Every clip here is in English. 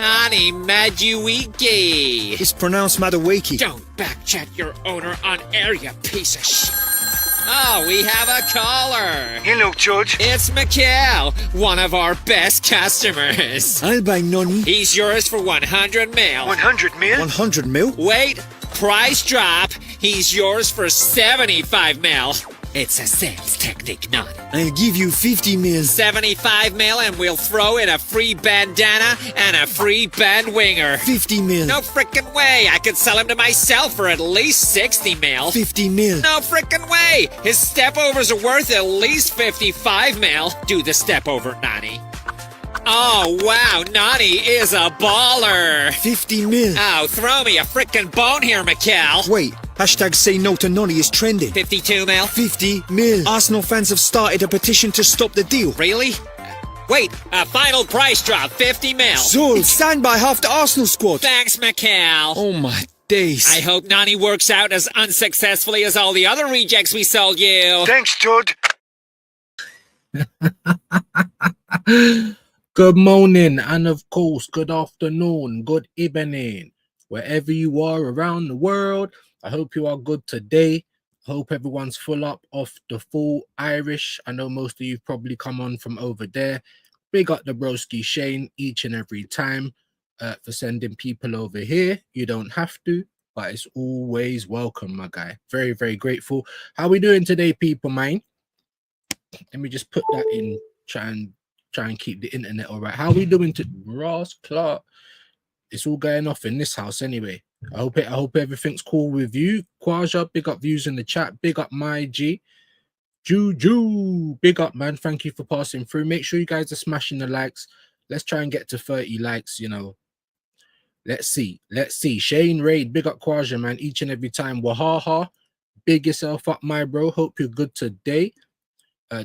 Nani Maduiki. It's pronounced Madawiki. Don't backchat your owner on air, you piece of shit. Oh, we have a caller. Hello, George. It's Mikhail, one of our best customers. I'll buy nonny. He's yours for 100 mil. 100 mil? 100 mil? Wait, price drop. He's yours for 75 mil. It's a sales technique, Nani. I'll give you 50 mil. 75 mil and we'll throw in a free bandana and a free band winger. 50 mil. No frickin' way. I could sell him to myself for at least 60 mil. 50 mil. No frickin' way. His stepovers are worth at least 55 mil. Do the stepover, Nani. Oh, wow. Nani is a baller. 50 mil. Oh, throw me a frickin' bone here, Mikhail. Wait. Hashtag say no to nonny is trending. 52 mil. 50 mil. Arsenal fans have started a petition to stop the deal. Really? Wait, a final price drop, 50 mil. Sold. It's signed by half the Arsenal squad. Thanks, Mikhail. Oh my days. I hope Nani works out as unsuccessfully as all the other rejects we sold you. Thanks, George. Good morning, and of course, good afternoon, good evening, wherever you are around the world. I hope you are good today. I hope everyone's full up of the full Irish. I know most of you probably come on from over there. Big up the broski Shane each and every time for sending people over here. You don't have to, but it's always welcome, my guy. Very, very grateful. How we doing today, people, mine? Let me just put that in, try and keep the internet all right. How we doing to Ross Clark? It's all going off in this house anyway. I hope everything's cool with you. Quaja, big up views in the chat. Big up my G. Juju, big up, man. Thank you for passing through. Make sure you guys are smashing the likes. Let's try and get to 30 likes, you know. Let's see. Shane Raid, big up Quaja, man. Each and every time. Wahaha, big yourself up, my bro. Hope you're good today.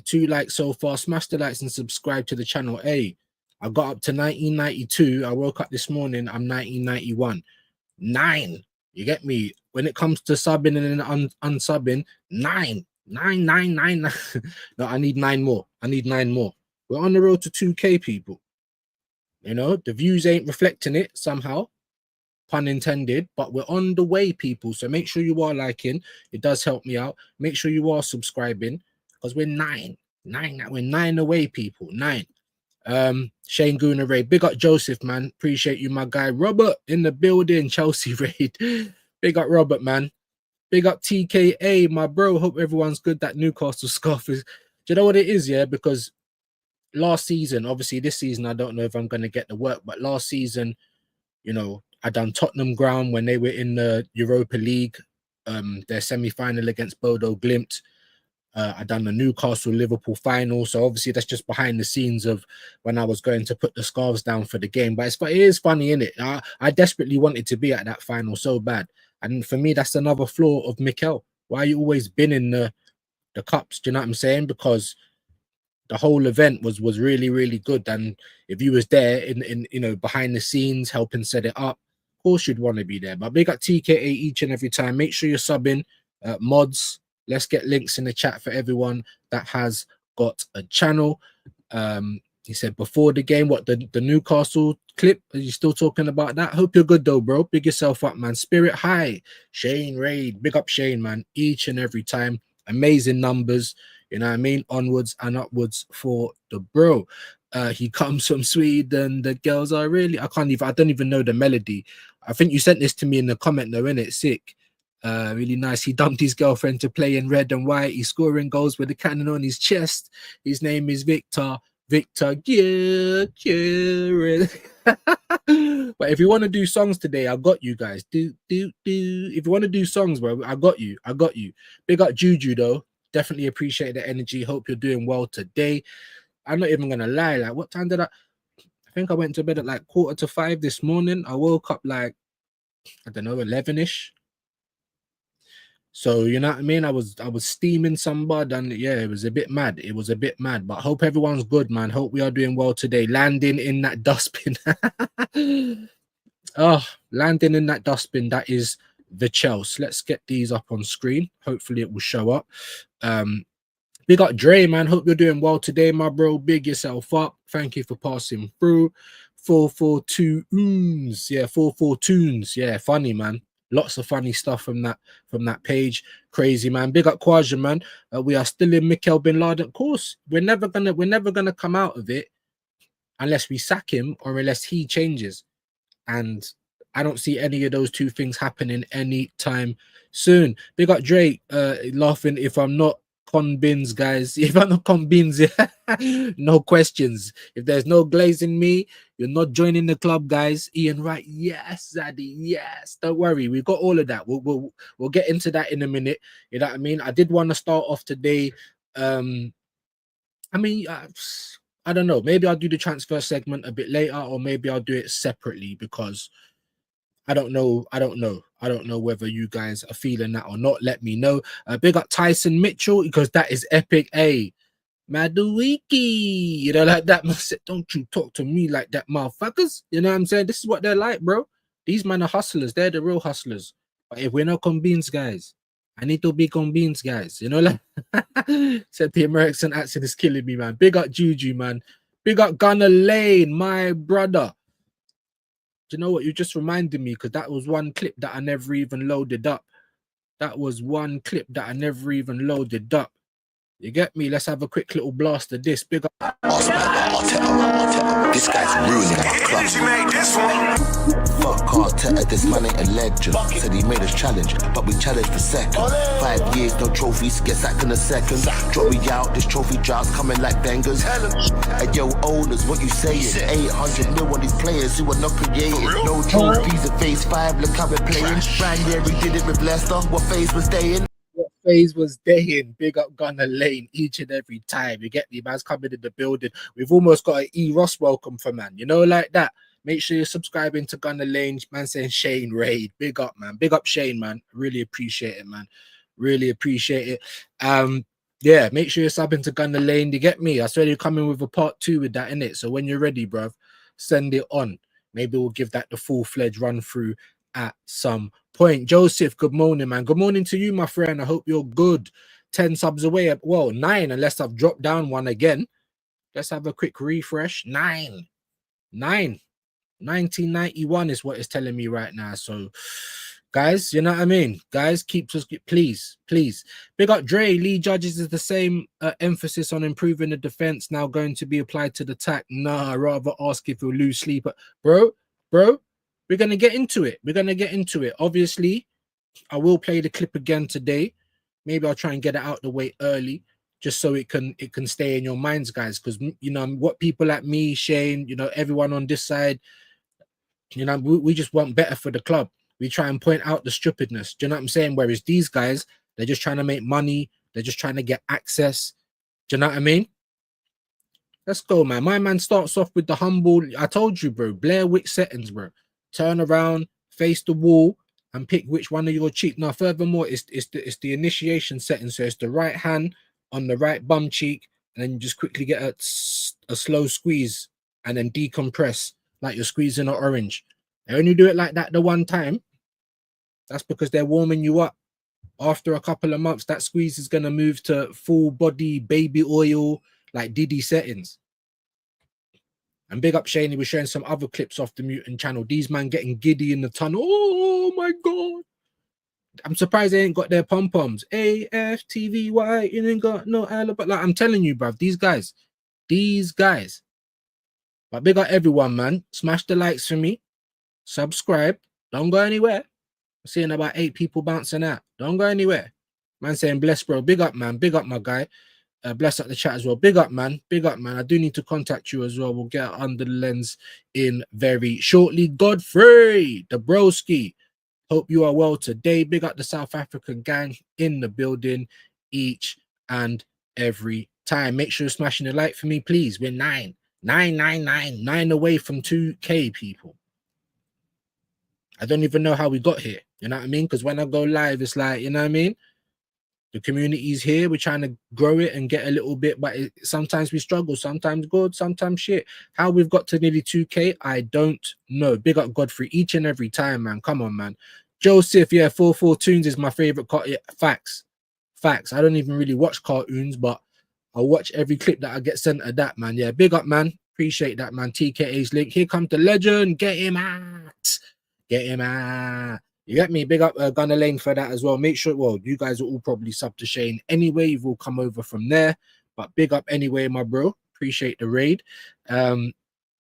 2 likes so far. Smash the likes and subscribe to the channel. Hey, I got up to 1992. I woke up this morning. I'm 1991. 9. You get me? When it comes to subbing and unsubbing, 9. No, I need 9 more. We're on the road to 2K, people. You know, the views ain't reflecting it somehow. Pun intended, but we're on the way, people. So make sure you are liking. It does help me out. Make sure you are subscribing because we're 9. We're 9 away, people. 9. Shane Gooner Raid, big up Joseph, man. Appreciate you, my guy. Robert in the building. Chelsea Raid, big up Robert, man. Big up TKA, my bro. Hope everyone's good. That Newcastle scarf is, do you know what it is? Yeah, because last season, obviously this season I don't know if I'm going to get the work, but last season, you know, I done Tottenham ground when they were in the Europa League, their semi-final against Bodo Glimt. I done the Newcastle Liverpool final, so obviously that's just behind the scenes of when I was going to put the scarves down for the game. But it is funny, isn't it? I desperately wanted to be at that final so bad, and for me that's another flaw of Mikel. Why you always been in the cups? Do you know what I'm saying? Because the whole event was really, really good, and if you was there in you know, behind the scenes helping set it up, of course you'd want to be there. But big up TKA each and every time. Make sure you're subbing, mods. Let's get links in the chat for everyone that has got a channel. He said before the game, what, the Newcastle clip? Are you still talking about that? Hope you're good though, bro. Big yourself up, man. Spirit high. Shane Raid. Big up Shane, man. Each and every time. Amazing numbers. You know what I mean? Onwards and upwards for the bro. He comes from Sweden. The girls are really, I don't even know the melody. I think you sent this to me in the comment though, innit? Sick. Really nice. He dumped his girlfriend to play in red and white. He's scoring goals with a cannon on his chest. His name is Victor Gyokeres. But if you want to do songs today, I got you guys. If you want to do songs, bro, I got you. Big up Juju though. Definitely appreciate the energy. Hope you're doing well today. I'm not even gonna lie. Like, what time did I think I went to bed at like 4:45 this morning. I woke up like, I don't know, 11ish. So you know what I mean? I was steaming some bud, and yeah, it was a bit mad. But I hope everyone's good, man. Hope we are doing well today. Landing in that dustbin. Landing in that dustbin. That is the Chelsea. Let's get these up on screen. Hopefully it will show up. Big up Dre, man. Hope you're doing well today, my bro. Big yourself up. Thank you for passing through. 442 oons. Yeah, 442s. Yeah, funny, man. Lots of funny stuff from that page. Crazy, man. Big up Kwaja, man. We are still in Mikel bin Laden. Of course, we're never gonna come out of it unless we sack him or unless he changes. And I don't see any of those two things happening anytime soon. Big up Drake, laughing if I'm not conbins, guys. If I'm not conbins, yeah. No questions. If there's no glaze in me, you're not joining the club, guys. Ian Wright, yes, Zaddy, yes. Don't worry, we've got all of that. We'll get into that in a minute. You know what I mean? I did want to start off today. I don't know. Maybe I'll do the transfer segment a bit later, or maybe I'll do it separately because I don't know. I don't know whether you guys are feeling that or not. Let me know. Big up Tyson Mitchell because that is epic. Hey, Maduiki, you know, like that. Man said, don't you talk to me like that, motherfuckers. You know what I'm saying? This is what they're like, bro. These men are hustlers. They're the real hustlers. But if we're not conbeans, guys, I need to be conbeans, guys. You know, like said the American accent is killing me, man. Big up Juju, man. Big up Gunner Lane, my brother. Do you know what? You just reminded me because that was one clip that I never even loaded up. That was one clip that I never even loaded up. You get me? Let's have a quick little blast of this. Big up. Arteta. This guy's ruining our club. Fuck Arteta, this man ain't a legend. Said he made us challenge, but we challenged for second. 5 years, no trophies, get sacked in a second. Drop me out, this trophy droughts coming like bangers. Hey yo, owners, what you saying? 800 mil on these players who are not created. No trophies at phase 5, look how we're playing. Ranieri did it with Leicester, what phase was they in? Phase was in. Big up Gunner Lane each and every time. You get me? Man's coming in the building. We've almost got an E. Ross welcome for man. You know, like that. Make sure you're subscribing to Gunner Lane. Man saying Shane Raid. Big up, man. Big up Shane, man. Really appreciate it, man. Really appreciate it. Yeah, make sure you're subbing to Gunner Lane. You get me? I swear you're coming with a part 2 with that, innit? So when you're ready, bruv, send it on. Maybe we'll give that the full-fledged run through at some point. Joseph, good morning, man. Good morning to you, my friend. I hope you're good. 10 subs away. Well, 9, unless I've dropped down one again. Let's have a quick refresh. 9. 1991 is what it's telling me right now. So, guys, you know what I mean? Guys, keep us, please. Big up Dre. Lee Judges is the same emphasis on improving the defense now going to be applied to the attack. Nah, I'd rather ask if we'll lose sleep. Bro, we're going to get into it. Obviously, I will play the clip again today. Maybe I'll try and get it out the way early just so it can stay in your minds, guys. Because, you know, what people like me, Shane, you know, everyone on this side, you know, we just want better for the club. We try and point out the stupidness. Do you know what I'm saying? Whereas these guys, they're just trying to make money. They're just trying to get access. Do you know what I mean? Let's go, man. My man starts off with the humble. I told you, bro. Blair Witch settings, bro. Turn around, face the wall, and pick which one of your cheek. Now, furthermore, it's the initiation setting. So it's the right hand on the right bum cheek, and then you just quickly get a slow squeeze and then decompress like you're squeezing an orange. And when you do it like that the one time, that's because they're warming you up. After a couple of months, that squeeze is going to move to full body baby oil, like Diddy settings. And big up Shane, he was showing some other clips off the Mutant channel. These man getting giddy in the tunnel. Oh my God. I'm surprised they ain't got their pom-poms. A-F-T-V-Y, you ain't got no alibi. Like, I'm telling you, bruv, these guys. But big up everyone, man. Smash the likes for me. Subscribe. Don't go anywhere. I'm seeing about 8 people bouncing out. Don't go anywhere. Man saying bless, bro. Big up, man. Big up, my guy. Bless up the chat as well. Big up, man. Big up, man. I do need to contact you as well. We'll get under the lens in very shortly. Godfrey, the broski. Hope you are well today. Big up the South African gang in the building each and every time. Make sure you're smashing the like for me, please. We're 9 away from 2K, people. I don't even know how we got here. You know what I mean? Because when I go live, it's like, you know what I mean? The community's here. We're trying to grow it and get a little bit, but sometimes we struggle, sometimes good, sometimes shit. How we've got to nearly 2K, I don't know. Big up Godfrey each and every time, man. Come on, man. Joseph, yeah, 442s is my favorite. Yeah, facts. I don't even really watch cartoons, but I'll watch every clip that I get sent of that, man. Yeah, big up, man. Appreciate that, man. TKA's link. Here comes the legend. Get him out. Get him out. You get me? Big up Gunner Lane for that as well. Make sure, well, you guys are all probably sub to Shane anyway. You've all come over from there. But big up anyway, my bro. Appreciate the raid.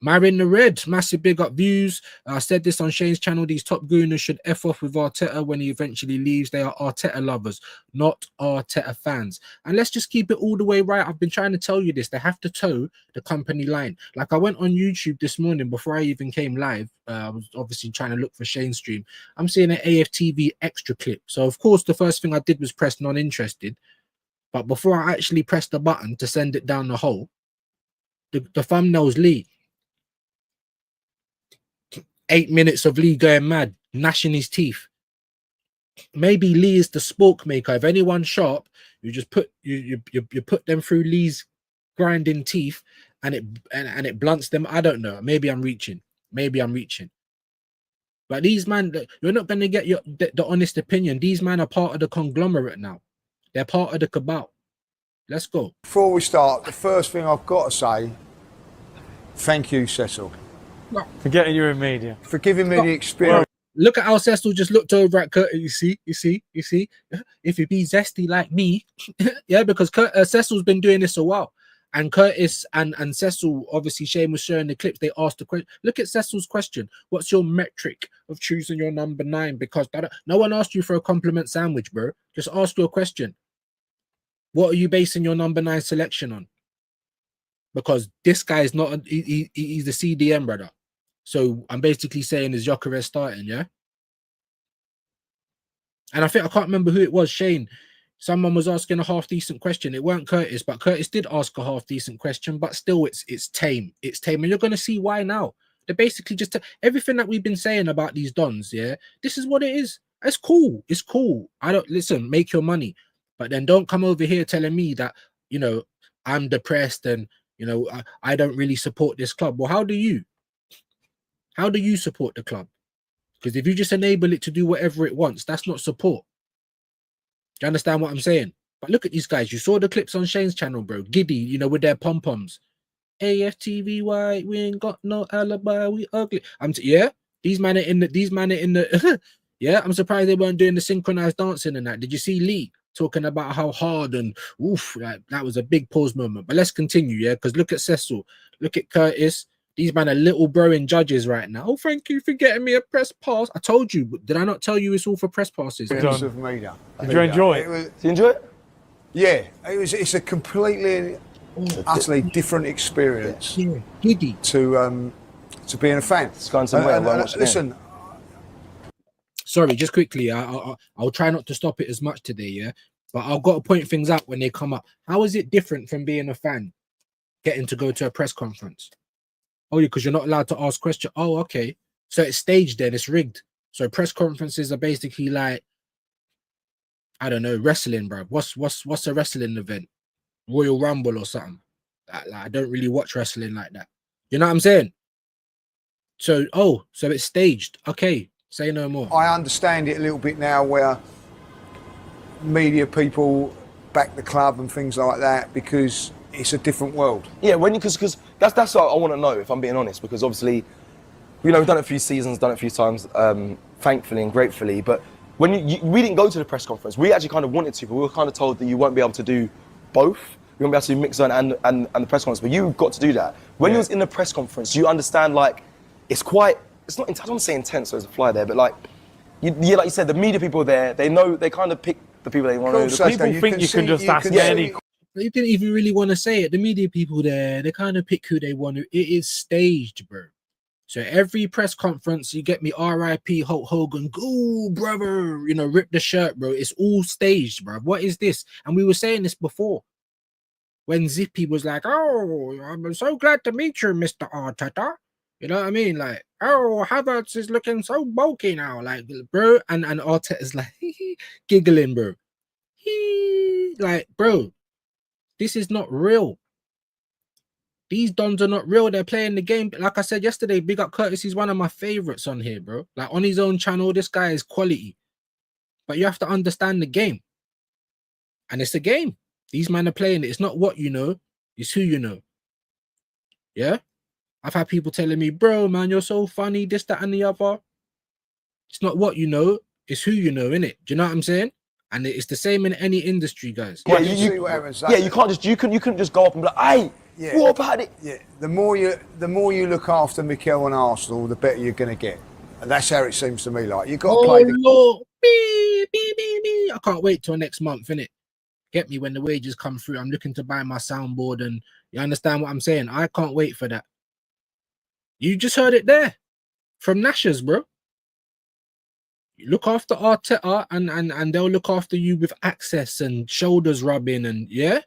Marin the Red, massive big up views. I said this on Shane's channel. These top gooners should F off with Arteta when he eventually leaves. They are Arteta lovers, not Arteta fans. And let's just keep it all the way right. I've been trying to tell you this. They have to toe the company line. Like I went on YouTube this morning before I even came live. I was obviously trying to look for Shane's stream. I'm seeing an AFTV extra clip. So, of course, the first thing I did was press non-interested. But before I actually pressed the button to send it down the hole, the thumbnail's Lee. 8 minutes of Lee going mad, gnashing his teeth. Maybe Lee is the spork maker. If anyone's sharp, you just put you put them through Lee's grinding teeth, and it blunts them. I don't know. Maybe I'm reaching. But these man, you're not going to get the honest opinion. These men are part of the conglomerate now. They're part of the cabal. Let's go. Before we start, the first thing I've got to say, thank you, Cecil. For getting you in media. For giving me the experience. Look at how Cecil just looked over at Curtis. You see. If you be zesty like me, yeah, because Cecil's been doing this a while. And Curtis and Cecil, obviously Shane was showing the clips. They asked the question. Look at Cecil's question. What's your metric of choosing your number 9? Because no one asked you for a compliment sandwich, bro. Just ask you a question. What are you basing your number 9 selection on? Because this guy is not, he's the CDM, brother. So I'm basically saying is Gyokeres starting, yeah? And I think, I can't remember who it was, Shane. Someone was asking a half-decent question. It weren't Curtis, but Curtis did ask a half-decent question, but still it's tame. It's tame, and you're going to see why now. They're basically just, everything that we've been saying about these dons, yeah? This is what it is. It's cool. It's cool. Listen, make your money. But then don't come over here telling me that, you know, I'm depressed and, you know, I don't really support this club. Well, how do you? How do you support the club? Because if you just enable it to do whatever it wants, that's not support. Do you understand what I'm saying? But look at these guys. You saw the clips on Shane's channel, bro. Giddy, you know, with their pom-poms. AFTVY, we ain't got no alibi, we ugly. Yeah, these men are in the yeah, I'm surprised they weren't doing the synchronized dancing and that. Did you see Lee talking about how hard and oof, like, that was a big pause moment? But let's continue, yeah, because look at Cecil, look at Curtis. These men are little broing judges right now. Oh, thank you for getting me a press pass. I told you, did I not tell you it's all for press passes? Of media. Did you enjoy it? Did you enjoy it? Yeah, it's a completely, utterly different experience. Yeah, giddy. To being a fan. It's going somewhere. Listen. Sorry, just quickly. I'll try not to stop it as much today, yeah. But I've got to point things out when they come up. How is it different from being a fan, getting to go to a press conference? Oh, because you're not allowed to ask questions. Oh, okay. So it's staged then, it's rigged. So press conferences are basically like, I don't know, wrestling, bro. What's a wrestling event? Royal Rumble or something. Like, I don't really watch wrestling like that. You know what I'm saying? So, so it's staged. Okay, say no more. I understand it a little bit now where media people back the club and things like that because it's a different world. Yeah, because that's what I want to know, if I'm being honest, because obviously, you know, we've done it a few seasons, done it a few times, thankfully and gratefully, but when we didn't go to the press conference, we actually kind of wanted to, but we were kind of told that you won't be able to do both. You won't be able to do mix zone and the press conference, but you got to do that. When you was in the press conference, you understand, like, it's not, I don't want to say intense, so there's a fly there, but like you said, the media people there, they know, they kind of pick the people they want to know. The people think you can just ask any. They didn't even really want to say it. The media people there, they kind of pick who they want to. It is staged, bro. So every press conference, you get me RIP Hulk Hogan, go, brother, you know, rip the shirt, bro. It's all staged, bro. What is this? And we were saying this before. When Zippy was like, oh, I'm so glad to meet you, Mr. Arteta. You know what I mean? Like, oh, Havertz is looking so bulky now. Like, bro, and Arteta's like, giggling, bro. Like, bro. This is not real. These dons are not real. They're playing the game. Like I said yesterday, Big Up Curtis is one of my favorites on here, bro. Like on his own channel, this guy is quality. But you have to understand the game. And it's a game. These men are playing it. It's not what you know, it's who you know. Yeah? I've had people telling me, bro, man, you're so funny, this, that, and the other. It's not what you know, it's who you know, innit? Do you know what I'm saying? And it's the same in any industry, guys. Yeah, you see what happens. Yeah, you can't just you couldn't just go up and be like, hey, what about it? Yeah, the more you look after Mikel and Arsenal, the better you're going to get. And that's how it seems to me. Like you've got to play. Lord. I can't wait till next month, innit? Get me when the wages come through. I'm looking to buy my soundboard, and you understand what I'm saying? I can't wait for that. You just heard it there from Nashers, bro. You look after Arteta, and they'll look after you with access and shoulders rubbing, and yeah,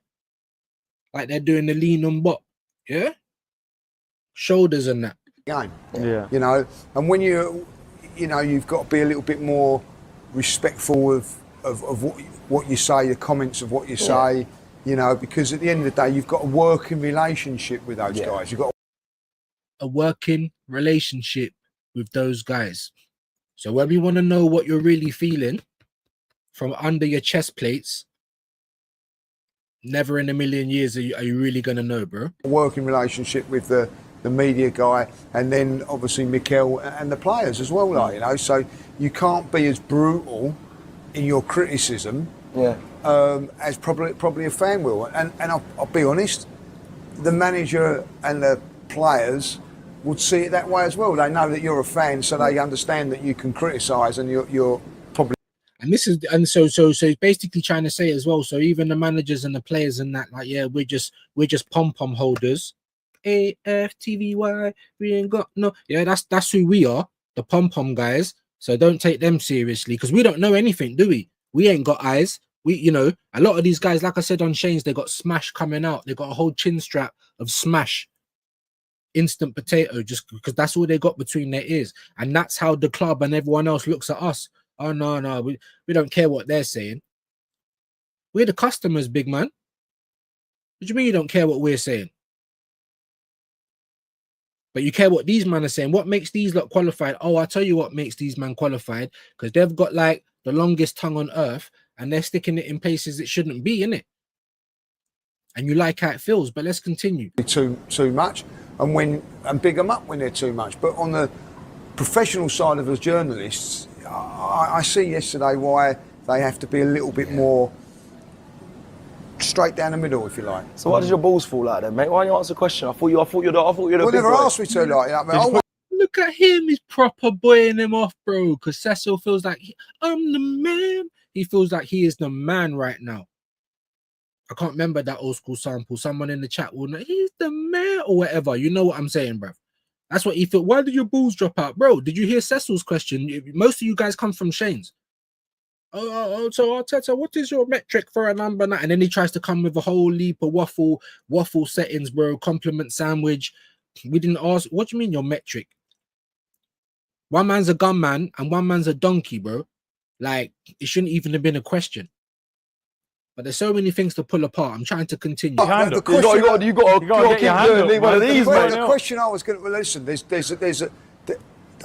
like they're doing the lean on bot, yeah, shoulders and that. Game. Yeah. You know, and when you've got to be a little bit more respectful of what you say, the comments of what you say, you know, because at the end of the day, you've got a working relationship with those guys. You've got a working relationship with those guys. So when we want to know what you're really feeling from under your chest plates, never in a million years are you really going to know, bro. a working relationship with the media guy, and then obviously Mikel and the players as well, like, you know. So you can't be as brutal in your criticism as probably a fan will. And I'll be honest, the manager and the players would see it that way as well. They know that you're a fan, so they understand that you can criticise, and you're probably. And this is, and so he's basically trying to say as well. So even the managers and the players and that, like, yeah, we're just pom-pom holders. AFTVY, we ain't got no. Yeah, that's who we are, the pom-pom guys. So don't take them seriously, because we don't know anything, do we? We ain't got eyes. We, you know, a lot of these guys, like I said on Shane's, they got Smash coming out. They got a whole chin strap of Smash, instant potato, just because that's all they got between their ears. And that's how the club and everyone else looks at us. Oh no, we don't care what they're saying. We're the customers, big man. What do you mean you don't care what we're saying? But you care what these men are saying. What makes these lot qualified? Oh, I'll tell you what makes these men qualified, because they've got like the longest tongue on earth, and they're sticking it in places it shouldn't be, innit? And you like how it feels, but let's continue. Too much, and big them up when they're too much. But on the professional side of us journalists, I see yesterday why they have to be a little bit more straight down the middle, if you like. So why does your balls fall out then, mate? Why don't you answer the question? I thought you're the Well, big never boy. asked me to, like, you know what I mean? Look at him, he's proper boying him off, bro. Because Cecil feels like I'm the man. He feels like he is the man right now. I can't remember that old school sample. Someone in the chat will know he's the man or whatever. You know what I'm saying, bro? That's what he felt. Why did your balls drop out, bro? Did you hear Cecil's question? Most of you guys come from Shane's. So Arteta, what is your metric for a number 9? And then he tries to come with a whole leap of waffle settings, bro. Compliment sandwich. We didn't ask. What do you mean your metric? One man's a gunman and one man's a donkey, bro. Like, it shouldn't even have been a question. But there's so many things to pull apart. I'm trying to continue. You got to keep learning one of these, mate. The question I was going to listen. There's a.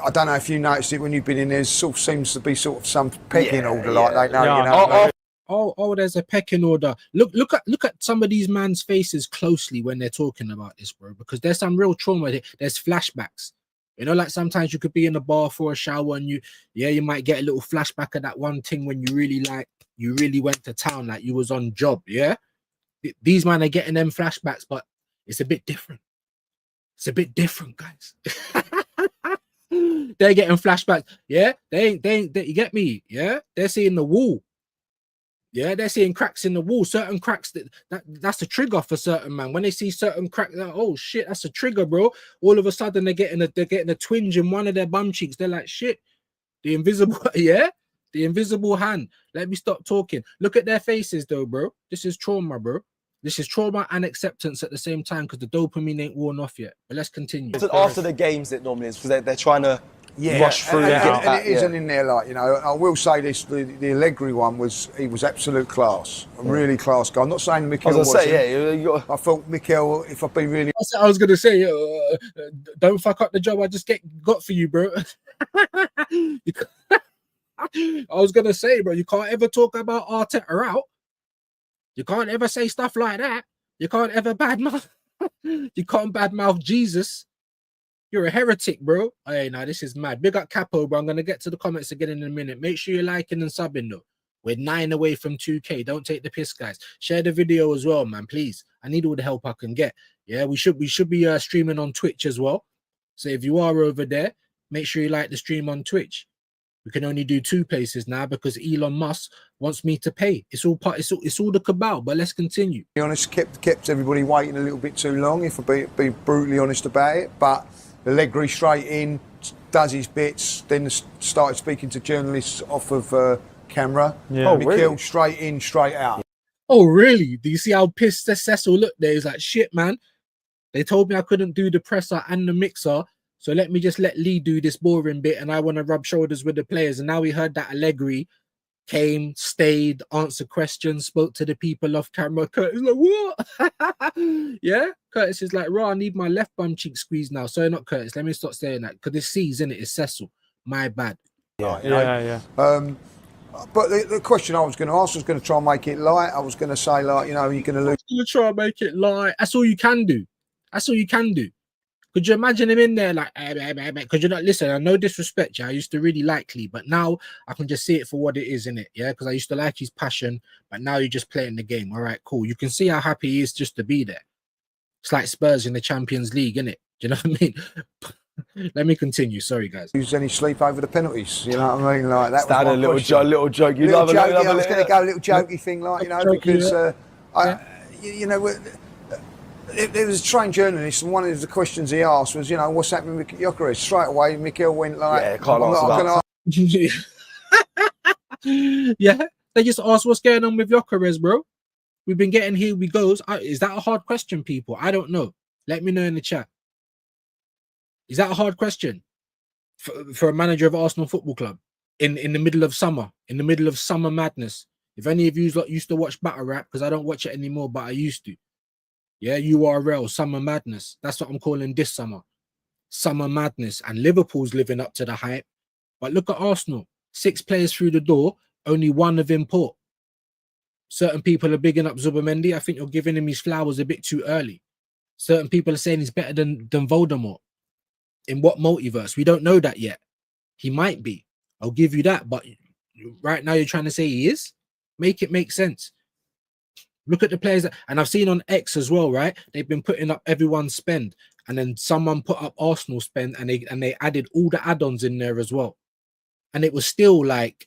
I don't know if you noticed it when you've been in there. Sort of seems to be sort of some pecking order, like they know. Yeah, you know. Oh, there's a pecking order. Look at some of these man's faces closely when they're talking about this, bro. Because there's some real trauma here. There's flashbacks. You know, like sometimes you could be in the bar for a shower and you might get a little flashback of that one thing when you really went to town, like you was on job, yeah? These men are getting them flashbacks, but it's a bit different. It's a bit different, guys. They're getting flashbacks, yeah? They you get me, yeah? They're seeing the wall. Yeah, they're seeing cracks in the wall. Certain cracks that's a trigger for certain man. When they see certain cracks, oh shit, that's a trigger, bro. All of a sudden they're getting a twinge in one of their bum cheeks. They're like, shit, the invisible, yeah, the invisible hand. Let me stop talking. Look at their faces, though, bro. This is trauma, bro. This is trauma and acceptance at the same time, because the dopamine ain't worn off yet. But let's continue. After the games, it normally is, because they're trying to rush through and it isn't in there, like, you know. I will say this: the Allegri one was absolute class, a really class guy. I'm not saying Mikel wasn't. I thought Mikel, if I've been really, I was gonna say, don't fuck up the job I just got for you, bro. I was gonna say, bro, you can't ever talk about Arteta out. You can't ever say stuff like that. You can't ever badmouth. You can't badmouth Jesus. You're a heretic, bro. Hey, now this is mad. Big up Capo, bro. I'm gonna get to the comments again in a minute. Make sure you're liking and subbing though. We're 9 away from 2K. Don't take the piss, guys. Share the video as well, man. Please. I need all the help I can get. Yeah, we should be streaming on Twitch as well. So if you are over there, make sure you like the stream on Twitch. We can only do 2 places now because Elon Musk wants me to pay. It's all the cabal, but let's continue. To be honest, kept everybody waiting a little bit too long, if I be brutally honest about it. But Allegri straight in, does his bits, then started speaking to journalists off of camera. Yeah. Mikel really? Straight in, straight out. Oh, really? Do you see how pissed Cecil looked there? He's like, shit, man. They told me I couldn't do the presser and the mixer, so let me just let Lee do this boring bit, and I want to rub shoulders with the players. And now we heard that Allegri came, stayed, answered questions, spoke to the people off camera. Curtis is like, what? Yeah? Curtis is like, raw, I need my left bum cheek squeezed now. Sorry, not Curtis. Let me stop saying that, because this C's, innit? It's Cecil. My bad. Yeah. But the question I was going to ask was going to try and make it light. I was going to say, like, you know, you're going to lose. You're trying to make it light. That's all you can do. That's all you can do. Could you imagine him in there like, because you're not, listen, I no disrespect, yeah, I used to really like Lee, but now I can just see it for what it is, innit? Yeah, because I used to like his passion, but now you're just playing the game. All right, cool. You can see how happy he is just to be there. It's like Spurs in the Champions League, innit? Do you know what I mean? Let me continue. Sorry, guys. Use any sleep over the penalties, you know what I mean? Like that was a little joke. You love joke. I was going to go a little jokey thing, like, you know, because you know. There was a trained journalist, and one of the questions he asked was, you know, what's happening with Gyokeres? Straight away, Mikel went like, yeah, can't yeah, they just asked what's going on with Gyokeres, bro. We've been getting here we goes. Is that a hard question, people? I don't know. Let me know in the chat. Is that a hard question for a manager of Arsenal Football Club in the middle of summer, in the middle of summer madness? If any of you used to watch Battle Rap, because I don't watch it anymore, but I used to. Yeah, URL, Summer Madness. That's what I'm calling this summer. Summer Madness. And Liverpool's living up to the hype. But look at Arsenal. 6 players through the door, only 1 of import. Certain people are bigging up Zubimendi. I think you're giving him his flowers a bit too early. Certain people are saying he's better than Voldemort. In what multiverse? We don't know that yet. He might be. I'll give you that. But right now you're trying to say he is? Make it make sense. Look at the players, and I've seen on X as well, right? They've been putting up everyone's spend, and then someone put up Arsenal spend, and they added all the add-ons in there as well, and it was still like,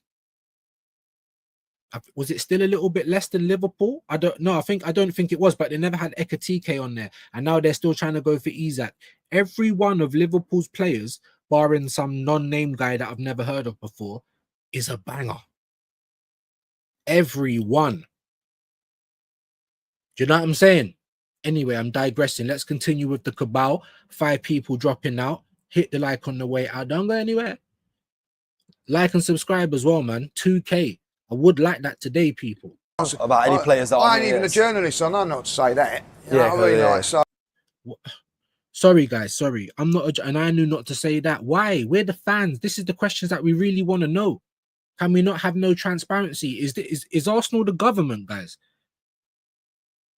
was it still a little bit less than Liverpool? I don't know. I don't think it was, but they never had Ekatike on there, and now they're still trying to go for Isak. Every one of Liverpool's players, barring some non-name guy that I've never heard of before, is a banger. Every one. Do you know what I'm saying? Anyway, I'm digressing. Let's continue with the cabal. 5 people dropping out. Hit the like on the way out. Don't go anywhere. Like and subscribe as well, man. 2K. I would like that today, people. About any players that I ain't even a journalist, so I know not to say that. You know what I mean? Like, so. Sorry, guys. Sorry. I'm not, and I knew not to say that. Why? We're the fans. This is the questions that we really want to know. Can we not have no transparency? Is Arsenal the government, guys?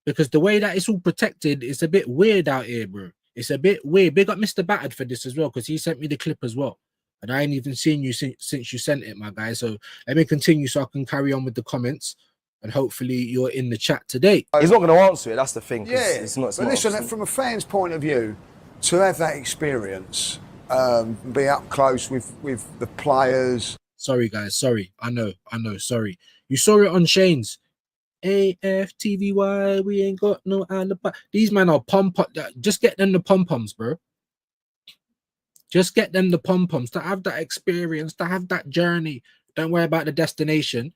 Because the way that it's all protected, it's a bit weird out here, bro. It's a bit weird. Big up Mr. Battered for this as well, because he sent me the clip as well. And I ain't even seen you since you sent it, my guy. So let me continue so I can carry on with the comments. And hopefully you're in the chat today. He's not going to answer it, that's the thing. Yeah, it's not, but listen, from a fan's point of view, to have that experience, be up close with the players. Sorry, guys. Sorry. I know. Sorry. You saw it on Shane's. AFTVY, we ain't got no alibi. These men are just get them the pom-poms, bro. Just get them the pom-poms to have that experience, to have that journey. Don't worry about the destination.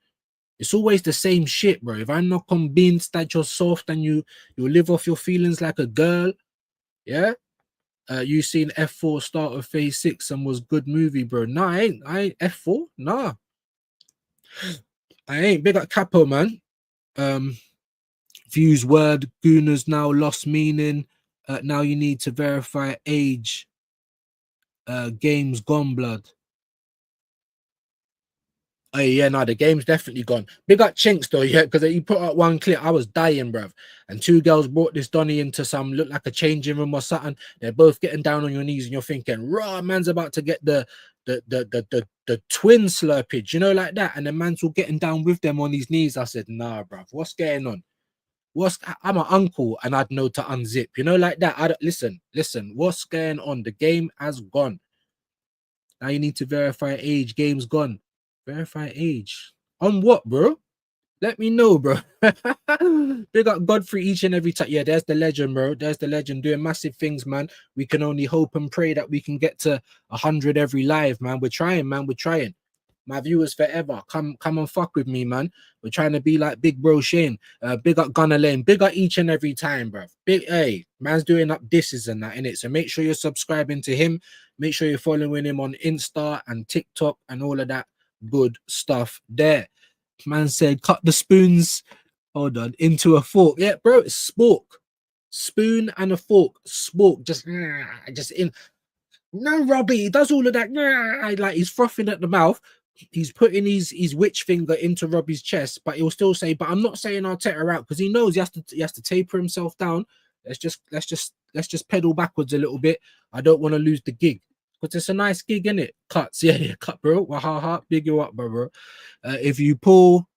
It's always the same shit, bro. If I'm not convinced that you're soft and you live off your feelings like a girl, yeah. You seen F4 start of phase 6 and was good movie, bro. Nah, I ain't F4. Nah, I ain't. Big up Capo, man. Views word Gooners now lost meaning. Now you need to verify age. Games gone blood. Oh yeah, no, the game's definitely gone. Big up Chinks though, yeah, because he put up one clip. I was dying, bruv. And two girls brought this Donny into some look like a changing room or something. They're both getting down on your knees, and you're thinking, "Raw, man's about to get the twin slurpage," you know, like that. And the man's all getting down with them on his knees. I said, "Nah, bruv, what's going on? I'm an uncle, and I'd know to unzip, you know, like that. I don't listen. What's going on? The game has gone. Now you need to verify age. Game's gone. Verify age on what, bro? Let me know, bro. Big up Godfrey each and every time. Yeah, there's the legend, bro. There's the legend doing massive things, man. We can only hope and pray that we can get to 100 every live, man. We're trying, man. We're trying. My viewers forever. Come and fuck with me, man. We're trying to be like Big Bro Shane. Big up Gunner Lane. Big up each and every time, bro. Big hey, man's doing up disses and that in it. So make sure you're subscribing to him. Make sure you're following him on Insta and TikTok and all of that good stuff there. Man said, cut the spoons. Hold on, into a fork. Yeah, bro, it's spork. Spoon and a fork. Spork. Just in. No, Robbie, he does all of that. Like he's frothing at the mouth. He's putting his witch finger into Robbie's chest, but he'll still say, "But I'm not saying Arteta out," because he knows he has to taper himself down. Let's just pedal backwards a little bit. I don't want to lose the gig. Because it's a nice gig, innit? Cuts, yeah, cut, bro. Wahaha, big you up, bro. If you pull,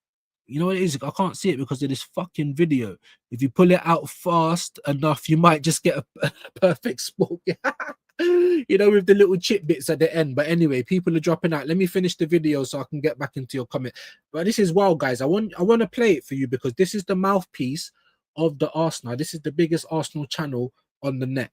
you know what it is? I can't see it because of this fucking video. If you pull it out fast enough, you might just get a perfect sport. You know, with the little chip bits at the end. But anyway, people are dropping out. Let me finish the video so I can get back into your comment. But this is wild, guys. I want to play it for you because this is the mouthpiece of the Arsenal. This is the biggest Arsenal channel on the net.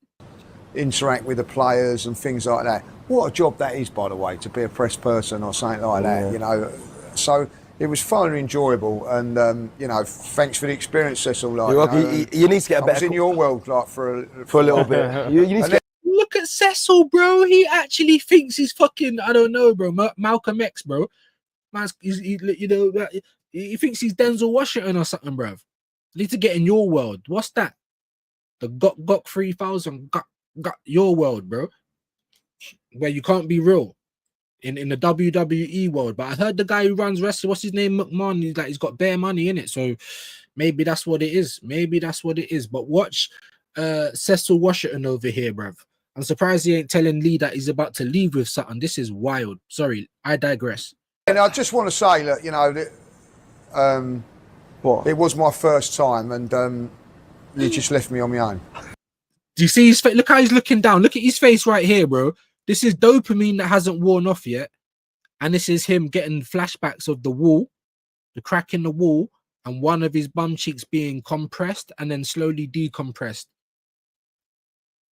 Interact with the players and things like that. What a job that is, by the way, to be a press person or something like that, you know. So it was fun and enjoyable, and you know, thanks for the experience, Cecil. Like, you need to get a better. I was in your world, like for a little bit. you need to get. Look at Cecil, bro. He actually thinks he's fucking, I don't know, bro. Malcolm X, bro. Man's, you know, he thinks he's Denzel Washington or something, bro. Need to get in your world. What's that? The Gok 3000 got your world, bro, where you can't be real in the WWE world. But I heard the guy who runs wrestling, what's his name, McMahon, he's got bare money in it, so maybe that's what it is. But watch Cecil Washington over here, bruv. I'm surprised he ain't telling Lee that he's about to leave with something. This is wild. Sorry, I digress. And I just want to say that, you know, that, it was my first time, and you just left me on my own. Do you see his face? Look how he's looking down. Look at his face right here, bro. This is dopamine that hasn't worn off yet. And this is him getting flashbacks of the wall, the crack in the wall, and one of his bum cheeks being compressed and then slowly decompressed.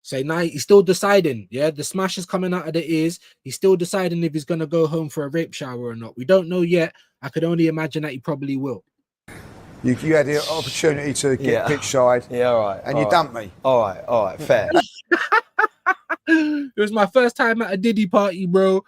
So now he's still deciding, yeah? The smash is coming out of the ears. He's still deciding if he's going to go home for a rape shower or not. We don't know yet. I could only imagine that he probably will. You had the opportunity to get pitch side. Yeah, all right. And you dumped me. All right, fair. It was my first time at a Diddy party, bro.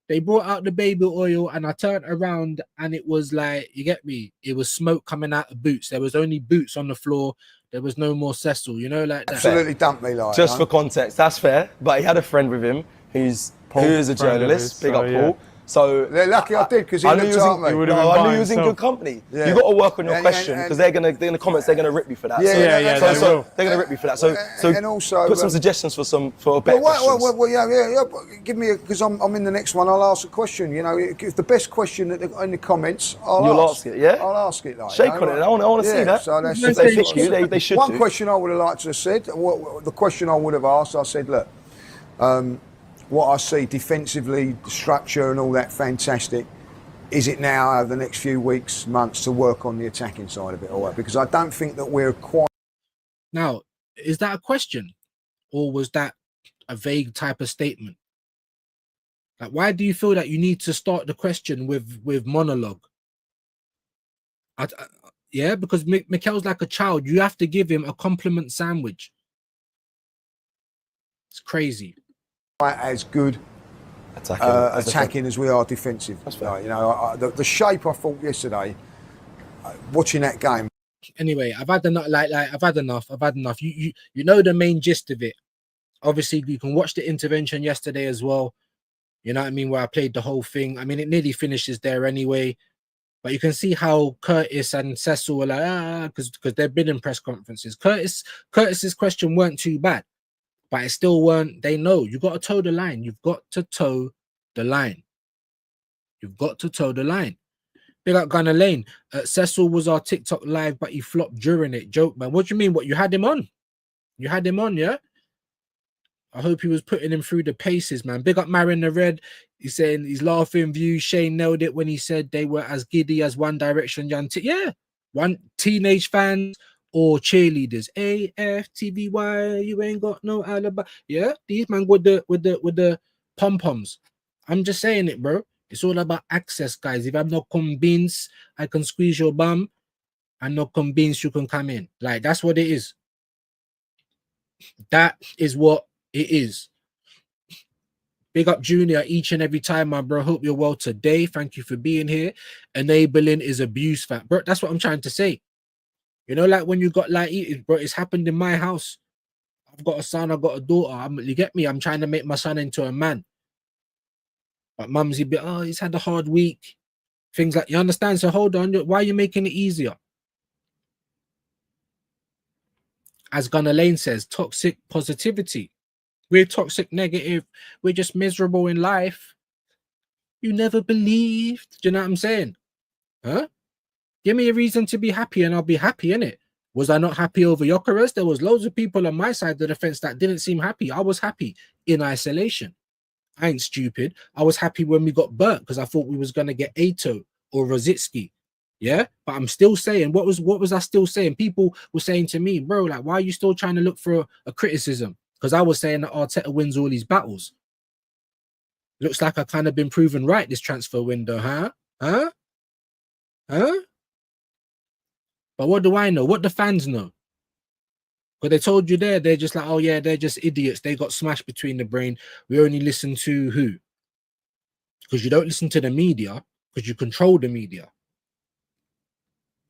They brought out the baby oil and I turned around and it was like, you get me? It was smoke coming out of boots. There was only boots on the floor. There was no more Cecil, you know, like that. Absolutely dumped me, like. Just for context, that's fair. But he had a friend with him who's a journalist. Big up Paul. So they're lucky I did because he looked at me. I knew he was in good company. Yeah. You got to work on your question because they're gonna in the comments they're gonna rip you for that. So they're gonna rip you for that. So and also put some suggestions for a better questions. Well, yeah. Give me because I'm in the next one. I'll ask a question. You know, if the best question in the comments, You'll ask it. Yeah, I'll ask it. Like, shake on it. I want to see that. So that's if they pick you, they should. One question I would have liked to have said. The question I would have asked, I said, look. What I see defensively, the structure and all that, fantastic. Is it now over the next few weeks, months to work on the attacking side of it all right? Because I don't think that we're quite... Now, is that a question? Or was that a vague type of statement? Like, why do you feel that you need to start the question with monologue? Yeah, because Mikel's like a child. You have to give him a compliment sandwich. It's crazy. As good attacking as we are defensive. That's right. You know, the shape I thought yesterday, watching that game. Anyway, I've had enough. I've had enough. You know the main gist of it. Obviously, you can watch the intervention yesterday as well. You know what I mean? Where I played the whole thing. I mean, it nearly finishes there anyway. But you can see how Curtis and Cecil were like, because they've been in press conferences. Curtis's question weren't too bad, but it still weren't. They know you got to toe the line. You've got to toe the line. You've got to toe the line. Big up Gunner Lane. Cecil was our TikTok live, but he flopped during it. Joke, man. What do you mean? What, you had him on? You had him on, yeah? I hope he was putting him through the paces, man. Big up Marion the Red. He's saying he's laughing view. Shane nailed it when he said they were as giddy as One Direction young. Yeah, one teenage fans or cheerleaders. AFTVY, you ain't got no alibi. Yeah, these man with the pom poms. I'm just saying it, bro. It's all about access, guys. If I'm not convinced I can squeeze your bum, I'm not convinced you can come in. Like, that's what it is. That is what it is. Big up Junior each and every time, my bro. Hope you're well today. Thank you for being here. Enabling is abuse, fat bro. That's what I'm trying to say. You know, like when you got like eating, bro. It's happened in my house. I've got a son. I've got a daughter. You get me? I'm trying to make my son into a man. But mumsy be, oh, he's had a hard week. Things like, you understand? So hold on. Why are you making it easier? As Gunnar Lane says, toxic positivity. We're toxic negative. We're just miserable in life. You never believed. Do you know what I'm saying? Huh? Give me a reason to be happy and I'll be happy, innit? Was I not happy over Gyokeres? There was loads of people on my side of the fence that didn't seem happy. I was happy in isolation. I ain't stupid. I was happy when we got burnt because I thought we was going to get Ato or Rositsky. Yeah, but I'm still saying, what was I still saying? People were saying to me, bro, like, why are you still trying to look for a criticism? Because I was saying that Arteta wins all these battles. Looks like I kind of been proven right this transfer window, huh? But what do I know? What the fans know? Because they told you there, they're just like, oh yeah, they're just idiots. They got smashed between the brain. We only listen to who? Because you don't listen to the media, because you control the media.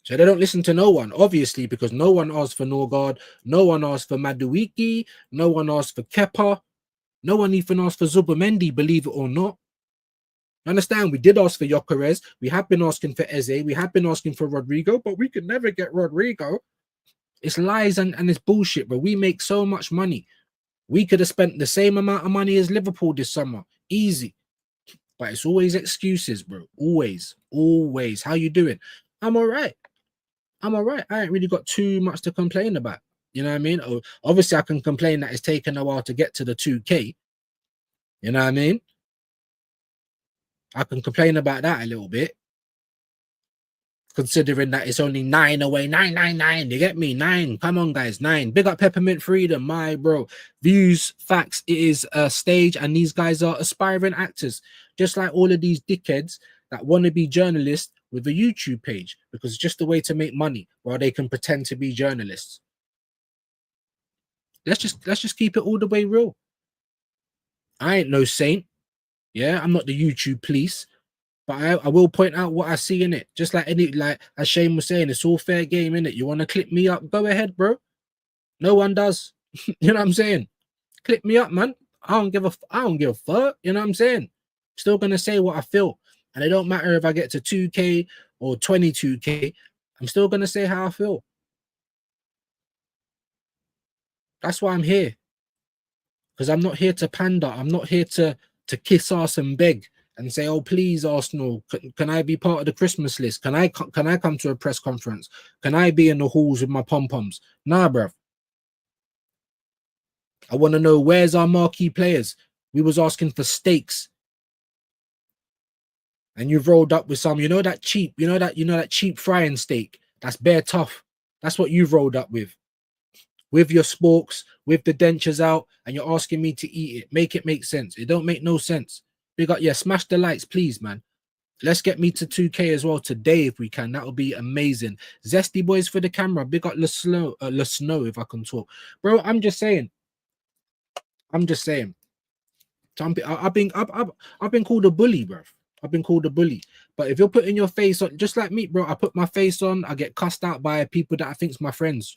So they don't listen to no one, obviously, because no one asked for Norgard, no one asked for Maduiki, no one asked for Kepa, no one even asked for Zubomendi, believe it or not. Understand? We did ask for Gyokeres, we have been asking for Eze, we have been asking for Rodrigo, but we could never get Rodrigo. It's lies and it's bullshit, but we make so much money. We could have spent the same amount of money as Liverpool this summer. Easy. But it's always excuses, bro. Always. Always. How you doing? I'm all right. I'm all right. I ain't really got too much to complain about. You know what I mean? Obviously, I can complain that it's taken a while to get to the 2K. You know what I mean? I can complain about that a little bit. Considering that it's only 9 away. 9. You get me? 9. Come on, guys. 9. Big up Peppermint Freedom, my bro. Views, facts. It is a stage, and these guys are aspiring actors. Just like all of these dickheads that want to be journalists with a YouTube page, because it's just a way to make money while they can pretend to be journalists. Let's just keep it all the way real. I ain't no saint. Yeah, I'm not the YouTube police. But I will point out what I see in it. Just like as Shane was saying, it's all fair game, innit? You want to clip me up? Go ahead, bro. No one does. You know what I'm saying? Clip me up, man. I don't give a fuck. You know what I'm saying? Still gonna say what I feel. And it don't matter if I get to 2K or 22K. I'm still gonna say how I feel. That's why I'm here. Because I'm not here to pander. I'm not here to kiss ass and beg and say, oh, please, Arsenal, can I be part of the Christmas list? Can I come to a press conference? Can I be in the halls with my pom-poms? Nah, bruv. I want to know, where's our marquee players? We was asking for steaks. And you've rolled up with some, that cheap frying steak. That's bare tough. That's what you've rolled up with your sporks, with the dentures out, and you're asking me to eat it. Make it make sense. It don't make no sense. Big up, yeah, smash the lights, please, man. Let's get me to 2K as well today if we can. That would be amazing. Zesty boys for the camera. Big up Snow, if I can talk. Bro, I'm just saying. I've been called a bully, bro. I've been called a bully. But if you're putting your face on, just like me, bro, I put my face on, I get cussed out by people that I think's my friends.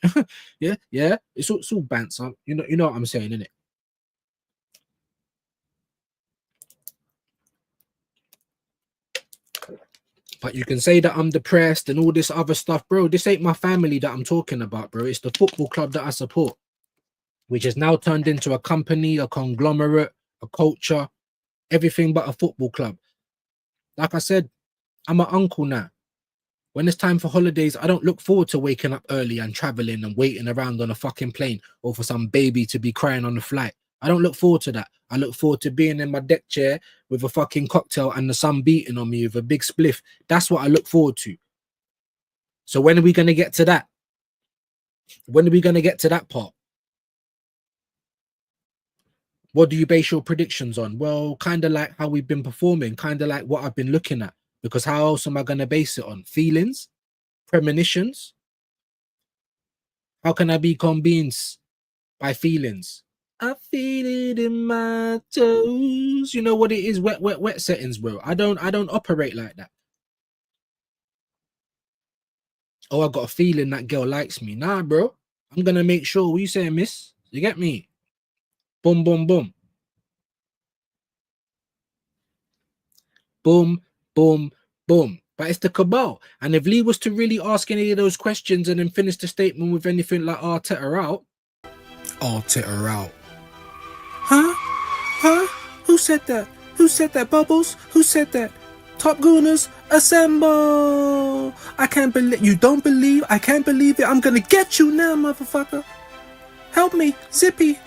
yeah. It's all banter. You know what I'm saying, innit? But you can say that I'm depressed and all this other stuff, bro. This ain't my family that I'm talking about, bro. It's the football club that I support, which has now turned into a company, a conglomerate, a culture, everything but a football club. Like I said, I'm an uncle now. When it's time for holidays, I don't look forward to waking up early and traveling and waiting around on a fucking plane or for some baby to be crying on the flight. I don't look forward to that. I look forward to being in my deck chair with a fucking cocktail and the sun beating on me with a big spliff. That's what I look forward to. So when are we going to get to that? When are we going to get to that part? What do you base your predictions on? Well, kind of like how we've been performing, kind of like what I've been looking at. Because how else am I going to base it on? Feelings? Premonitions? How can I be convinced by feelings? I feel it in my toes. You know what it is? Wet settings, bro. I don't operate like that. Oh, I got a feeling that girl likes me. Nah, bro. I'm going to make sure. What you saying, miss? You get me? Boom, boom, boom. Boom, boom, boom. But it's the cabal. And if Lee was to really ask any of those questions and then finish the statement with anything like Arteta out. Arteta out. Huh? Huh? Who said that? Who said that, Bubbles? Who said that? Top Gooners, assemble! I can't believe... You don't believe? I can't believe it. I'm gonna get you now, motherfucker. Help me. Zippy.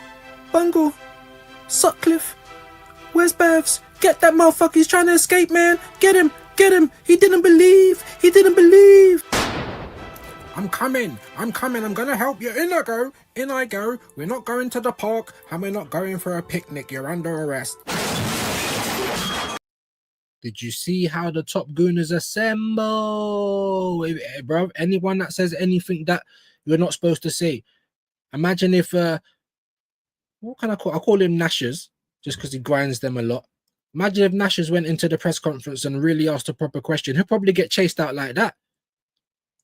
Bungle. Sutcliffe. Where's Bavs? Get that motherfucker. He's trying to escape, man. Get him. Get him. He didn't believe. He didn't believe. I'm coming. I'm coming. I'm going to help you. In I go. In I go. We're not going to the park and we're not going for a picnic. You're under arrest. Did you see how the top gooners assemble? Bro, anyone that says anything that you're not supposed to say. Imagine if, what can I call? I call him Nashers, just because he grinds them a lot. Imagine if Nashers went into the press conference and really asked a proper question. He'll probably get chased out like that.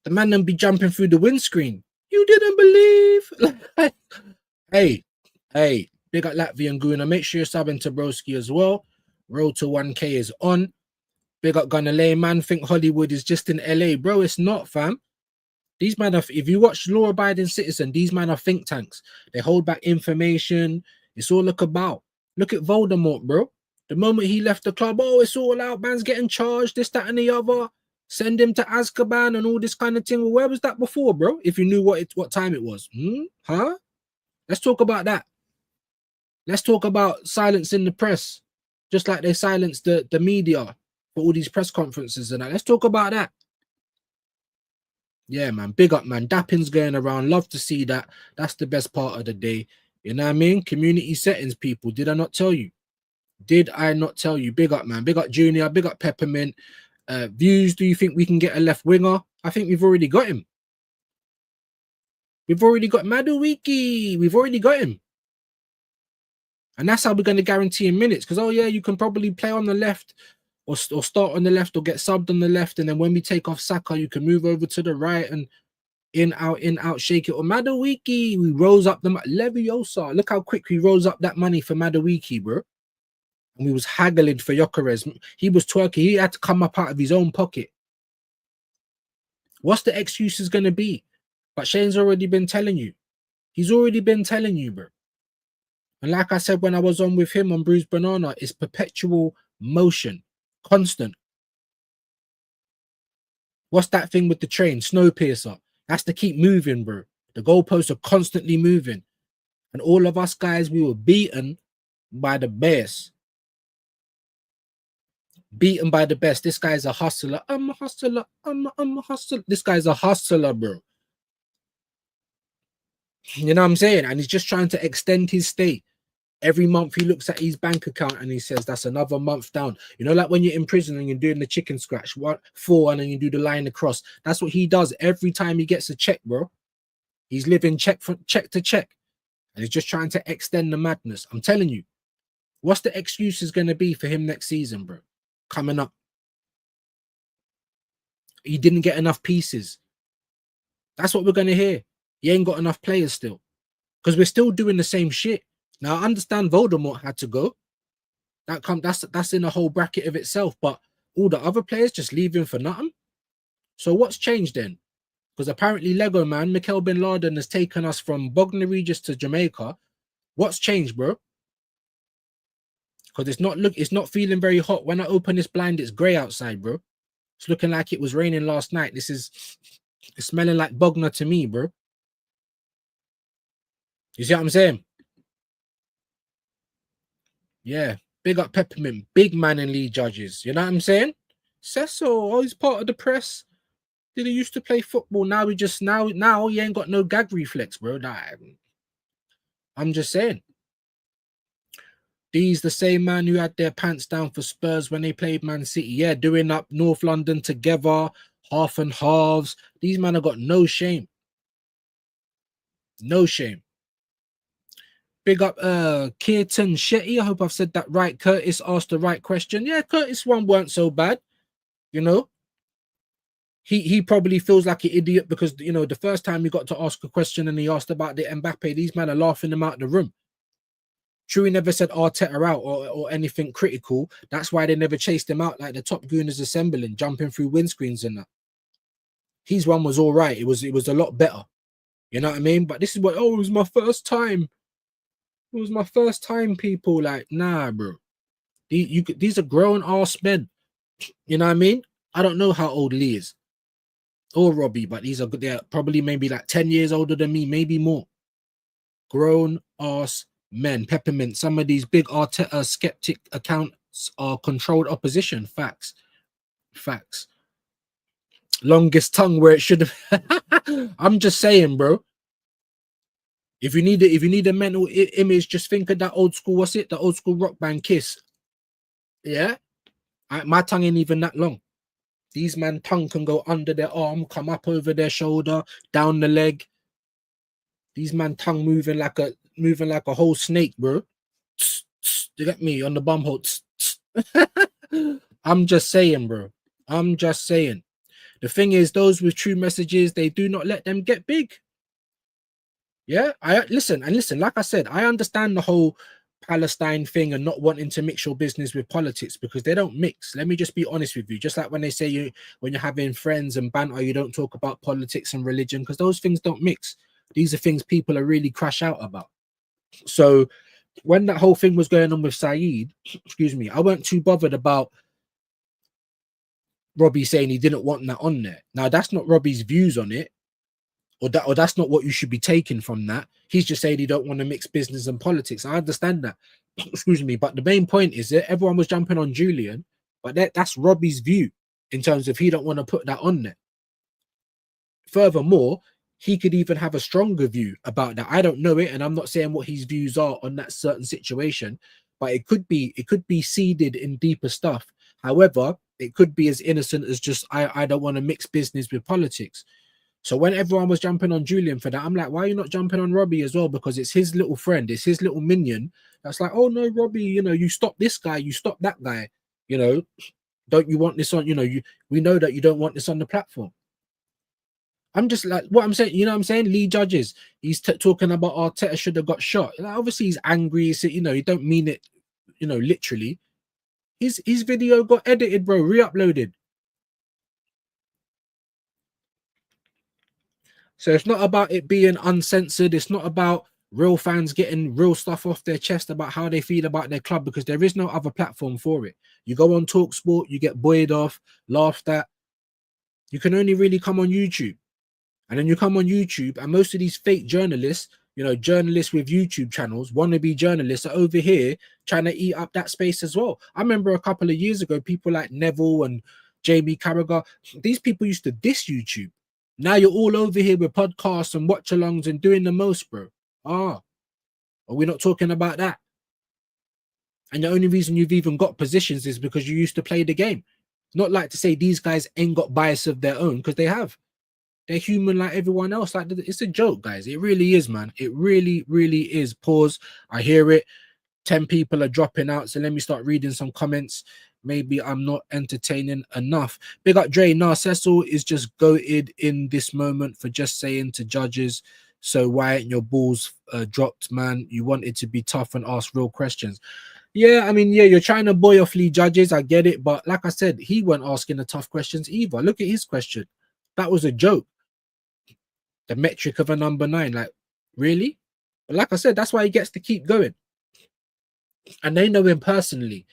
The man then be jumping through the windscreen. You didn't believe? Hey, big up Latvian Gooner. Make sure you're subbing to Broski as well. Road to 1K is on. Big up Gunalay. Man think Hollywood is just in LA. Bro, it's not, fam. These men are, if you watch Law-Abiding Citizen, these men are think tanks. They hold back information. It's all look about. Look at Voldemort, bro. The moment he left the club, oh, it's all out. Man's getting charged, this, that, and the other. Send him to Azkaban and all this kind of thing. Well, where was that before, bro? If you knew what time it was. Huh? Let's talk about that. Let's talk about silencing the press. Just like they silenced the media for all these press conferences and that. Let's talk about that. Yeah, man. Big up, man. Dapping's going around. Love to see that. That's the best part of the day. You know what I mean? Community settings, people. Did I not tell you? Did I not tell you? Big up, man. Big up Junior. Big up Peppermint. Views, do you think we can get a left winger? I think we've already got him. We've already got Madueke. We've already got him. And that's how we're going to guarantee him minutes. Because, oh, yeah, you can probably play on the left or start on the left or get subbed on the left. And then when we take off Saka, you can move over to the right and in, out, shake it. Or Madueke, we rose up the... Leviosa. Look how quick we rose up that money for Madueke, bro. And we was haggling for Gyokeres. He was twerking. He had to come up out of his own pocket. What's the excuses going to be? But Shane's already been telling you. He's already been telling you, bro. And like I said when I was on with him on Bruised Banana, it's perpetual motion. Constant. What's that thing with the train? Snowpiercer. That's to keep moving, bro. The goalposts are constantly moving. And all of us guys, we were beaten by the best. Beaten by the best. This guy's a hustler. I'm a hustler. I'm a hustler. This guy's a hustler, bro. You know what I'm saying? And he's just trying to extend his stay. Every month he looks at his bank account and he says, that's another month down. You know, like when you're in prison and you're doing the chicken scratch, 4, and then you do the line across. That's what he does every time he gets a check, bro. He's living check to check. And he's just trying to extend the madness. I'm telling you. What's the excuses going to be for him next season, bro? Coming up. He didn't get enough pieces. That's what we're going to hear. He ain't got enough players still. Because we're still doing the same shit. Now, I understand Voldemort had to go. That's in a whole bracket of itself. But All the other players just leaving for nothing. So what's changed then? Because apparently Lego man, Mikel Bin Laden has taken us from Bognor Regis to Jamaica. What's changed, bro? Because it's not feeling very hot. When I open this blind, it's grey outside, bro. It's looking like it was raining last night. It's smelling like Bognor to me, bro. You see what I'm saying? Yeah. Big up Peppermint, big man in lead judges. You know what I'm saying? Cecil, oh, he's part of the press. Did he used to play football? Now he ain't got no gag reflex, bro. Nah, I'm just saying. These the same man who had their pants down for Spurs when they played Man City. Yeah, doing up North London together, half and halves. These men have got no shame. No shame. Big up Keaton Shetty. I hope I've said that right. Curtis asked the right question. Yeah, Curtis one weren't so bad. You know, he probably feels like an idiot because, you know, the first time he got to ask a question and he asked about the Mbappe, these men are laughing him out of the room. True, he never said Arteta out or anything critical. That's why they never chased him out like the Top Gooners assembling, jumping through windscreens and that. His one was all right. It was a lot better. You know what I mean? But this is what, it was my first time. It was my first time, people. Like, nah, bro. These are grown ass men. You know what I mean? I don't know how old Lee is or Robbie, but they're probably maybe like 10 years older than me, maybe more. Grown ass men. Peppermint. Some of these big Arteta skeptic accounts are controlled opposition. Facts. Longest tongue where it should have. I'm just saying, bro. If you need a mental image, just think of that old school. What's it? The old school rock band Kiss. Yeah, my tongue ain't even that long. These man tongue can go under their arm, come up over their shoulder, down the leg. These man tongue moving like a whole snake, bro. You get me on the bum hole. I'm just saying, bro. I'm just saying. The thing is, those with true messages, they do not let them get big. Yeah, listen. Like I said, I understand the whole Palestine thing and not wanting to mix your business with politics because they don't mix. Let me just be honest with you. Just like when they say when you're having friends and banter, you don't talk about politics and religion because those things don't mix. These are things people are really crash out about. So when that whole thing was going on with Saeed, excuse me, I weren't too bothered about Robbie saying he didn't want that on there. Now that's not Robbie's views on it. Or that's not what you should be taking from that. He's just saying he don't want to mix business and politics. I understand that. Excuse me. But the main point is that everyone was jumping on Julian, but that's Robbie's view in terms of he don't want to put that on there. Furthermore, he could even have a stronger view about that. I don't know it, and I'm not saying what his views are on that certain situation, but it could be seeded in deeper stuff. However, it could be as innocent as just I don't want to mix business with politics. So when everyone was jumping on Julian for that, I'm like, why are you not jumping on Robbie as well? Because it's his little friend, it's his little minion. That's like, oh no, Robbie, you know, you stop this guy, you stop that guy. You know, don't you want this on? You know, we know that you don't want this on the platform. I'm just like, what I'm saying, you know what I'm saying? Lee Judges, he's talking about Arteta should have got shot. Like, obviously, he's angry. So, you know, he don't mean it, you know, literally. His video got edited, bro, re-uploaded. So it's not about it being uncensored. It's not about real fans getting real stuff off their chest about how they feel about their club because there is no other platform for it. You go on TalkSport, you get buoyed off, laughed at. You can only really come on YouTube. And then you come on YouTube and most of these fake journalists, you know, journalists with YouTube channels, wannabe journalists are over here trying to eat up that space as well. I remember a couple of years ago, people like Neville and Jamie Carragher, these people used to diss YouTube. Now you're all over here with podcasts and watch-alongs and doing the most, bro. Are we not talking about that? And the only reason you've even got positions is because you used to play the game. It's not like to say these guys ain't got bias of their own because they have. They're human like everyone else. Like, it's a joke, guys. It really is, man. It really, really is. Pause. I hear it. 10 people are dropping out. So let me start reading some comments. Maybe I'm not entertaining enough. Big up Dre. Nah, Cecil is just goated in this moment for just saying to judges, so why ain't your balls dropped, man? You wanted to be tough and ask real questions. Yeah, I mean, yeah, you're trying to boy off Lee Judges. I get it, but like I said, he weren't asking the tough questions either. Look at his question. That was a joke. The metric of a number 9, like, really? But like I said, that's why he gets to keep going. And they know him personally.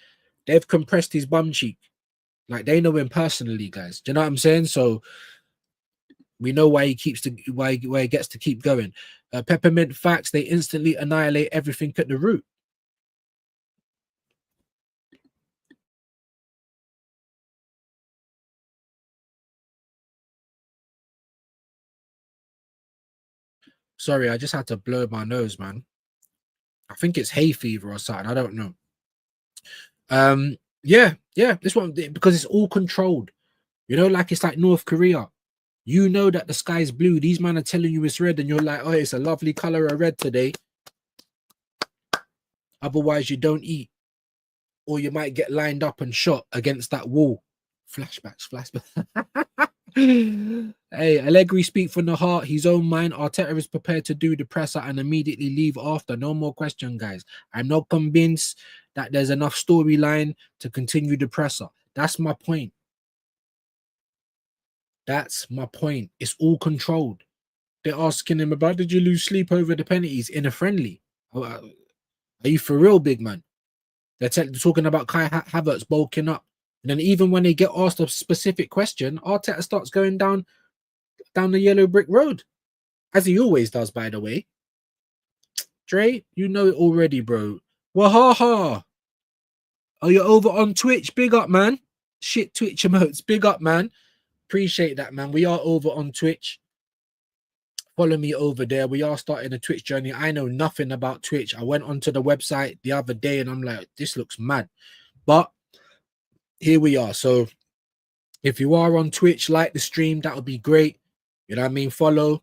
They've compressed his bum cheek. Like, they know him personally, guys. Do you know what I'm saying? So we know why he keeps to why he gets to keep going. Peppermint facts, they instantly annihilate everything at the root. Sorry, I just had to blow my nose, man. I think it's hay fever or something. I don't know. Yeah, this one, because it's all controlled. You know, like it's like North Korea. You know that the sky's blue. These men are telling you it's red, and you're like, oh, it's a lovely color of red today. Otherwise, you don't eat, or you might get lined up and shot against that wall. Flashbacks. Hey, Allegri speak from the heart, his own mind. Arteta is prepared to do the presser and immediately leave after. No more question, guys. I'm not convinced that there's enough storyline to continue the presser. That's my point. That's my point. It's all controlled. They're asking him about, did you lose sleep over the penalties in a friendly? Are you for real, big man? They're talking about Kai Havertz bulking up. And then even when they get asked a specific question, Arteta starts going down the yellow brick road, as he always does, by the way. Dre, you know it already, bro. Wahaha. Oh, you're over on Twitch. Big up, man. Shit, Twitch emotes. Big up, man. Appreciate that, man. We are over on Twitch. Follow me over there. We are starting a Twitch journey. I know nothing about Twitch. I went onto the website the other day and I'm like, this looks mad. But here we are. So if you are on Twitch, like the stream, that would be great. You know what I mean? Follow,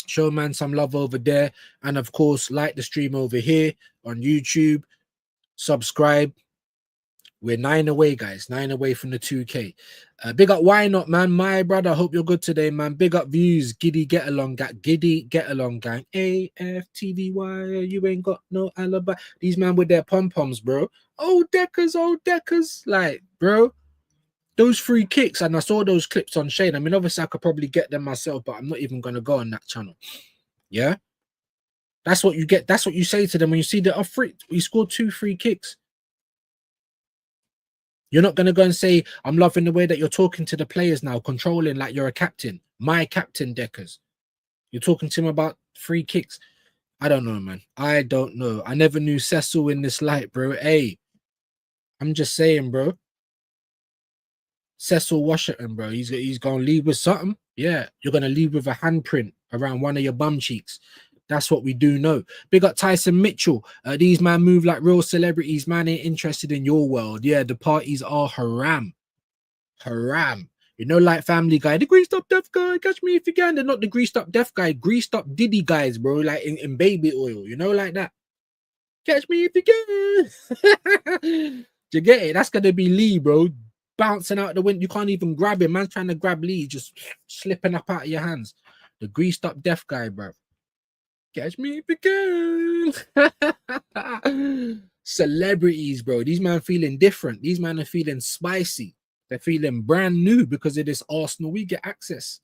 show man some love over there. And of course, like the stream over here on YouTube. Subscribe. We're 9 away, guys. 9 away from the 2K. Big up, why not, man? My brother, hope you're good today, man. Big up views. Giddy get along, giddy get along, gang. AFTVY, you ain't got no alibi. These man with their pom-poms, bro. Old deckers. Like, bro, those free kicks, and I saw those clips on Shane. I mean, obviously, I could probably get them myself, but I'm not even going to go on that channel. Yeah? That's what you get. That's what you say to them when you see that, oh, free. We scored 2 free kicks. You're not going to go and say, I'm loving the way that you're talking to the players now, controlling like you're a captain. My captain, Deckers. You're talking to him about free kicks. I don't know, man. I don't know. I never knew Cecil in this light, bro. Hey, I'm just saying, bro. Cecil Washington, bro. He's going to leave with something. Yeah, you're going to leave with a handprint around one of your bum cheeks. That's what we do know. Big up Tyson Mitchell. These man move like real celebrities. Man ain't interested in your world. Yeah, the parties are haram. Haram. You know, like Family Guy. The greased up deaf guy. Catch me if you can. They're not the greased up deaf guy. Greased up Diddy guys, bro. Like in baby oil. You know, like that. Catch me if you can. Do you get it? That's going to be Lee, bro. Bouncing out the window. You can't even grab him. Man's trying to grab Lee. Just slipping up out of your hands. The greased up deaf guy, bro. Catch me if you can. Celebrities, bro. These men feeling different. These men are feeling spicy. They're feeling brand new because of this Arsenal. We get access.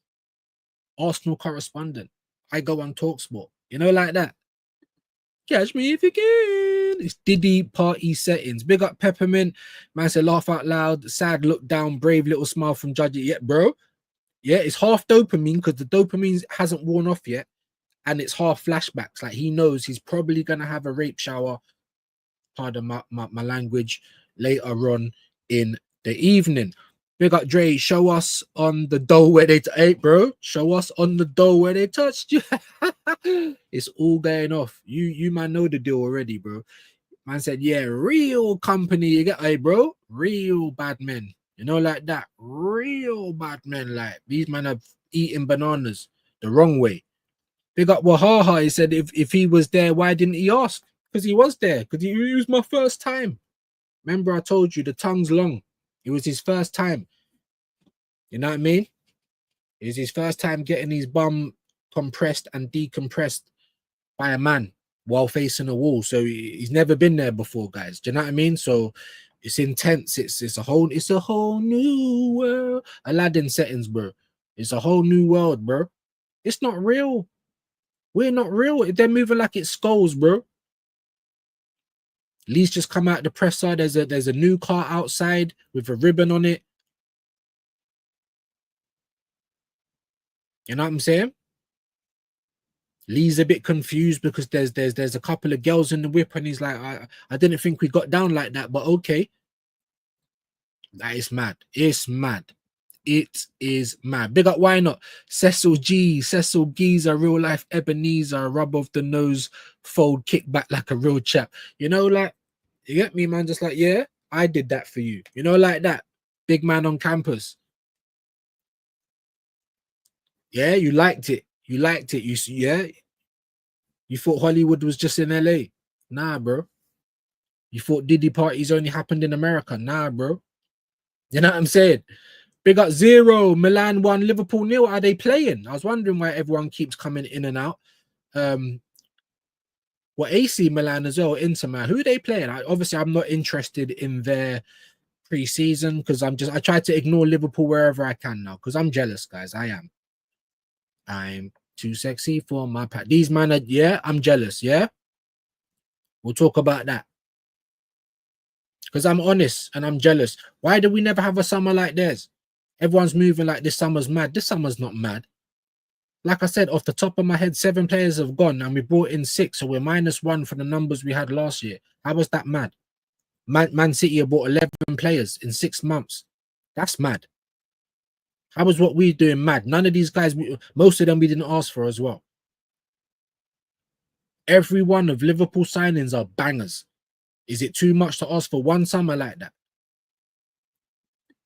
Arsenal correspondent. I go on TalkSport. You know, like that. Catch me if you can. It's Diddy party settings. Big up Peppermint. Man said laugh out loud. Sad look down. Brave little smile from Judge. Yeah, bro. Yeah, it's half dopamine because the dopamine hasn't worn off yet. And it's half flashbacks. Like he knows he's probably gonna have a rape shower, pardon my language, later on in the evening. Big up Dre, show us on the dough where they hey bro, show us on the dough where they touched you. It's all going off. You man know the deal already, bro. Man said, yeah, real company. You get hey bro, real bad men. You know, like that. Real bad men. Like these men have eaten bananas the wrong way. Big up Wahaha. He said if he was there, why didn't he ask? Because he was there. Because it was my first time. Remember, I told you the tongue's long. It was his first time. You know what I mean? It was his first time getting his bum compressed and decompressed by a man. while facing a wall. So he's never been there before, guys. Do you know what I mean? So it's intense. It's a whole new world. Aladdin settings, bro. It's a whole new world, bro. It's not real. We're not real. They're moving like it's skulls, bro. Lee's just come out the presser. There's a new car outside with a ribbon on it. You know what I'm saying? Lee's a bit confused because there's a couple of girls in the whip, and he's like, I didn't think we got down like that, but okay. That is mad. It's mad. It is mad. Big up, why not? Cecil Geezer, real life Ebenezer, rub off the nose, fold, kick back like a real chap. You know, like, you get me, man? Just like, yeah, I did that for you. You know, like that. Big man on campus. Yeah, you liked it. You liked it. Yeah. You thought Hollywood was just in LA. Nah, bro. You thought Diddy parties only happened in America. Nah, bro. You know what I'm saying? Big up 0, Milan 1, Liverpool 0. Are they playing? I was wondering why everyone keeps coming in and out. Well, AC Milan as well, Inter Man. Who are they playing? Obviously, I'm not interested in their pre-season because I try to ignore Liverpool wherever I can now because I'm jealous, guys. I am. I'm too sexy for my pack. These man are, yeah, I'm jealous, yeah? We'll talk about that. Because I'm honest and I'm jealous. Why do we never have a summer like theirs? Everyone's moving like this summer's mad. This summer's not mad. Like I said, off the top of my head, 7 players have gone and we brought in 6. So we're -1 for the numbers we had last year. How was that mad? Man City have bought 11 players in 6 months. That's mad. How was what we're doing mad? None of these guys, most of them we didn't ask for as well. Every one of Liverpool signings are bangers. Is it too much to ask for one summer like that?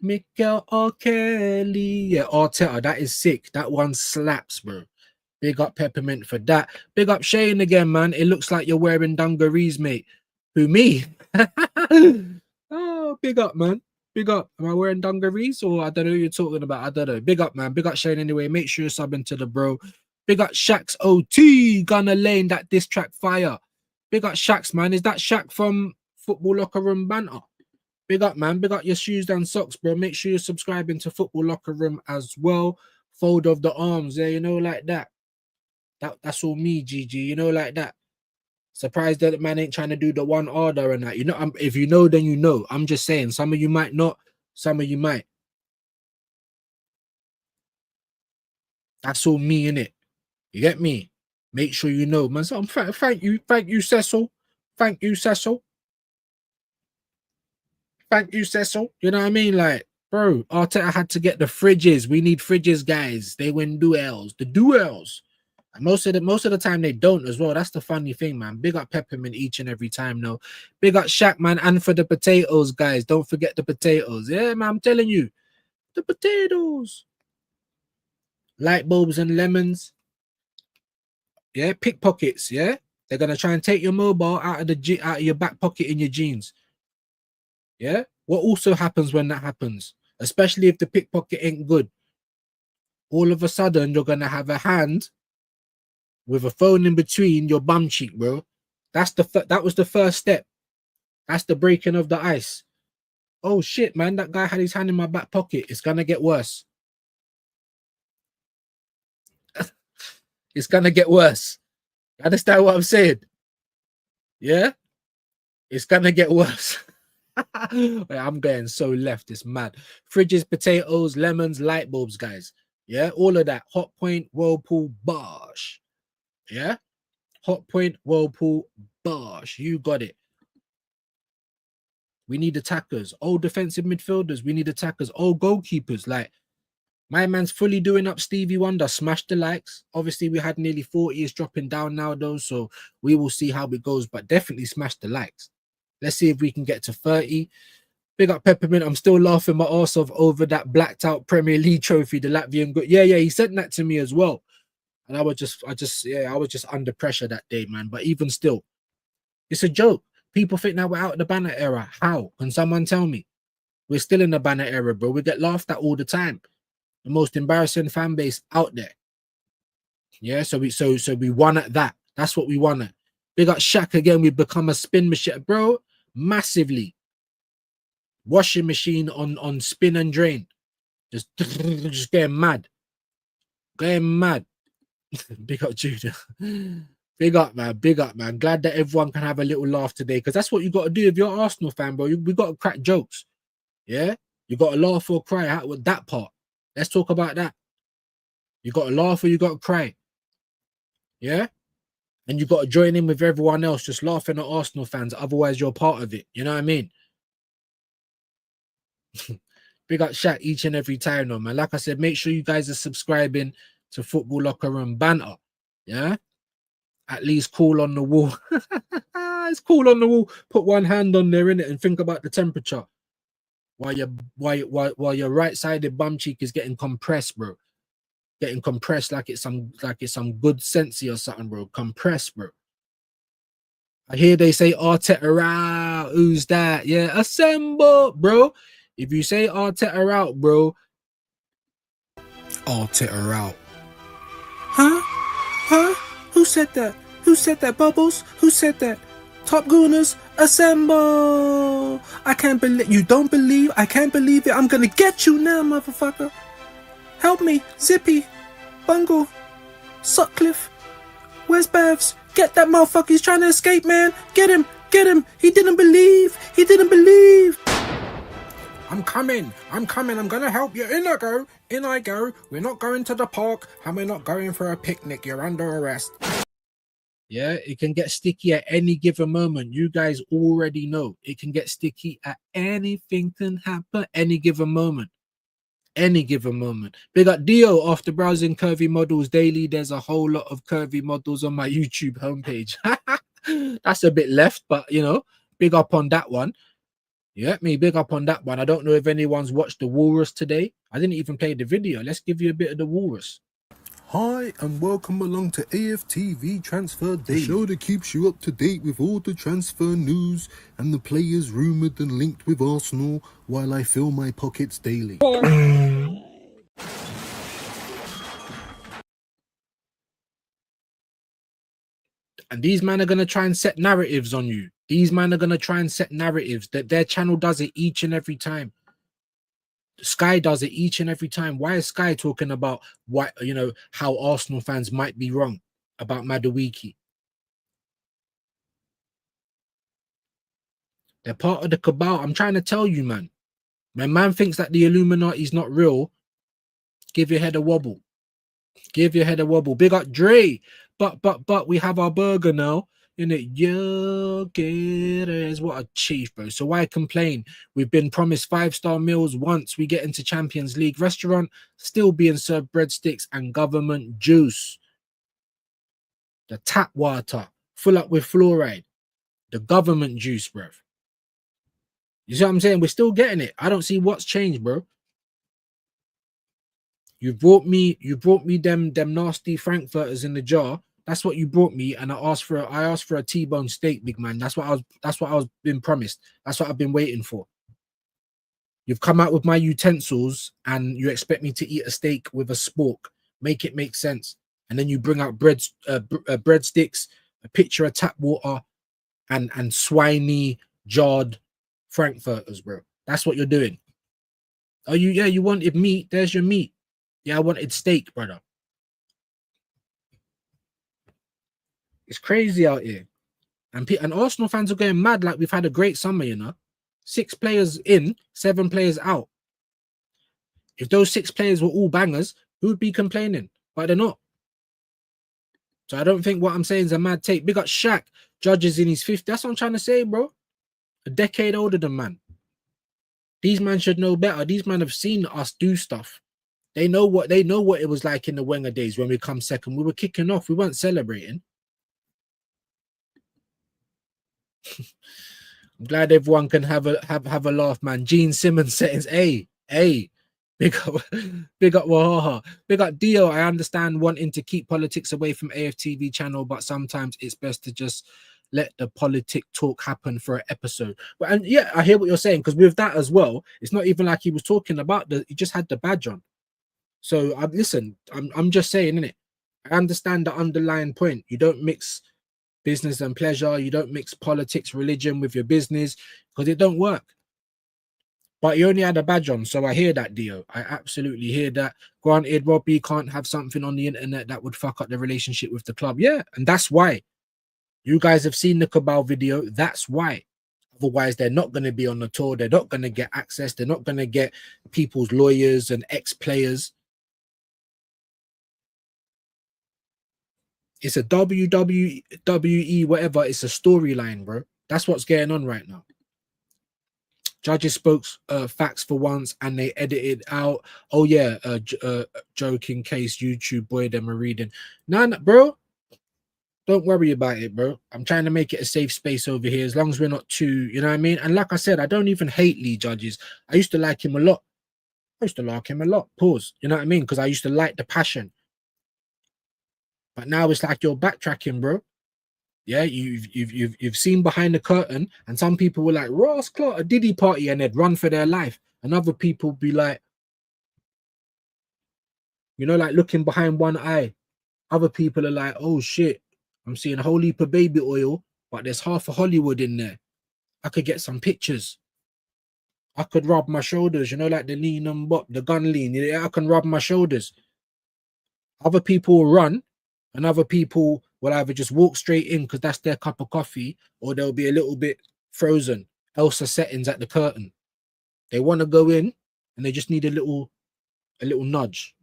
Mikel O'Kelly. Yeah, Arteta, that is sick. That one slaps, bro. Big up Peppermint for that. Big up Shane again, man. It looks like you're wearing dungarees, mate. Who, me? Oh, big up, man. Big up. Am I wearing dungarees or I don't know who you're talking about? I don't know. Big up, man. Big up Shane anyway. Make sure you're subbing to the bro. Big up Shax OT. Gonna lane that diss track fire. Big up Shax, man. Is that Shaq from Football Locker Room Banter? Big up, man. Big up your shoes and socks, bro. Make sure you're subscribing to Football Locker Room as well. Fold of the arms there, you know, like that. That's all me, GG. You know, like that. Surprised that man ain't trying to do the one order and that. You know, if you know, then you know. I'm just saying, some of you might not, some of you might. That's all me, innit? You get me? Make sure you know, man. So thank you, Cecil. Thank you, Cecil. Thank you, Cecil. You know what I mean? Like, bro, Arteta had to get the fridges. We need fridges, guys. They win duels. The duels. And most of the time they don't as well. That's the funny thing, man. Big up Peppermint each and every time, though. Big up Shaq, man. And for the potatoes, guys. Don't forget the potatoes. Yeah, man, I'm telling you. The potatoes. Light bulbs and lemons. Yeah, pickpockets, yeah? They're gonna try and take your mobile out of your back pocket in your jeans. Yeah. What also happens when that happens, especially if the pickpocket ain't good? All of a sudden, you're gonna have a hand with a phone in between your bum cheek, bro. That was the first step. That's the breaking of the ice. Oh shit, man! That guy had his hand in my back pocket. It's gonna get worse. It's gonna get worse. Understand what I'm saying? Yeah. It's gonna get worse. I'm going so left. It's mad. Fridges, potatoes, lemons, light bulbs, guys. Yeah, all of that. Hot Point, Whirlpool, Bosch. Yeah, Hot Point, Whirlpool, Bosch. You got it. We need attackers. Old defensive midfielders. We need attackers. Old goalkeepers. Like, my man's fully doing up Stevie Wonder. Smash the likes. Obviously, we had nearly 40. It's dropping down now, though. So we will see how it goes. But definitely smash the likes. Let's see if we can get to 30. Big up Peppermint. I'm still laughing my arse off over that blacked out Premier League trophy, the Latvian. Yeah, he sent that to me as well. And I was just under pressure that day, man. But even still, it's a joke. People think now we're out of the banner era. How? Can someone tell me? We're still in the banner era, bro. We get laughed at all the time. The most embarrassing fan base out there. Yeah, so we won at that. That's what we won at. Big up Shaq again. We've become a spin machine, bro. Massively. Washing machine on spin and drain. Just getting mad. Going mad. Big up Judah. Big up, man. Big up, man. Glad that everyone can have a little laugh today, because that's what you got to do if you're an Arsenal fan, bro. We got to crack jokes. Yeah? You got to laugh or cry out with that part. Let's talk about that. You got to laugh or you got to cry. Yeah? And you got to join in with everyone else just laughing at Arsenal fans. Otherwise, you're part of it. You know what I mean? Big up Shaq each and every time, though, man. Like I said, make sure you guys are subscribing to Football Locker Room Banter. Yeah? At least cool on the wall. It's cool on the wall. Put one hand on there, innit, and think about the temperature. While your right-sided bum cheek is getting compressed, bro. Getting compressed like it's some good Sensi or something, bro. Compressed, bro. I hear they say Arteta out. Who's that? Yeah, assemble, bro. If you say Arteta out, bro, Arteta out. Huh? Huh? Who said that? Who said that, Bubbles? Who said that? Top Gooners, assemble! I can't believe you don't believe. I can't believe it. I'm gonna get you now, motherfucker. Help me, Zippy, Bungle, Sutcliffe. Where's Bavs? Get that motherfucker. He's trying to escape, man. Get him. Get him. He didn't believe. He didn't believe. I'm coming. I'm coming. I'm gonna help you. In I go. In I go. We're not going to the park, and we're not going for a picnic. You're under arrest. Yeah, it can get sticky at any given moment. You guys already know it can get sticky at anything can happen any given moment. Any given moment. Big up Dio. After browsing curvy models daily, there's a whole lot of curvy models on my YouTube homepage. That's a bit left, but you know, big up on that one. Yeah, me big up on that one. I don't know if anyone's watched the Walrus today. I didn't even play the video. Let's give you a bit of the Walrus. Hi and welcome along to AFTV Transfer Day, the show that keeps you up to date with all the transfer news and the players rumoured and linked with Arsenal while I fill my pockets daily. And these men are going to try and set narratives on you. These men are going to try and set narratives that their channel does it each and every time. Sky does it each and every time. Why is Sky talking about what, you know, how Arsenal fans might be wrong about Madueke? They're part of the cabal. I'm trying to tell you, man. When man thinks that the Illuminati is not real, give your head a wobble. Give your head a wobble. Big up Dre. But we have our burger now. In it, Gyokeres. What a chief, bro. So why complain? We've been promised 5-star meals once we get into Champions League restaurant, still being served breadsticks and government juice. The tap water, full up with fluoride. The government juice, bro. You see what I'm saying? We're still getting it. I don't see what's changed, bro. You brought me them nasty frankfurters in the jar. That's what you brought me, and I asked for a T-bone steak, big man. That's what I was been promised. That's what I've been waiting for. You've come out with my utensils, and you expect me to eat a steak with a spork. Make it make sense. And then you bring out breadsticks, a pitcher of tap water, and swiney jarred frankfurters, bro. That's what you're doing. Oh, you wanted meat. There's your meat. Yeah, I wanted steak, brother. It's crazy out here. And Arsenal fans are going mad like we've had a great summer, you know. 6 players in, 7 players out. If those 6 players were all bangers, who would be complaining? But they're not. So I don't think what I'm saying is a mad take. Big up Shaq, judges in his 50s. That's what I'm trying to say, bro. A decade older than man. These men should know better. These men have seen us do stuff. They know what it was like in the Wenger days when we come second. We were kicking off. We weren't celebrating. I'm glad everyone can have a laugh, man. Gene Simmons settings. Hey, big up Wahaha. Big up Dio. I understand wanting to keep politics away from AFTV channel, but sometimes it's best to just let the politic talk happen for an episode. But and yeah, I hear what you're saying, because with that as well, it's not even like he was talking about he just had the badge on. So listen, I'm just saying, innit? I understand the underlying point. You don't mix business and pleasure. You don't mix politics, religion with your business because it don't work. But you only had a badge on, so I hear that, Dio. I absolutely hear that. Granted, Robbie can't have something on the internet that would fuck up the relationship with the club. Yeah, and that's why. You guys have seen the Cabal video. That's why. Otherwise, they're not going to be on the tour. They're not going to get access. They're not going to get people's lawyers and ex-players. It's a WWE, whatever. It's a storyline, bro. That's what's going on right now. Judges spoke facts for once and they edited out. Oh, yeah, joking case, YouTube boy, them are reading. Nah, bro. Don't worry about it, bro. I'm trying to make it a safe space over here as long as we're not too, you know what I mean? And like I said, I don't even hate Lee Judges. I used to like him a lot. Pause. You know what I mean? Because I used to like the passion. But now it's like you're backtracking, bro. Yeah, you've seen behind the curtain, and some people were like, Ross Clark, a Diddy party, and they'd run for their life. And other people be like, you know, like looking behind one eye. Other people are like, oh shit, I'm seeing a whole heap of baby oil, but there's half of Hollywood in there. I could get some pictures. I could rub my shoulders, you know, like the lean and bop, the gun lean. Yeah, I can rub my shoulders. Other people will run, and other people will either just walk straight in because that's their cup of coffee, or they'll be a little bit frozen. Elsa settings at the curtain. They want to go in, and they just need a little nudge.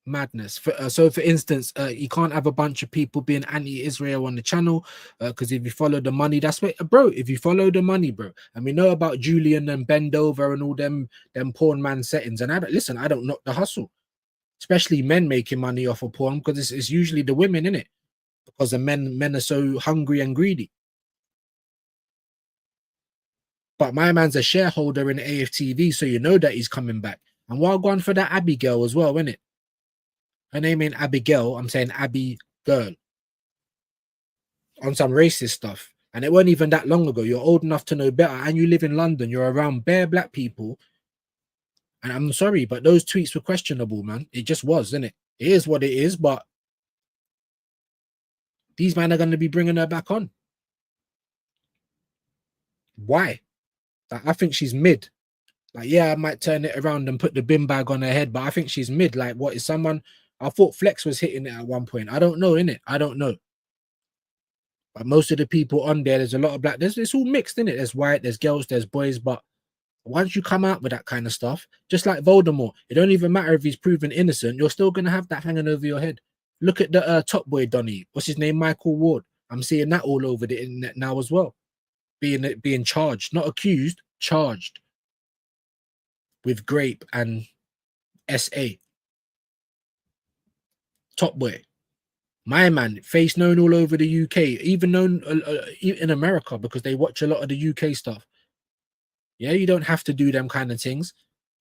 Madness. So for instance, you can't have a bunch of people being anti-Israel on the channel because if you follow the money, that's what, bro. If you follow the money, bro, and we know about Julian and Bendover and all them porn man settings. And I don't knock the hustle, especially men making money off of porn because it's usually the women in it because the men are so hungry and greedy. But my man's a shareholder in AFTV, so you know that he's coming back. And while going for that Abigail as well, isn't it? Her name ain't Abigail. I'm saying Abby Girl. On some racist stuff. And it weren't even that long ago. You're old enough to know better. And you live in London. You're around bare black people. And I'm sorry, but those tweets were questionable, man. It just was, isn't it? It is what it is, but these men are going to be bringing her back on. Why? Like, I think she's mid. Like, yeah, I might turn it around and put the bin bag on her head, but I think she's mid. Like, what is someone... I thought Flex was hitting it at one point. I don't know, innit? I don't know. But most of the people on there's a lot of black. It's all mixed, innit? There's white, there's girls, there's boys. But once you come out with that kind of stuff, just like Voldemort, it don't even matter if he's proven innocent. You're still going to have that hanging over your head. Look at the top boy, Donny. What's his name? Michael Ward. I'm seeing that all over the internet now as well. Being charged. Not accused, charged. With grape and SA. Top boy, my man, face known all over the UK, even known in America because they watch a lot of the UK stuff. Yeah, you don't have to do them kind of things.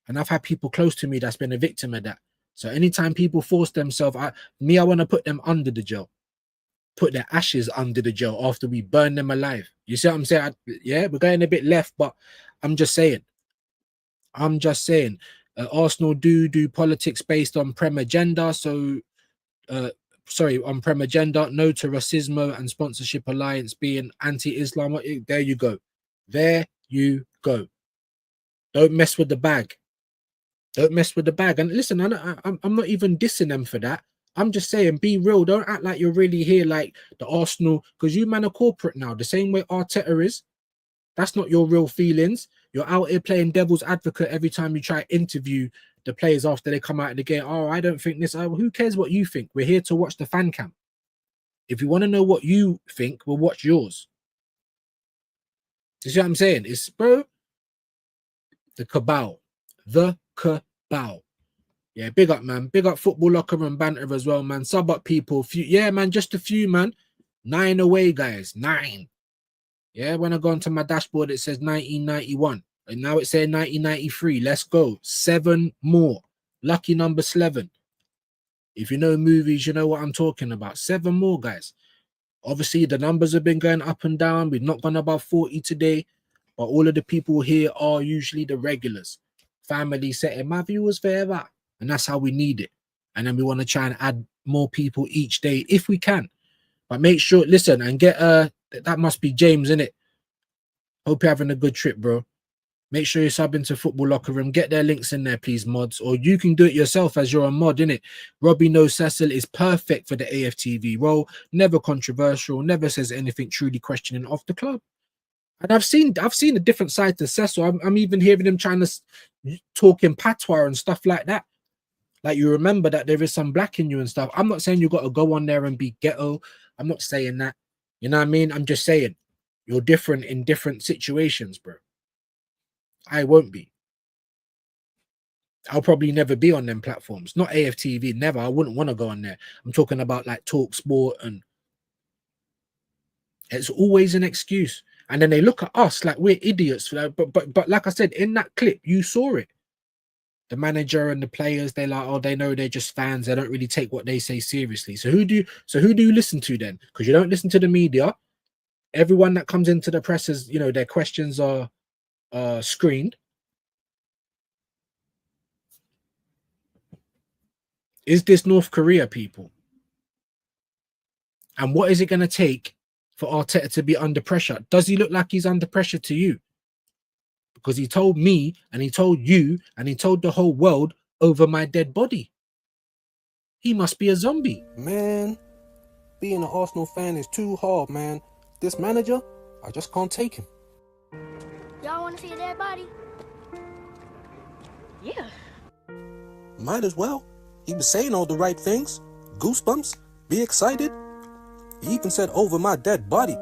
And I've had people close to me that's been a victim of that. So anytime people force themselves, I want to put them under the gel. Put their ashes under the gel after we burn them alive. You see what I'm saying? Yeah, we're going a bit left, but I'm just saying. Arsenal do politics based on Prem agenda. So... on Prem agenda, no to racismo and sponsorship alliance being anti-Islam. There you go. There you go. Don't mess with the bag. Don't mess with the bag. And listen, I'm not even dissing them for that. I'm just saying, be real. Don't act like you're really here like the Arsenal, because you man are corporate now, the same way Arteta is. That's not your real feelings. You're out here playing devil's advocate every time you try to interview the players after they come out of the game. Oh, I don't think this. Oh, who cares what you think? We're here to watch the fan cam. If you want to know what you think, we'll watch yours. You see what I'm saying? It's, bro, the cabal. The cabal. Yeah, big up, man. Big up Football Locker Room banter as well, man. Sub up people. Yeah, man, just a few, man. 9 away, guys. 9. Yeah, when I go onto my dashboard, it says 1991. And now it's saying 1993. Let's go. 7 more. Lucky number 7. If you know movies, you know what I'm talking about. 7 more, guys. Obviously, the numbers have been going up and down. We've not gone above 40 today. But all of the people here are usually the regulars. Family setting my viewers forever. And that's how we need it. And then we want to try and add more people each day if we can. But make sure, listen, and get that must be James, innit? Hope you're having a good trip, bro. Make sure you sub into Football Locker Room. Get their links in there, please, mods. Or you can do it yourself as you're a mod, innit? Robbie No Cecil is perfect for the AFTV role. Never controversial. Never says anything truly questioning of the club. And I've seen a different side to Cecil. I'm even hearing him trying to talk in patois and stuff like that. Like, you remember that there is some black in you and stuff. I'm not saying you got to go on there and be ghetto. I'm not saying that. You know what I mean? I'm just saying you're different in different situations, bro. I won't be. I'll probably never be on them platforms. Not AFTV, never. I wouldn't want to go on there. I'm talking about like Talk Sport, and it's always an excuse. And then they look at us like we're idiots. But like I said, in that clip, you saw it. The manager and the players, they're like, oh, they know they're just fans. They don't really take what they say seriously. So who do you listen to then? Because you don't listen to the media. Everyone that comes into the press is, you know, their questions are screened. Is this North Korea, people? And what is it going to take for Arteta to be under pressure? Does he look like he's under pressure to you? Because he told me, and he told you, and he told the whole world over my dead body. He must be a zombie. Man, being an Arsenal fan is too hard, man. This manager, I just can't take him. Y'all want to see a dead body? Yeah. Might as well. He was saying all the right things. Goosebumps. Be excited. He even said over my dead body.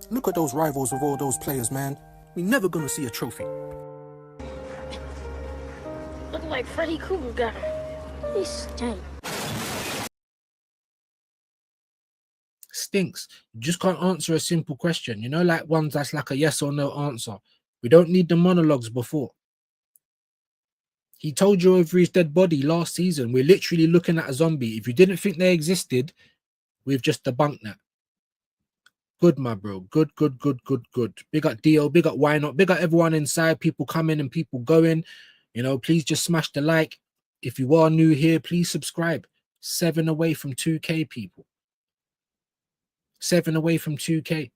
Look at those rivals of all those players, man. We never gonna see a trophy. Look like Freddy Krueger got him. He stink. Stinks. You just can't answer a simple question. You know, like ones that's like a yes or no answer. We don't need the monologues before. He told you over his dead body last season. We're literally looking at a zombie. If you didn't think they existed, we've just debunked that. Good, my bro. Good. Big up Dio. Big up Why Not. Big up everyone inside. People coming and people going. You know, please just smash the like. If you are new here, please subscribe. 7 away from 2K, people. 7 away from 2K.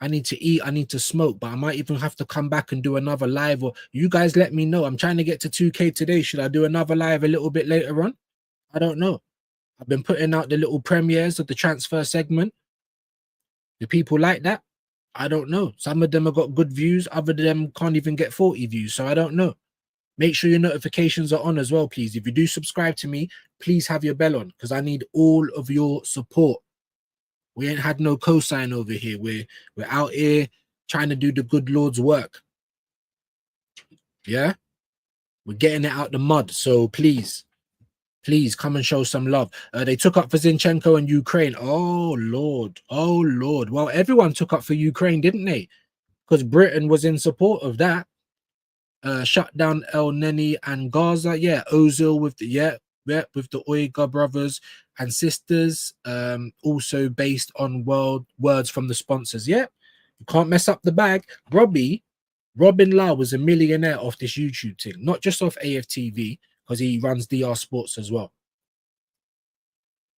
I need to eat, I need to smoke, but I might even have to come back and do another live. Or you guys let me know. I'm trying to get to 2K today. Should I do another live a little bit later on? I don't know. I've been putting out the little premieres of the transfer segment. Do people like that? I don't know. Some of them have got good views. Other of them can't even get 40 views. So I don't know. Make sure your notifications are on as well, please. If you do subscribe to me, please have your bell on because I need all of your support. We ain't had no cosign over here. We're out here trying to do the good Lord's work. Yeah? We're getting it out the mud. So please come and show some love. They took up for Zinchenko and Ukraine. Oh, Lord. Oh, Lord. Well, everyone took up for Ukraine, didn't they? Because Britain was in support of that. Shut down El Neni and Gaza. Yeah, Ozil with the with the Uyghur brothers and sisters, also based on words from the sponsors. Yeah, you can't mess up the bag. Robin Lau was a millionaire off this YouTube thing, not just off AFTV, because he runs DR Sports as well.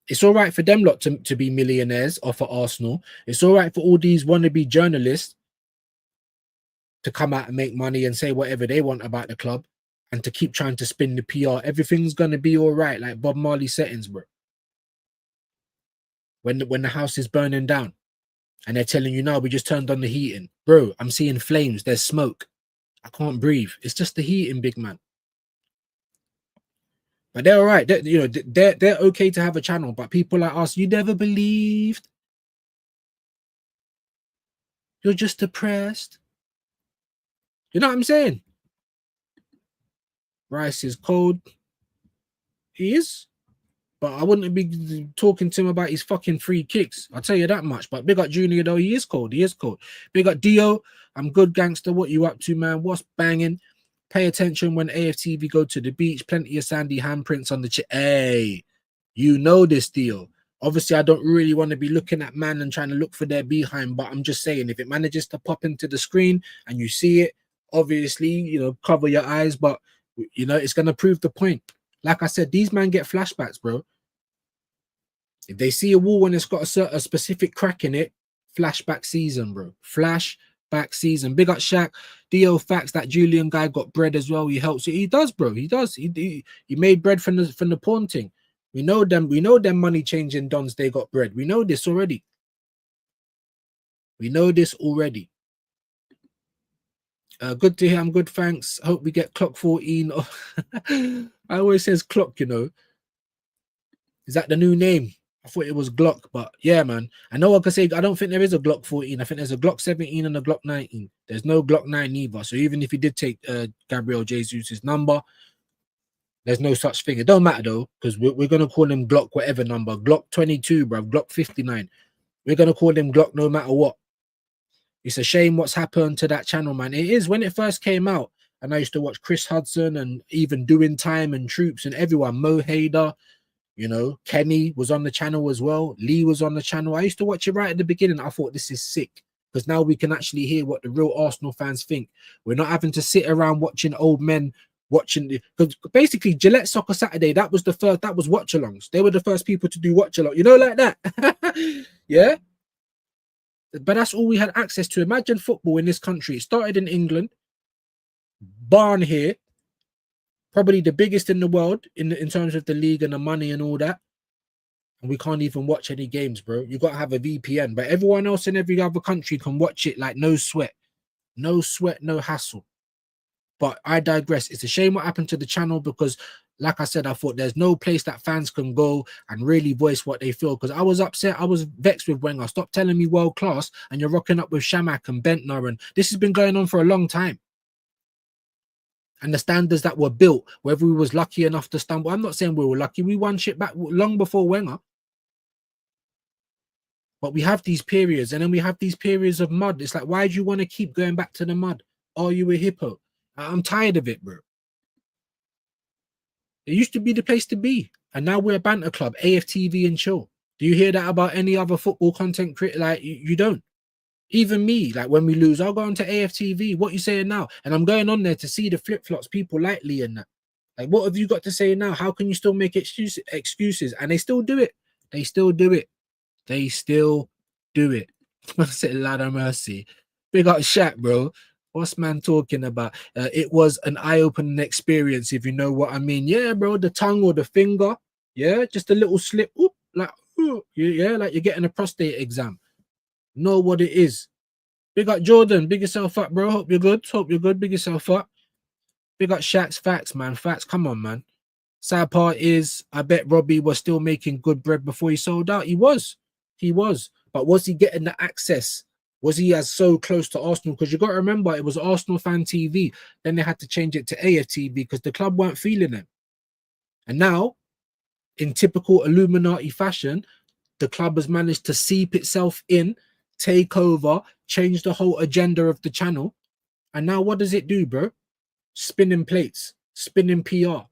It's all right for them lot to be millionaires off of Arsenal. It's all right for all these wannabe journalists to come out and make money and say whatever they want about the club and to keep trying to spin the PR. Everything's going to be all right, like Bob Marley settings, bro. When the house is burning down and they're telling you, no, we just turned on the heating. Bro, I'm seeing flames. There's smoke. I can't breathe. It's just the heating, big man. But they're all right. They're okay to have a channel. But people like us, you never believed. You're just depressed. You know what I'm saying? Rice is cold. He is. But I wouldn't be talking to him about his fucking free kicks. I'll tell you that much. But big up Junior, though. He is cold. He is cold. Big up Dio. I'm good, gangster. What you up to, man? What's banging? Pay attention when AFTV go to the beach. Plenty of sandy handprints on the Hey, you know this deal. Obviously, I don't really want to be looking at man and trying to look for their behind. But I'm just saying, if it manages to pop into the screen and you see it, obviously, cover your eyes. But, it's going to prove the point. Like I said, these men get flashbacks, bro. If they see a wall and it's got a specific crack in it, flashback season, bro. Flashback season. Big up Shaq. DO facts that Julian guy got bread as well. He helps. He does, bro. He does. He made bread from the pawn thing. We know them. We know them money changing dons. They got bread. We know this already. We know this already. Good to hear. I'm good. Thanks. Hope we get clock 14. I always says clock. You know. Is that the new name? I thought it was Glock, but yeah, man. I know I can say I don't think there is a Glock 14. I think there's a Glock 17 and a Glock 19. There's no Glock 9 either. So even if you did take Gabriel Jesus' number, there's no such thing. It don't matter though, because we're gonna call him Glock whatever number. Glock 22, bro. Glock 59. We're gonna call him Glock no matter what. It's a shame what's happened to that channel, man. It is. When it first came out, and I used to watch Chris Hudson and even Doing Time and Troops and everyone, Mo Hader. You know, Kenny was on the channel as well. Lee was on the channel. I used to watch it right at the beginning. I thought this is sick because now we can actually hear what the real Arsenal fans think. We're not having to sit around watching old men watching. Because basically, Gillette Soccer Saturday, that was the first. That was watch-alongs. They were the first people to do watch-along. You know, like that. Yeah. But that's all we had access to. Imagine football in this country. It started in England. Barn here. Probably the biggest in the world in terms of the league and the money and all that. And we can't even watch any games, bro. You got to have a VPN. But everyone else in every other country can watch it like no sweat. No sweat, no hassle. But I digress. It's a shame what happened to the channel because, like I said, I thought there's no place that fans can go and really voice what they feel. Because I was upset. I was vexed with Wenger. Stop telling me world class and you're rocking up with Shamak and Bentner. And this has been going on for a long time. And the standards that were built, whether we was lucky enough to stumble. I'm not saying we were lucky. We won shit back long before Wenger. But we have these periods, and then we have these periods of mud. It's like, why do you want to keep going back to the mud? Are you a hippo? I'm tired of it, bro. It used to be the place to be. And now we're a banter club, AFTV and chill. Do you hear that about any other football content creator? Like, you don't. Even me, like when we lose, I'll go on to AFTV. What you saying now? And I'm going on there to see the flip-flops, people like Lee and that. Like, what have you got to say now? How can you still make excuses? And they still do it. They still do it. They still do it. I said, Lord of mercy. Big up Shaq, bro. What's man talking about? It was an eye-opening experience, if you know what I mean. Yeah, bro, the tongue or the finger. Yeah, just a little slip. Oop, like, ooh, yeah, like you're getting a prostate exam. Know what it is. Big up Jordan. Big yourself up, bro. Hope you're good. Hope you're good. Big yourself up. Big up Shaq's facts, man. Facts. Come on, man. Sad part is, I bet Robbie was still making good bread before he sold out. He was. He was. But was he getting the access? Was he as so close to Arsenal? Because you got to remember, it was Arsenal Fan TV. Then they had to change it to AFTV because the club weren't feeling it. And now, in typical Illuminati fashion, the club has managed to seep itself in, take over, change the whole agenda of the channel. And now what does it do, bro? Spinning plates, spinning PR.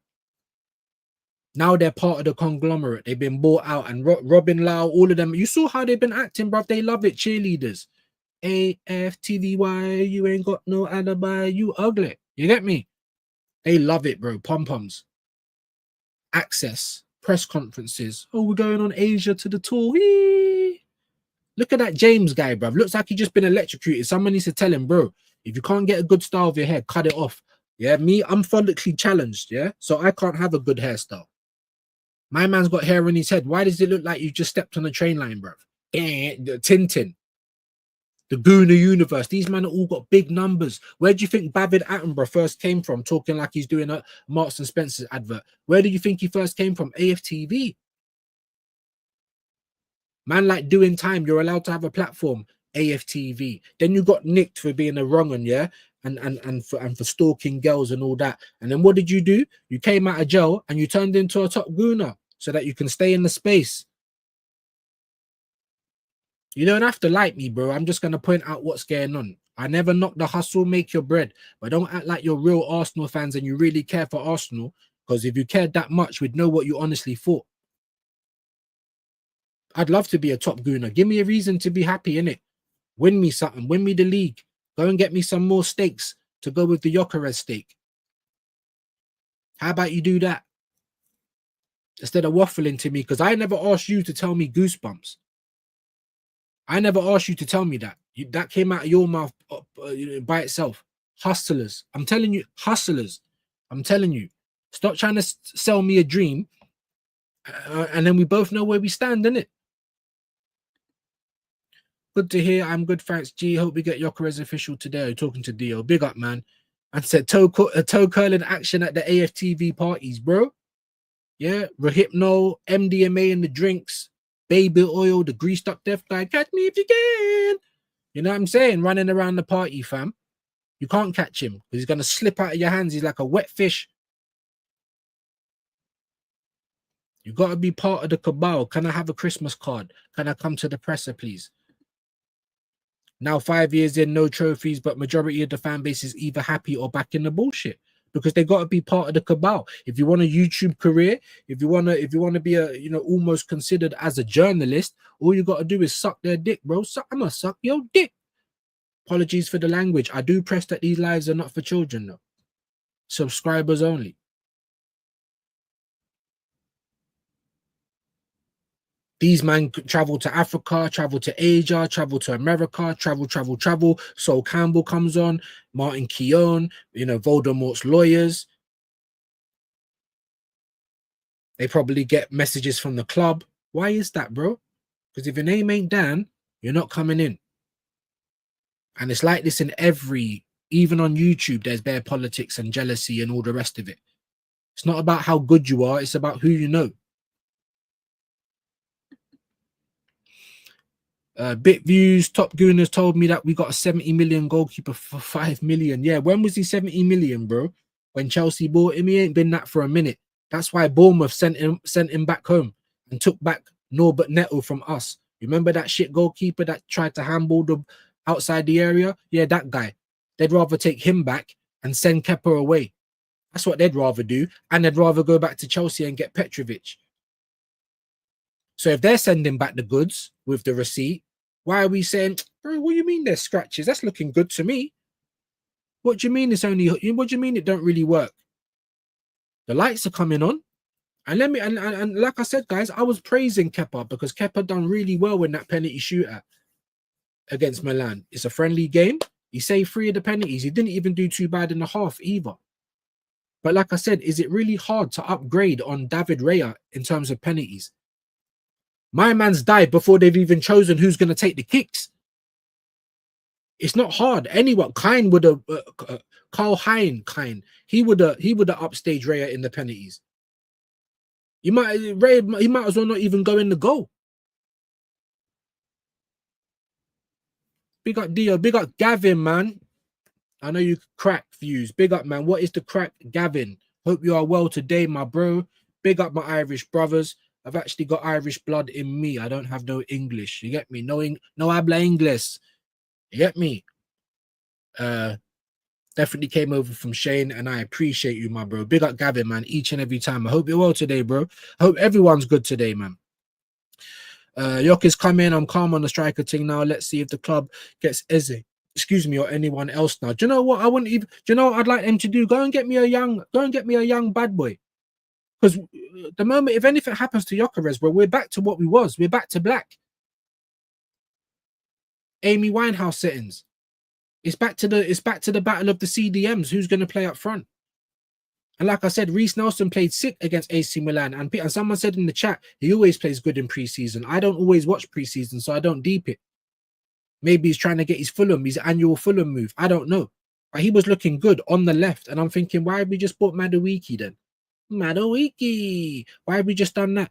Now they're part of the conglomerate. They've been bought out. And Robin Lau, all of them. You saw how they've been acting, bruv. They love it. Cheerleaders. AFTVY, you ain't got no alibi. You ugly. You get me? They love it, bro. Pom-poms. Access. Press conferences. Oh, we're going on Asia to the tour. Whee! Look at that James guy, bro. Looks like he just been electrocuted. Someone needs to tell him, bro, if you can't get a good style of your hair, cut it off. Yeah, me, I'm follically challenged, yeah? So I can't have a good hairstyle. My man's got hair on his head. Why does it look like you just stepped on a train line, bro? The Tintin. The Gooner Universe. These men are all got big numbers. Where do you think David Attenborough first came from, talking like he's doing a Marks and Spencer's advert? Where do you think he first came from? AFTV. Man, like Doing Time, you're allowed to have a platform. AFTV. Then you got nicked for being a wrong one, yeah? And for stalking girls and all that. And then what did you do? You came out of jail and you turned into a top gooner so that you can stay in the space. You don't have to like me, bro. I'm just going to point out what's going on. I never knock the hustle, make your bread. But don't act like you're real Arsenal fans and you really care for Arsenal. Because if you cared that much, we'd know what you honestly thought. I'd love to be a top gooner. Give me a reason to be happy, innit? Win me something. Win me the league. Go and get me some more steaks to go with the Gyokeres steak. How about you do that? instead of waffling to me, because I never asked you to tell me goosebumps. I never asked you to tell me that. That came out of your mouth by itself. Hustlers. I'm telling you, hustlers. I'm telling you. Stop trying to sell me a dream. And then we both know where we stand, innit? Good to hear. I'm good, thanks, G. Hope we get Gyokeres official today. Talking to Dio. Big up, man. And said toe curling action at the AFTV parties, bro. Yeah, Rohypnol, MDMA in the drinks, baby oil, the greased up deaf guy. Catch me if you can. You know what I'm saying? Running around the party, fam. You can't catch him because he's going to slip out of your hands. He's like a wet fish. You got to be part of the cabal. Can I have a Christmas card? Can I come to the presser, please? Now 5 years in, no trophies, but majority of the fan base is either happy or back in the bullshit because they got to be part of the cabal. If you want a YouTube career, if you want to be a, you know, almost considered as a journalist, all you got to do is suck their dick, bro. I'm gonna suck your dick. Apologies for the language. I do press that these lives are not for children, though. Subscribers only. These men travel to Africa, travel to Asia, travel to America, travel. Sol Campbell comes on, Martin Keown, you know, Voldemort's lawyers. They probably get messages from the club. Why is that, bro? Because if your name ain't Dan, you're not coming in. And it's like this in even on YouTube, there's bare politics and jealousy and all the rest of it. It's not about how good you are, it's about who you know. Bit views, Top Gooners told me that we got a 70 million goalkeeper for 5 million. Yeah, when was he 70 million, bro? When Chelsea bought him, he ain't been that for a minute. That's why Bournemouth sent him back home and took back Norbert Neto from us. Remember that shit goalkeeper that tried to handball the outside the area? Yeah, that guy. They'd rather take him back and send Kepa away. That's what they'd rather do. And they'd rather go back to Chelsea and get Petrovic. So if they're sending back the goods with the receipt, why are we saying, bro, what do you mean there's scratches? That's looking good to me. What do you mean it's only, what do you mean it don't really work? The lights are coming on. And and like I said, guys, I was praising Kepa because Kepa done really well in that penalty shootout against Milan. It's a friendly game. He saved 3 of the penalties. He didn't even do too bad in the half either. But like I said, is it really hard to upgrade on David Raya in terms of penalties? My man's died before they've even chosen who's going to take the kicks. It's not hard. Anyone, Kine would have, Kine, he would have upstaged Raya in the penalties. He might as well not even go in the goal. Big up Dio, big up Gavin, man. I know you crack views. Big up, man. What is the crack, Gavin? Hope you are well today, my bro. Big up my Irish brothers. I've actually got Irish blood in me. I don't have no English. You get me? No habla English. You get me? Definitely came over from Shane, and I appreciate you, my bro. Big up Gavin, man, each and every time. I hope you're well today, bro. I hope everyone's good today, man. Yoki's come in. I'm calm on the striker thing now. Let's see if the club gets Eze, or anyone else now. Do you know what I wouldn't even? Do you know what I'd like them to do? Go and get me a young bad boy. Because the moment, if anything happens to Gyokeres, bro, we're back to what we was. We're back to black. Amy Winehouse settings. It's back to the battle of the CDMs. Who's going to play up front? And like I said, Reece Nelson played sick against AC Milan. And someone said in the chat, he always plays good in preseason. I don't always watch preseason, so I don't deep it. Maybe he's trying to get his annual Fulham move. I don't know. But he was looking good on the left. And I'm thinking, why have we just bought Madueke then? Madueke. Why have we just done that?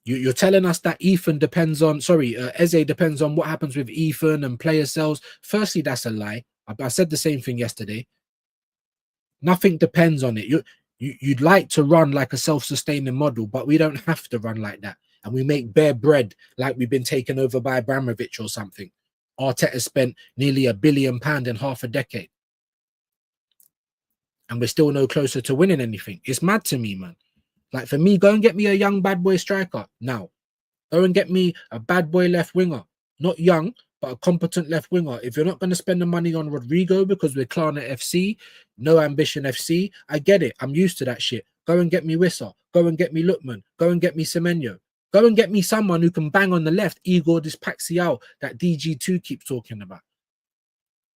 You're telling us that Eze depends on what happens with Ethan and player sales. Firstly, that's a lie. I said the same thing yesterday. Nothing depends on it. You'd like to run like a self-sustaining model, but we don't have to run like that. And we make bare bread like we've been taken over by Abramovich or something. Arteta spent nearly £1 billion in half a decade. And we're still no closer to winning anything. It's mad to me, man. Like, for me, go and get me a young bad boy striker now. Go and get me a bad boy left winger. Not young, but a competent left winger. If you're not going to spend the money on Rodrigo because we're Klarna FC, no ambition FC, I get it. I'm used to that shit. Go and get me Wissa. Go and get me Lookman. Go and get me Semenyo. Go and get me someone who can bang on the left, Igor Dyspraxial, that DG2 keeps talking about.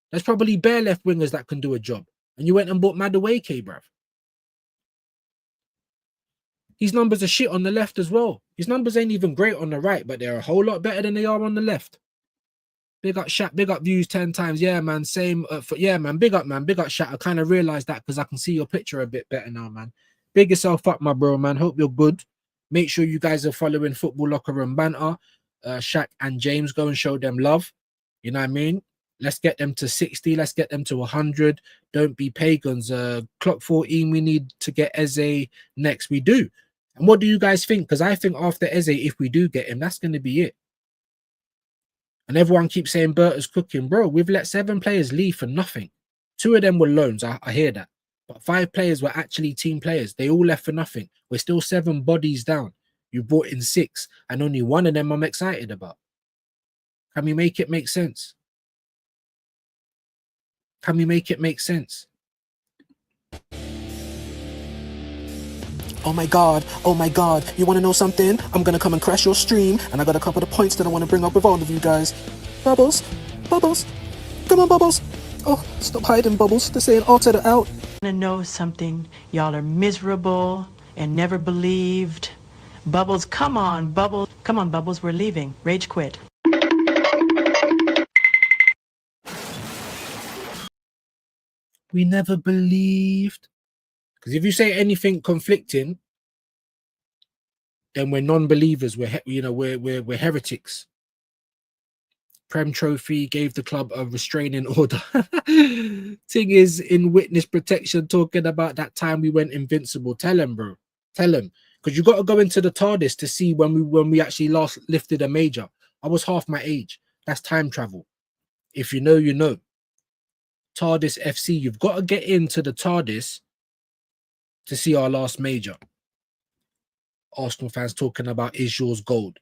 There's probably bare left wingers that can do a job. And you went and bought Madueke, bruv. His numbers are shit on the left as well. His numbers ain't even great on the right, but they're a whole lot better than they are on the left. Big up Shat, big up views 10 times. Yeah, man, same. Yeah, man, big up Shat. I kind of realized that because I can see your picture a bit better now, man. Big yourself up, my bro, man. Hope you're good. Make sure you guys are following Football Locker Room Banter. Shaq and James, go and show them love. You know what I mean? Let's get them to 60. Let's get them to 100. Don't be pagans. Clock 14, we need to get Eze next. We do. And what do you guys think? Because I think after Eze, if we do get him, that's going to be it. And everyone keeps saying Berta's cooking. Bro, we've let 7 players leave for nothing. 2 of them were loans. I hear that. But 5 players were actually team players. They all left for nothing. We're still 7 bodies down. You brought in 6, and only 1 of them I'm excited about. Can we make it make sense? Can we make it make sense? Oh my God, you want to know something? I'm going to come and crash your stream, and I got a couple of points that I want to bring up with all of you guys. Bubbles, come on, Bubbles. Oh, stop hiding, Bubbles. They're saying Arteta out. To know something, y'all are miserable and never believed. Bubbles, come on, Bubbles, we're leaving. Rage quit. We never believed. Because if you say anything conflicting, then we're non-believers. We're heretics. Prem Trophy gave the club a restraining order. Thing is in witness protection, talking about that time we went invincible. Tell him, bro. Tell him. Because you got to go into the TARDIS to see when we actually last lifted a major. I was half my age. That's time travel. If you know, you know. TARDIS FC. You've got to get into the TARDIS to see our last major. Arsenal fans talking about is yours gold?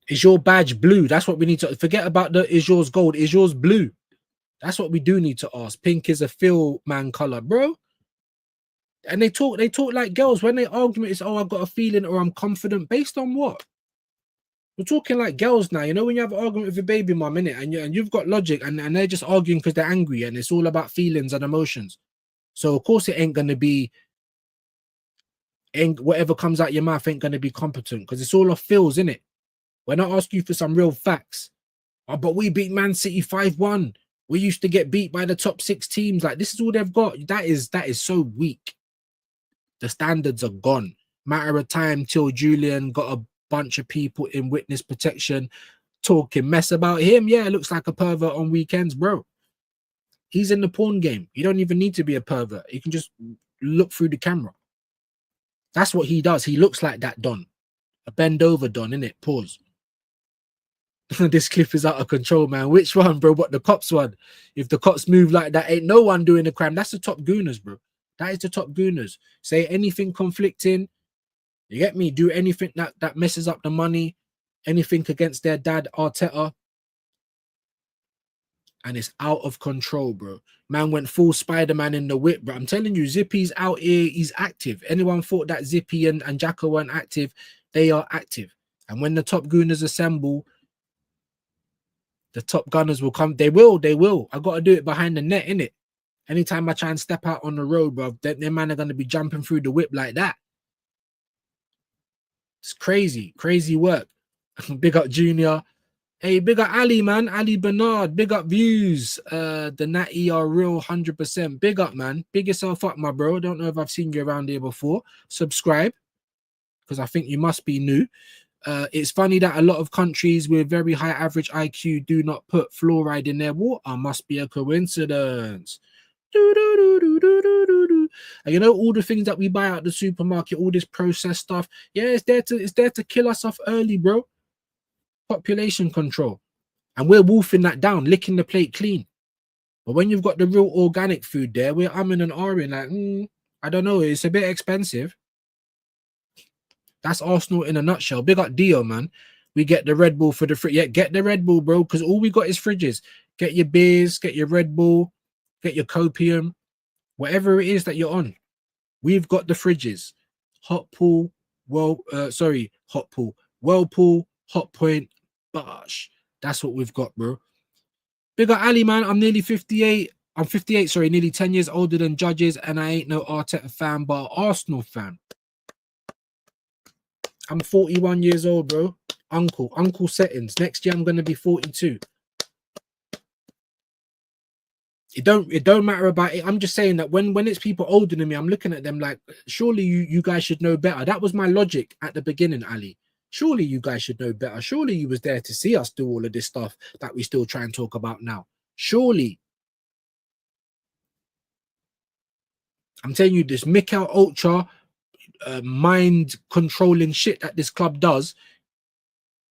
Is your badge blue? That's what we need to forget about. The is yours gold? Is yours blue? That's what we do need to ask. Pink is a feel man color, bro. And they talk like girls when they argument is, oh, I've got a feeling or I'm confident. Based on what? We're talking like girls now. You know when you have an argument with your baby mum, innit? And you've got logic and they're just arguing because they're angry and it's all about feelings and emotions. So of course it ain't gonna be whatever comes out your mouth ain't gonna be competent because it's all off feels, innit? When I ask you for some real facts, oh, but we beat Man City 5-1. We used to get beat by the top 6 teams. Like this is all they've got. That is so weak. The standards are gone. Matter of time till Julian got a bunch of people in witness protection talking mess about him. Yeah, it looks like a pervert on weekends, bro. He's in the porn game. You don't even need to be a pervert. You can just look through the camera. That's what he does. He looks like that Don. A bend over Don, innit? Pause. This clip is out of control, man. Which one, bro? What, the cops one? If the cops move like that, ain't no one doing the crime. That's the top gooners, bro. That is the top gooners. Say anything conflicting. You get me? Do anything that messes up the money. Anything against their dad, Arteta. And it's out of control, bro. Man went full Spider-Man in the whip, bro. I'm telling you, Zippy's out here. He's active. Anyone thought that Zippy and Jacko weren't active? They are active. And when the top gooners assemble, the top gunners will come. They will. I got to do it behind the net, innit? Anytime I try and step out on the road, bro, them man are going to be jumping through the whip like that. It's crazy. Crazy work. Big up Junior. Hey, big up Ali, man. Ali Bernard. Big up views. The Natty are real 100%. Big up, man. Big yourself up, my bro. Don't know if I've seen you around here before. Subscribe, because I think you must be new. It's funny that a lot of countries with very high average IQ do not put fluoride in their water. Must be a coincidence. And you know all the things that we buy at the supermarket, all this processed stuff. Yeah, it's there to kill us off early, bro. Population control, and we're wolfing that down, licking the plate clean. But when you've got the real organic food there, we're umming and ahhing like, I don't know, it's a bit expensive. That's Arsenal in a nutshell. Big up Dio, man. We get the Red Bull for the fridge. Yeah, get the Red Bull, bro, because all we got is fridges. Get your beers, get your Red Bull, get your copium, whatever it is that you're on. We've got the fridges. Hot pool, hot pool, whirlpool, hot point, bosh. That's what we've got, bro. Big up Ali, man. I'm nearly 58. I'm 58, sorry, nearly 10 years older than Judges, and I ain't no Arteta fan, but Arsenal fan. I'm 41 years old, bro. Uncle settings. Next year I'm gonna be 42. It don't matter about it. I'm just saying that when it's people older than me, I'm looking at them like, surely you guys should know better. That was my logic at the beginning, Ali. Surely you guys should know better. Surely you was there to see us do all of this stuff that we still try and talk about now. Surely. I'm telling you, this Mikel Ultra mind controlling shit that this club does,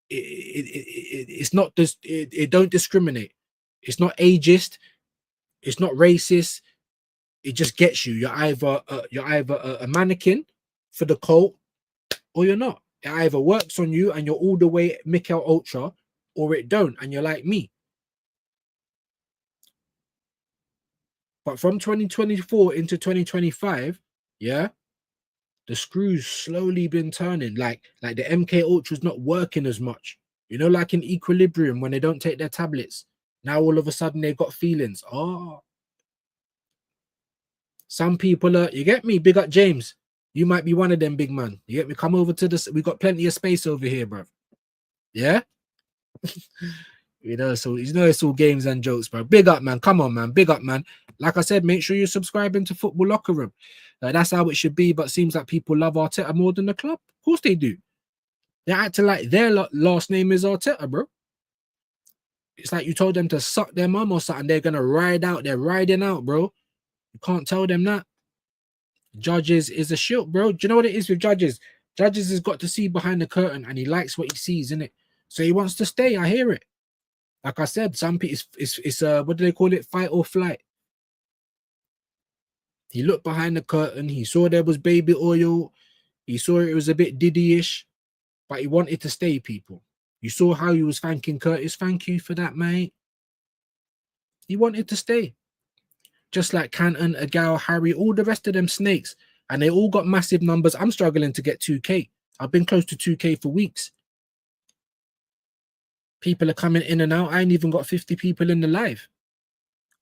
it's not this. It don't discriminate. It's not ageist. It's not racist. It just gets you. You're either a mannequin for the cult, or you're not. It either works on you and you're all the way Mikel Ultra, or it don't, and you're like me. But from 2024 into 2025, yeah, the screws slowly been turning. Like the MK Ultra's not working as much. You know, like in Equilibrium when they don't take their tablets. Now all of a sudden they've got feelings. Oh. Some people are, you get me? Big up James. You might be one of them, big man. You get me? Come over to this. We got plenty of space over here, bro. Yeah? You know, so you know it's all games and jokes, bro. Big up, man. Come on, man. Big up, man. Like I said, make sure you're subscribing to Football Locker Room. That's how it should be, but seems like people love Arteta more than the club. Of course they do. They're acting like their last name is Arteta, bro. It's like you told them to suck their mum or something. They're gonna ride out. They're riding out, bro. You can't tell them that. Judges is a shit, bro. Do you know what it is with Judges? Judges has got to see behind the curtain, and he likes what he sees, innit? So he wants to stay. I hear it. Like I said, some people, it's what do they call it? Fight or flight. He looked behind the curtain. He saw there was baby oil. He saw it was a bit Diddy-ish, but he wanted to stay, people. You saw how he was thanking Curtis. Thank you for that, mate. He wanted to stay. Just like Canton, Agal, Harry, all the rest of them snakes. And they all got massive numbers. I'm struggling to get 2K. I've been close to 2K for weeks. People are coming in and out. I ain't even got 50 people in the live.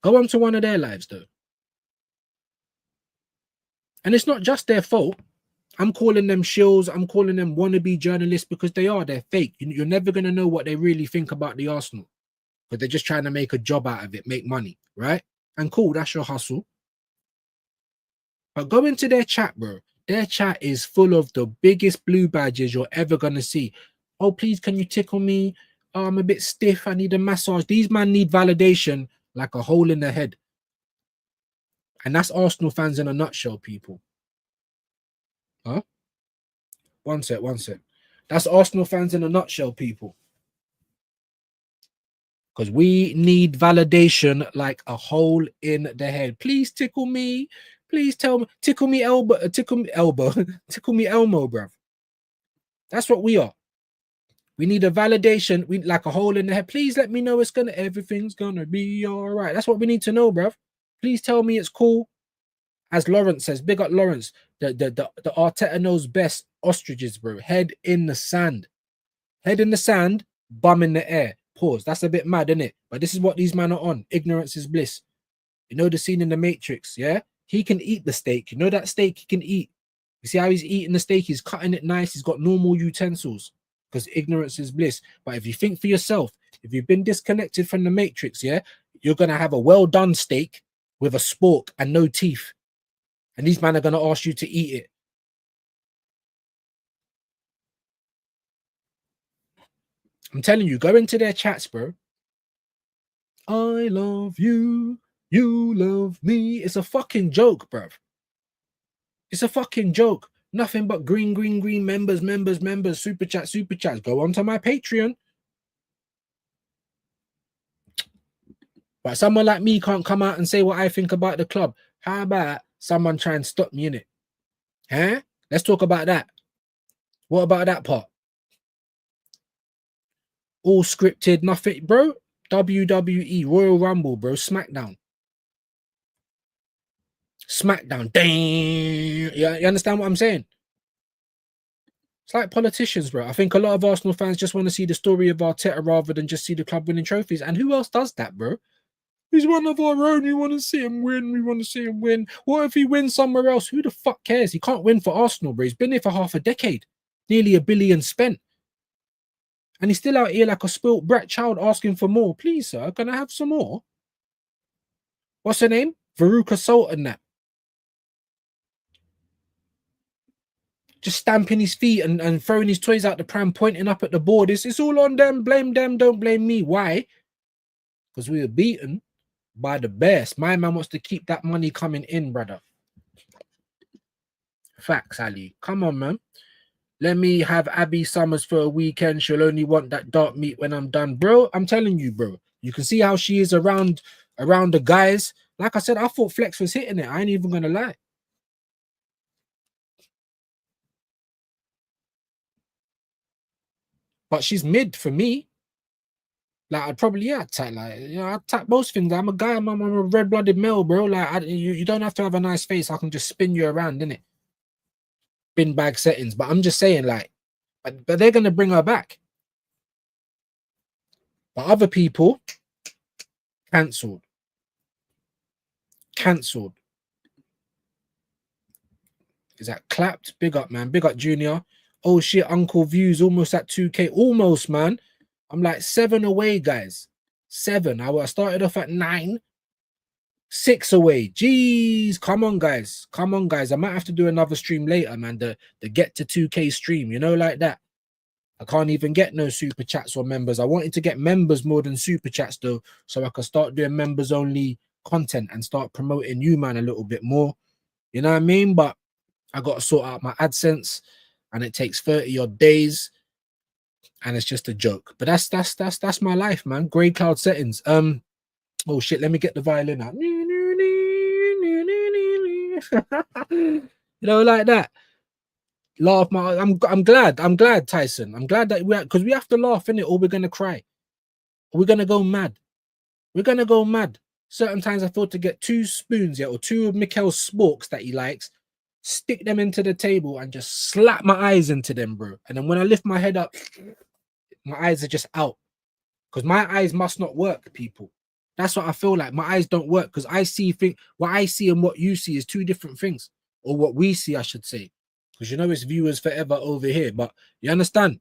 Go on to one of their lives, though. And it's not just their fault. I'm calling them shills. I'm calling them wannabe journalists because they are. They're fake. You're never going to know what they really think about the Arsenal. But they're just trying to make a job out of it, make money, right? And cool, that's your hustle. But go into their chat, bro. Their chat is full of the biggest blue badges you're ever going to see. Oh, please, can you tickle me? Oh, I'm a bit stiff. I need a massage. These men need validation like a hole in the head. And that's Arsenal fans in a nutshell, people. Huh? One sec. That's Arsenal fans in a nutshell, people. Because we need validation like a hole in the head. Please tickle me. Please tell me. Tickle me elbow. Tickle me elbow. Tickle me Elmo, bruv. That's what we are. We need a validation. We like a hole in the head. Please let me know everything's gonna be all right. That's what we need to know, bruv. Please tell me it's cool. As Lawrence says, big up Lawrence. The Arteta knows best ostriches, bro. Head in the sand. Head in the sand, bum in the air. Pause. That's a bit mad, isn't it? But this is what these men are on. Ignorance is bliss. You know the scene in The Matrix, yeah? He can eat the steak. You know that steak he can eat. You see how he's eating the steak? He's cutting it nice. He's got normal utensils because ignorance is bliss. But if you think for yourself, if you've been disconnected from the Matrix, yeah, you're going to have a well-done steak with a spork and no teeth. And these men are going to ask you to eat it. I'm telling you, go into their chats, bro. I love you. You love me. It's a fucking joke, bruv. It's a fucking joke. Nothing but green members, super chats. Go on to my Patreon. But someone like me can't come out and say what I think about the club. How about someone try and stop me in it? Huh? Let's talk about that. What about that part? All scripted, nothing, bro. WWE, Royal Rumble, bro. SmackDown. SmackDown. Dang. Yeah, you understand what I'm saying? It's like politicians, bro. I think a lot of Arsenal fans just want to see the story of Arteta rather than just see the club winning trophies. And who else does that, bro? He's one of our own. We want to see him win. We want to see him win. What if he wins somewhere else? Who the fuck cares? He can't win for Arsenal, bro. He's been here for half a decade. Nearly $1 billion spent. And he's still out here like a spoilt brat child asking for more. Please, sir, can I have some more? What's her name? Veruca Salt and that. Just stamping his feet and throwing his toys out the pram, pointing up at the board. It's all on them. Blame them. Don't blame me. Why? Because we were beaten by the best. My man wants to keep that money coming in, brother. Facts, Ali. Come on, man. Let me have Abby Summers for a weekend. She'll only want that dark meat when I'm done. Bro, I'm telling you, bro. You can see how she is around the guys. Like I said, I thought Flex was hitting it. I ain't even going to lie. But she's mid for me. Like, I'd probably, I'd tap most things. I'm a guy, I'm a red-blooded male, bro. Like, you don't have to have a nice face. I can just spin you around, innit? Bin bag settings. But I'm just saying, like, but they're going to bring her back. But other people, cancelled. Cancelled. Is that clapped? Big up, man. Big up, Junior. Oh, shit, Uncle Views almost at 2K. Almost, man. I'm like 7 away, guys. 7. I started off at 9. 6 away. Jeez. Come on, guys. Come on, guys. I might have to do another stream later, man. The get to 2K stream, you know, like that. I can't even get no super chats or members. I wanted to get members more than super chats, though, so I could start doing members only content and start promoting you, man, a little bit more. You know what I mean? But I got to sort out my AdSense, and it takes 30 odd days. And it's just a joke, but that's my life, man. Grey cloud settings. Oh shit, let me get the violin out. You know, like that. Laugh, I'm glad, Tyson. I'm glad that because we have to laugh in it, or we're gonna cry. We're gonna go mad. We're gonna go mad. Certain times I thought to get 2 spoons, or 2 of Mikel's sporks that he likes, stick them into the table and just slap my eyes into them, bro. And then when I lift my head up, my eyes are just out, because my eyes must not work, people. That's what I feel like. My eyes don't work because I see what I see and what you see is 2 different things, or what we see, I should say, because you know it's viewers forever over here. But you understand?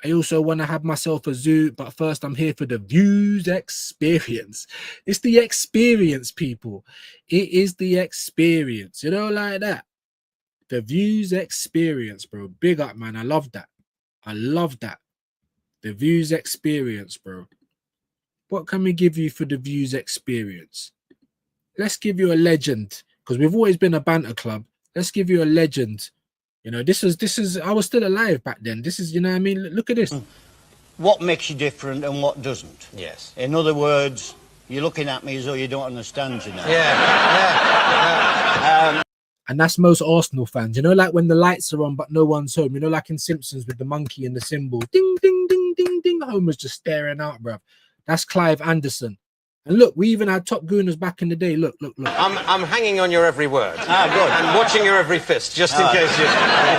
I also want to have myself a zoo, but first I'm here for the views experience. It's the experience, people. It is the experience, you know, like that. The views experience, bro. Big up, man. I love that. I love that. The views experience, bro. What can we give you for the views experience? Let's give you a legend, because we've always been a banter club. Let's give you a legend. You know, this is I was still alive back then. This is, you know what I mean? Look at this. What makes you different and what doesn't? Yes. In other words, you're looking at me as though you don't understand, you know? Yeah. And that's most Arsenal fans. You know, like when the lights are on but no one's home. You know, like in Simpsons with the monkey and the symbol. Ding, ding, ding, ding, ding. Homer's just staring out, bruv. That's Clive Anderson. And look, we even had Top Gooners back in the day. Look. I'm hanging on your every word. Ah, good. And watching your every fist, just in case you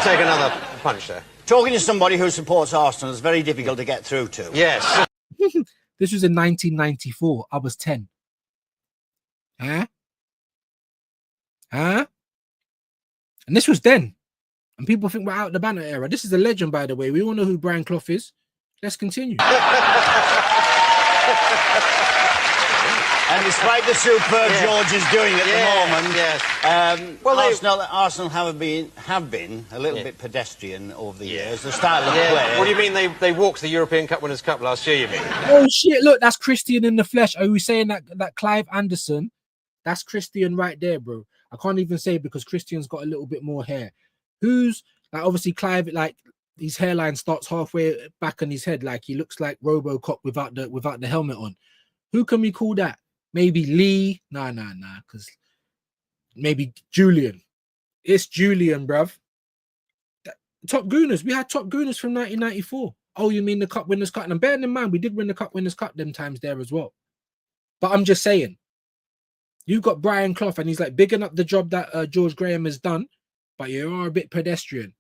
take another punch there. Talking to somebody who supports Arsenal is very difficult to get through to. Yes. This was in 1994. I was 10. Huh? And this was then. And people think we're out of the banner era. This is a legend, by the way. We all know who Brian Clough is. Let's continue. And despite the superb George is doing at the moment, well, Arsenal have been a little bit pedestrian over the years. The style of play. What do you mean they walked the European Cup Winners' Cup last year, you mean? Oh, shit, look, that's Christian in the flesh. Are we saying that Clive Anderson? That's Christian right there, bro. I can't even say because Christian's got a little bit more hair. Who's, like, obviously Clive, like, his hairline starts halfway back on his head, like he looks like RoboCop without the helmet on. Who can we call that? Maybe Lee? Nah, because maybe Julian. It's Julian, bruv. Top Gooners. We had Top Gooners from 1994. Oh, you mean the Cup Winners' Cup? And bearing in mind, we did win the Cup Winners' Cup them times there as well. But I'm just saying, You've got Brian Clough, and he's like bigging up the job that George Graham has done, but you are a bit pedestrian.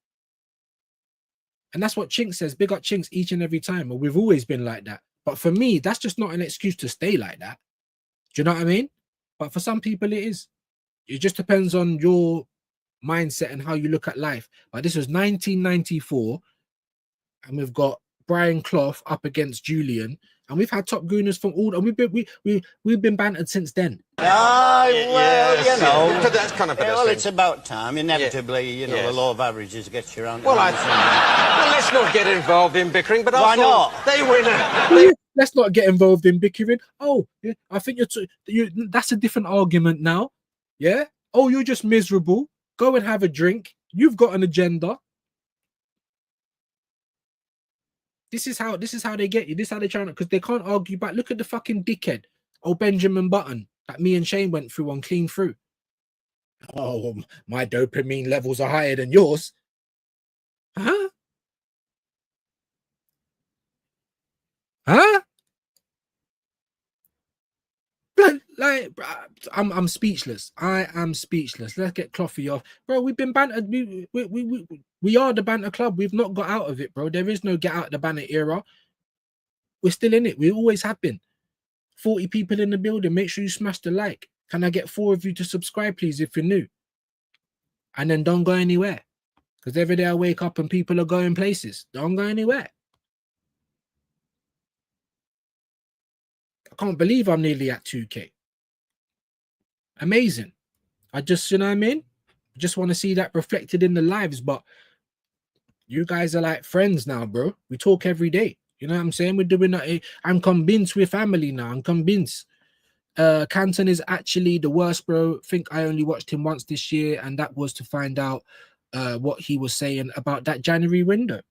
And that's what Chinks says. Big up Chinks each and every time. Well, we've always been like that. But for me, that's just not an excuse to stay like that. Do you know what I mean? But for some people, it is. It just depends on your mindset and how you look at life. But this was 1994, and we've got Brian Clough up against Julian, and we've had top gooners from all, and we've been bantered since then. Ah, well, Yes, you know. yeah. But that's kind of Yeah, well, pedestrian. it's about time. Inevitably, you know, Yes. the law of averages gets you around. Well, well, let's not get involved in bickering, but Why not? They win. Let's not get involved in bickering. Oh, yeah, I think that's a different argument now. Yeah. Oh, you're just miserable. Go and have a drink. You've got an agenda. This is how they get you. This is how they try to, because they can't argue back. Look at the fucking dickhead. Oh, Benjamin Button that me and Shane went through on Clean Through. Oh, my dopamine levels are higher than yours. Huh? Huh? Like, I'm speechless. I am speechless. Let's get Cloughy off, bro. We've been bantered. We are the banter club. We've not got out of it, bro. There is no get out of the banter era. We're still in it. We always have been. 40 people in the building. Make sure you smash the like. Can I get 4 of you to subscribe, please, if you're new? And then don't go anywhere, because every day I wake up and people are going places. Don't go anywhere. I can't believe I'm nearly at 2K. Amazing. I just, you know what I mean? Just want to see that reflected in the lives. But you guys are like friends now, bro. We talk every day. You know what I'm saying? We're doing that. I'm convinced we're family now. I'm convinced. Canton is actually the worst, bro. I think I only watched him once this year, and that was to find out what he was saying about that January window.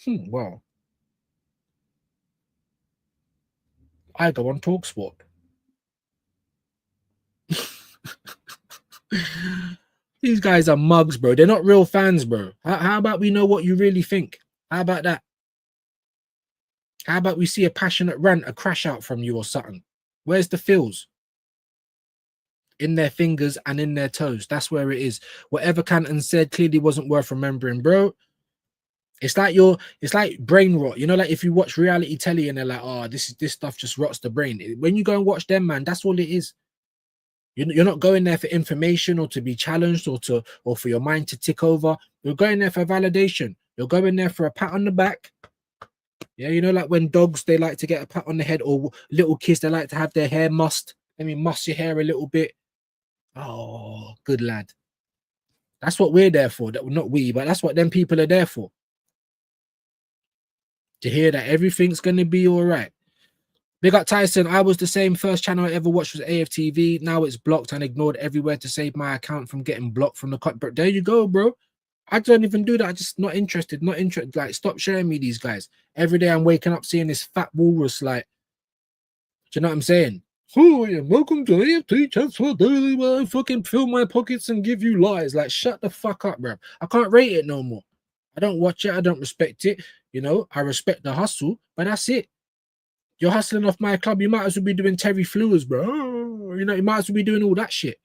Well, I go on TalkSport. These guys are mugs, bro. They're not real fans, bro. How about we know what you really think? How about that? How about we see a passionate rant, a crash out from you or something? Where's the feels? In their fingers and in their toes. That's where it is. Whatever Canton said clearly wasn't worth remembering, bro. It's like brain rot. You know, like if you watch reality telly and they're like, oh, this stuff just rots the brain. When you go and watch them, man, that's all it is. You're not going there for information or to be challenged or for your mind to tick over. You're going there for validation. You're going there for a pat on the back. Yeah, you know, like when dogs, they like to get a pat on the head, or little kids, they like to have their hair mussed. Let me muss your hair a little bit. Oh, good lad. That's what we're there for. Not we, but that's what them people are there for. To hear that everything's going to be all right. Big up Tyson. I was the same. First channel I ever watched was AFTV. Now it's blocked and ignored everywhere to save my account from getting blocked from the cut. But there you go, bro. I don't even do that. I'm just not interested. Not interested. Like, stop sharing me these guys. Every day I'm waking up seeing this fat walrus. Like, do you know what I'm saying? Oh, yeah, welcome to AFT Transfer Daily, where I fucking fill my pockets and give you lies. Like, shut the fuck up, bro. I can't rate it no more. I don't watch it. I don't respect it. You know, I respect the hustle, but that's it. You're hustling off my club. You might as well be doing Terry Flewers, bro. You know, you might as well be doing all that shit.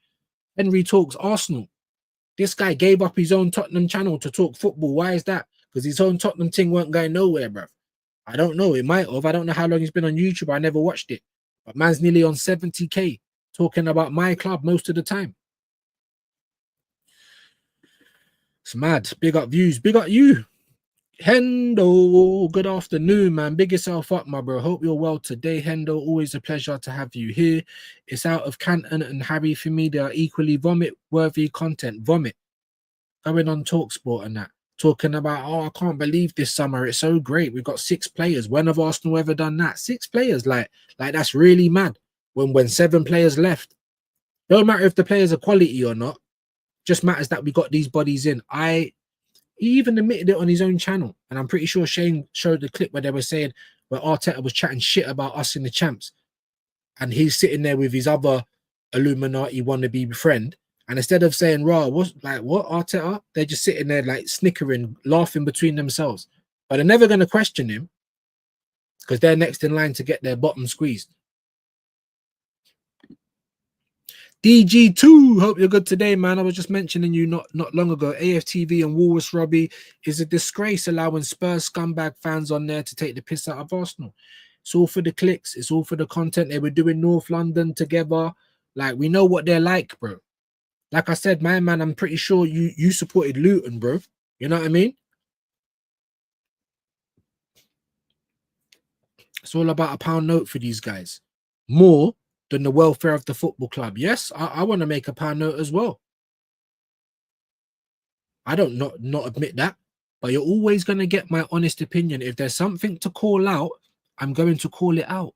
Henry talks Arsenal. This guy gave up his own Tottenham channel to talk football. Why is that? Because his own Tottenham thing weren't going nowhere, bro. I don't know. It might have. I don't know how long he's been on YouTube. I never watched it. But man's nearly on 70K talking about my club most of the time. It's mad. Big up views. Big up you. Hendo, good afternoon, man. Big yourself up, my bro. Hope you're well today, Hendo. Always a pleasure to have you here. It's out of Canton and Harry for me. They are equally vomit-worthy content. Vomit. Going on TalkSport and that. Talking about, oh, I can't believe this summer. It's so great. We've got 6 players. When have Arsenal ever done that? 6 players. Like that's really mad. When 7 players left. Don't matter if the players are quality or not. Just matters that we got these bodies in. He even admitted it on his own channel. And I'm pretty sure Shane showed the clip where they were saying, where Arteta was chatting shit about us in the champs. And he's sitting there with his other Illuminati wannabe friend. And instead of saying, raw, what Arteta? They're just sitting there like snickering, laughing between themselves. But they're never going to question him because they're next in line to get their bottom squeezed. DG2, hope you're good today, man. I was just mentioning you not long ago. AFTV and Walrus Robbie is a disgrace allowing Spurs scumbag fans on there to take the piss out of Arsenal. It's all for the clicks. It's all for the content. They were doing North London together. Like, we know what they're like, bro. Like I said, man, I'm pretty sure you supported Luton, bro. You know what I mean? It's all about a pound note for these guys. More than the welfare of the football club. Yes, I want to make a pound note as well. I don't not admit that, but you're always going to get my honest opinion. If there's something to call out, I'm going to call it out.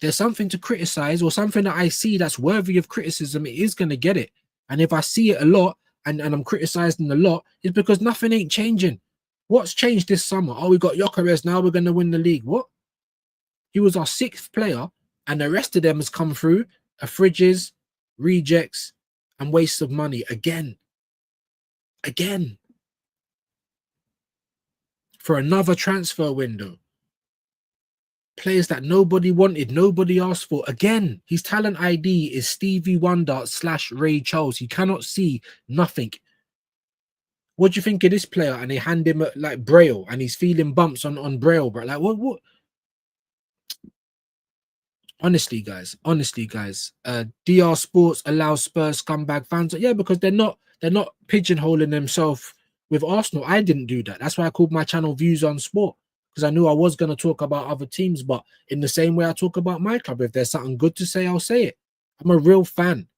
There's something to criticize or something that I see that's worthy of criticism, it is going to get it. And if I see it a lot and I'm criticizing a lot, it's because nothing ain't changing. What's changed this summer? Oh, we got Gyokeres, now we're going to win the league. What? He was our 6th player, and the rest of them has come through fridges, rejects, and wastes of money again. For another transfer window. Players that nobody wanted, nobody asked for. Again, his talent ID is Stevie Wonder / Ray Charles. He cannot see nothing. What do you think of this player? And they hand him like Braille, and he's feeling bumps on Braille, bro. Like what? Honestly, guys. DR Sports allows Spurs scumbag fans. Yeah, because they're not pigeonholing themselves with Arsenal. I didn't do that. That's why I called my channel Views on Sport, because I knew I was going to talk about other teams, but in the same way I talk about my club. If there's something good to say, I'll say it. I'm a real fan.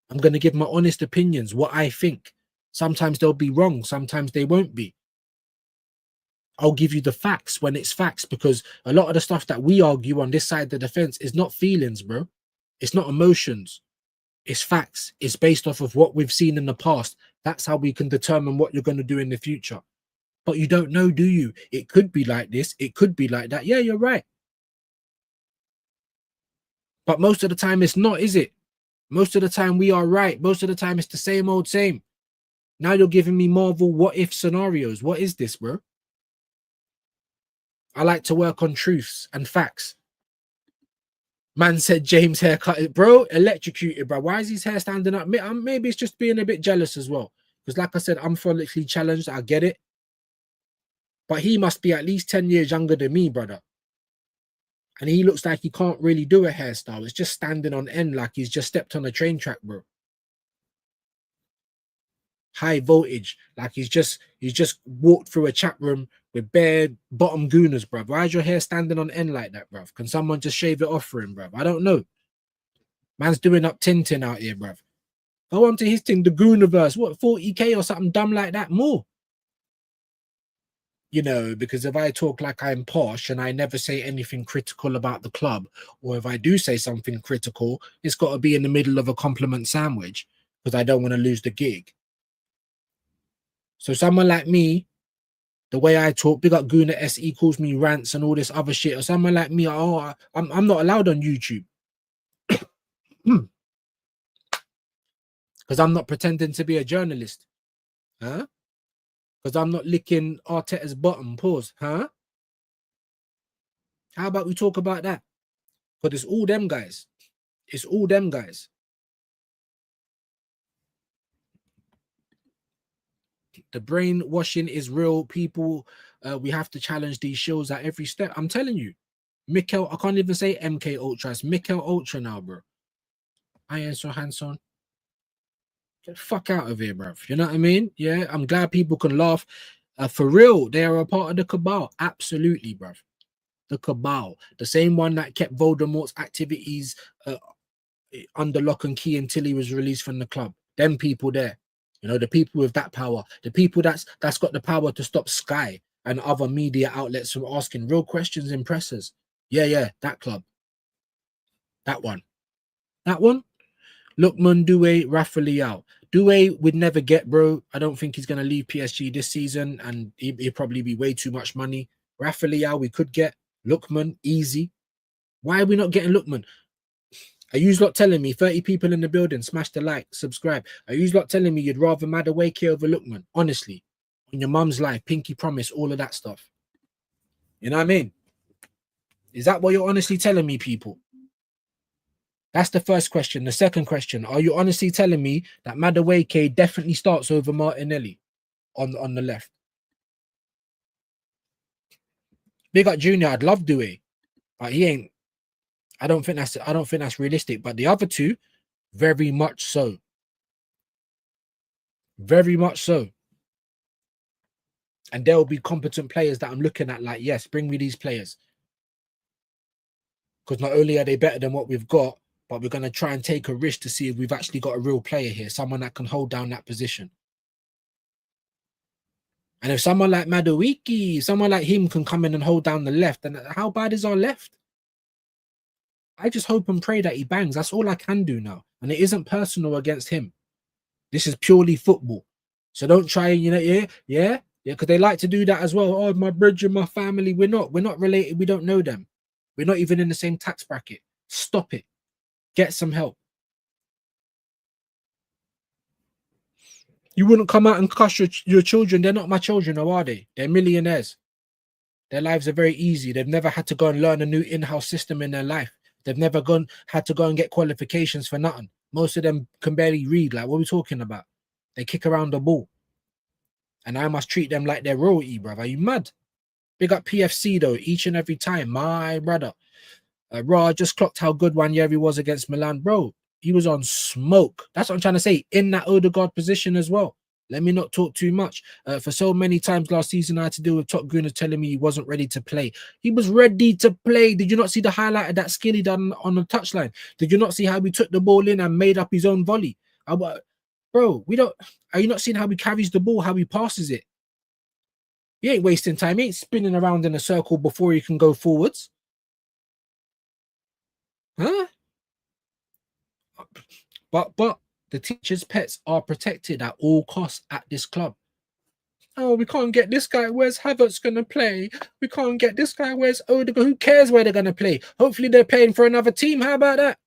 I'm going to give my honest opinions, what I think. Sometimes they'll be wrong. Sometimes they won't be. I'll give you the facts when it's facts, because a lot of the stuff that we argue on this side of the fence is not feelings, bro. It's not emotions. It's facts. It's based off of what we've seen in the past. That's how we can determine what you're going to do in the future. But you don't know, do you? It could be like this. It could be like that. Yeah, you're right. But most of the time it's not, is it? Most of the time we are right. Most of the time it's the same old same. Now you're giving me Marvel what-if scenarios. What is this, bro? I like to work on truths and facts. Man said James' haircut, bro, electrocuted, bro. Why is his hair standing up? Maybe it's just being a bit jealous as well. Because like I said, I'm follically challenged. I get it. But he must be at least 10 years younger than me, brother. And he looks like he can't really do a hairstyle. It's just standing on end like he's just stepped on a train track, bro. High voltage, like he's just walked through a chat room with bare bottom gooners, bruv. Why is your hair standing on end like that, bruv? Can someone just shave it off for him, bruv? I don't know. Man's doing up Tintin out here, bruv. Go on to his thing, the Gooniverse. What, 40k or something dumb like that? More. You know, because if I talk like I'm posh and I never say anything critical about the club, or if I do say something critical, it's got to be in the middle of a compliment sandwich, because I don't want to lose the gig. So someone like me, the way I talk, big up Guna SE calls me rants and all this other shit, or someone like me, oh, I'm not allowed on YouTube. Because I'm not pretending to be a journalist. Huh? Because I'm not licking Arteta's bottom. Pause. Huh? How about we talk about that? Because it's all them guys. It's all them guys. The brainwashing is real, people. We have to challenge these shows at every step. I'm telling you. Mikel, I can't even say MK Ultra. It's Mikel Ultra now, bro. I ain't so handsome. Get the fuck out of here, bro. You know what I mean? Yeah, I'm glad people can laugh. For real, they are a part of the cabal. Absolutely, bro. The cabal. The same one that kept Voldemort's activities under lock and key until he was released from the club. Them people there. You know, the people with that power. The people that's got the power to stop Sky and other media outlets from asking real questions in presses. Yeah, that club. That one. That one. Lookman, Doué, Rafa Leao. Doué would never get, bro. I don't think he's going to leave PSG this season, and he'll probably be way too much money. Rafa Leao, we could get. Lookman, easy. Why are we not getting Lookman? Are you lot telling me 30 people in the building, smash the like, subscribe? Are you lot telling me you'd rather Madueke over Lookman? Honestly, on your mum's life, pinky promise, all of that stuff. You know what I mean? Is that what you're honestly telling me, people? That's the first question. The second question: are you honestly telling me that Madueke definitely starts over Martinelli on the left? Big up Junior. I'd love Due, but he ain't. I don't think that's realistic. But the other two, very much so. Very much so. And there will be competent players that I'm looking at like, yes, bring me these players. Because not only are they better than what we've got, but we're going to try and take a risk to see if we've actually got a real player here, someone that can hold down that position. And if someone like Madueke, someone like him can come in and hold down the left, then how bad is our left? I just hope and pray that he bangs. That's all I can do now. And it isn't personal against him. This is purely football. So don't try, yeah, because they like to do that as well. Oh, my bridge and my family. We're not related. We don't know them. We're not even in the same tax bracket. Stop it. Get some help. You wouldn't come out and cuss your children. They're not my children, or are they? They're millionaires. Their lives are very easy. They've never had to go and learn a new in-house system in their life. They've never had to go and get qualifications for nothing. Most of them can barely read. Like, what are we talking about? They kick around the ball. And I must treat them like they're royalty, brother. Are you mad? Big up PFC, though, each and every time. My brother. Raw just clocked how good Wanyeri was against Milan. Bro, he was on smoke. That's what I'm trying to say. In that Odegaard position as well. Let me not talk too much. For so many times last season, I had to deal with Top Gunner telling me he wasn't ready to play. He was ready to play. Did you not see the highlight of that skill he done on the touchline? Did you not see how he took the ball in and made up his own volley? Bro, are you not seeing how he carries the ball, how he passes it? He ain't wasting time. He ain't spinning around in a circle before he can go forwards. Huh? But the teachers' pets are protected at all costs at this club. Oh, we can't get this guy. Where's Havertz going to play? We can't get this guy. Where's Odegaard? Who cares where they're going to play? Hopefully they're playing for another team. How about that?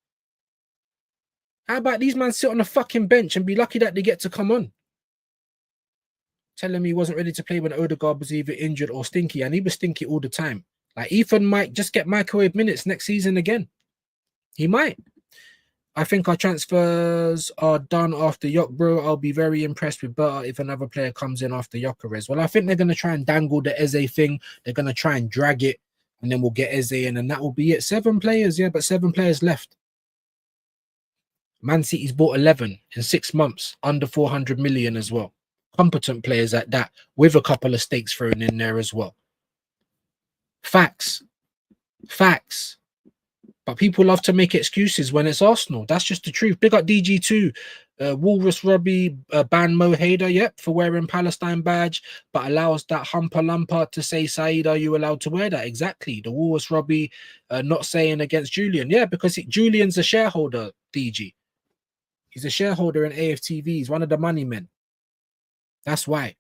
How about these men sit on a fucking bench and be lucky that they get to come on? Telling me he wasn't ready to play when Odegaard was either injured or stinky, and he was stinky all the time. Like, Ethan might just get microwave minutes next season again. He might. I think our transfers are done after Yok, bro. I'll be very impressed with Berta if another player comes in after Gyokeres. Well, I think they're going to try and dangle the Eze thing. They're going to try and drag it, and then we'll get Eze in, and that will be it. 7 players, yeah, but 7 players left. Man City's bought 11 in 6 months, under 400 million as well. Competent players at that, with a couple of stakes thrown in there as well. Facts. But people love to make excuses when it's Arsenal. That's just the truth. Big up DG2. Walrus Robbie ban Mo Hader, yep, for wearing Palestine badge, but allows that humper lumper to say, Saeed, are you allowed to wear that? Exactly. The Walrus Robbie not saying against Julian. Yeah, because Julian's a shareholder, DG. He's a shareholder in AFTV. He's one of the money men. That's why.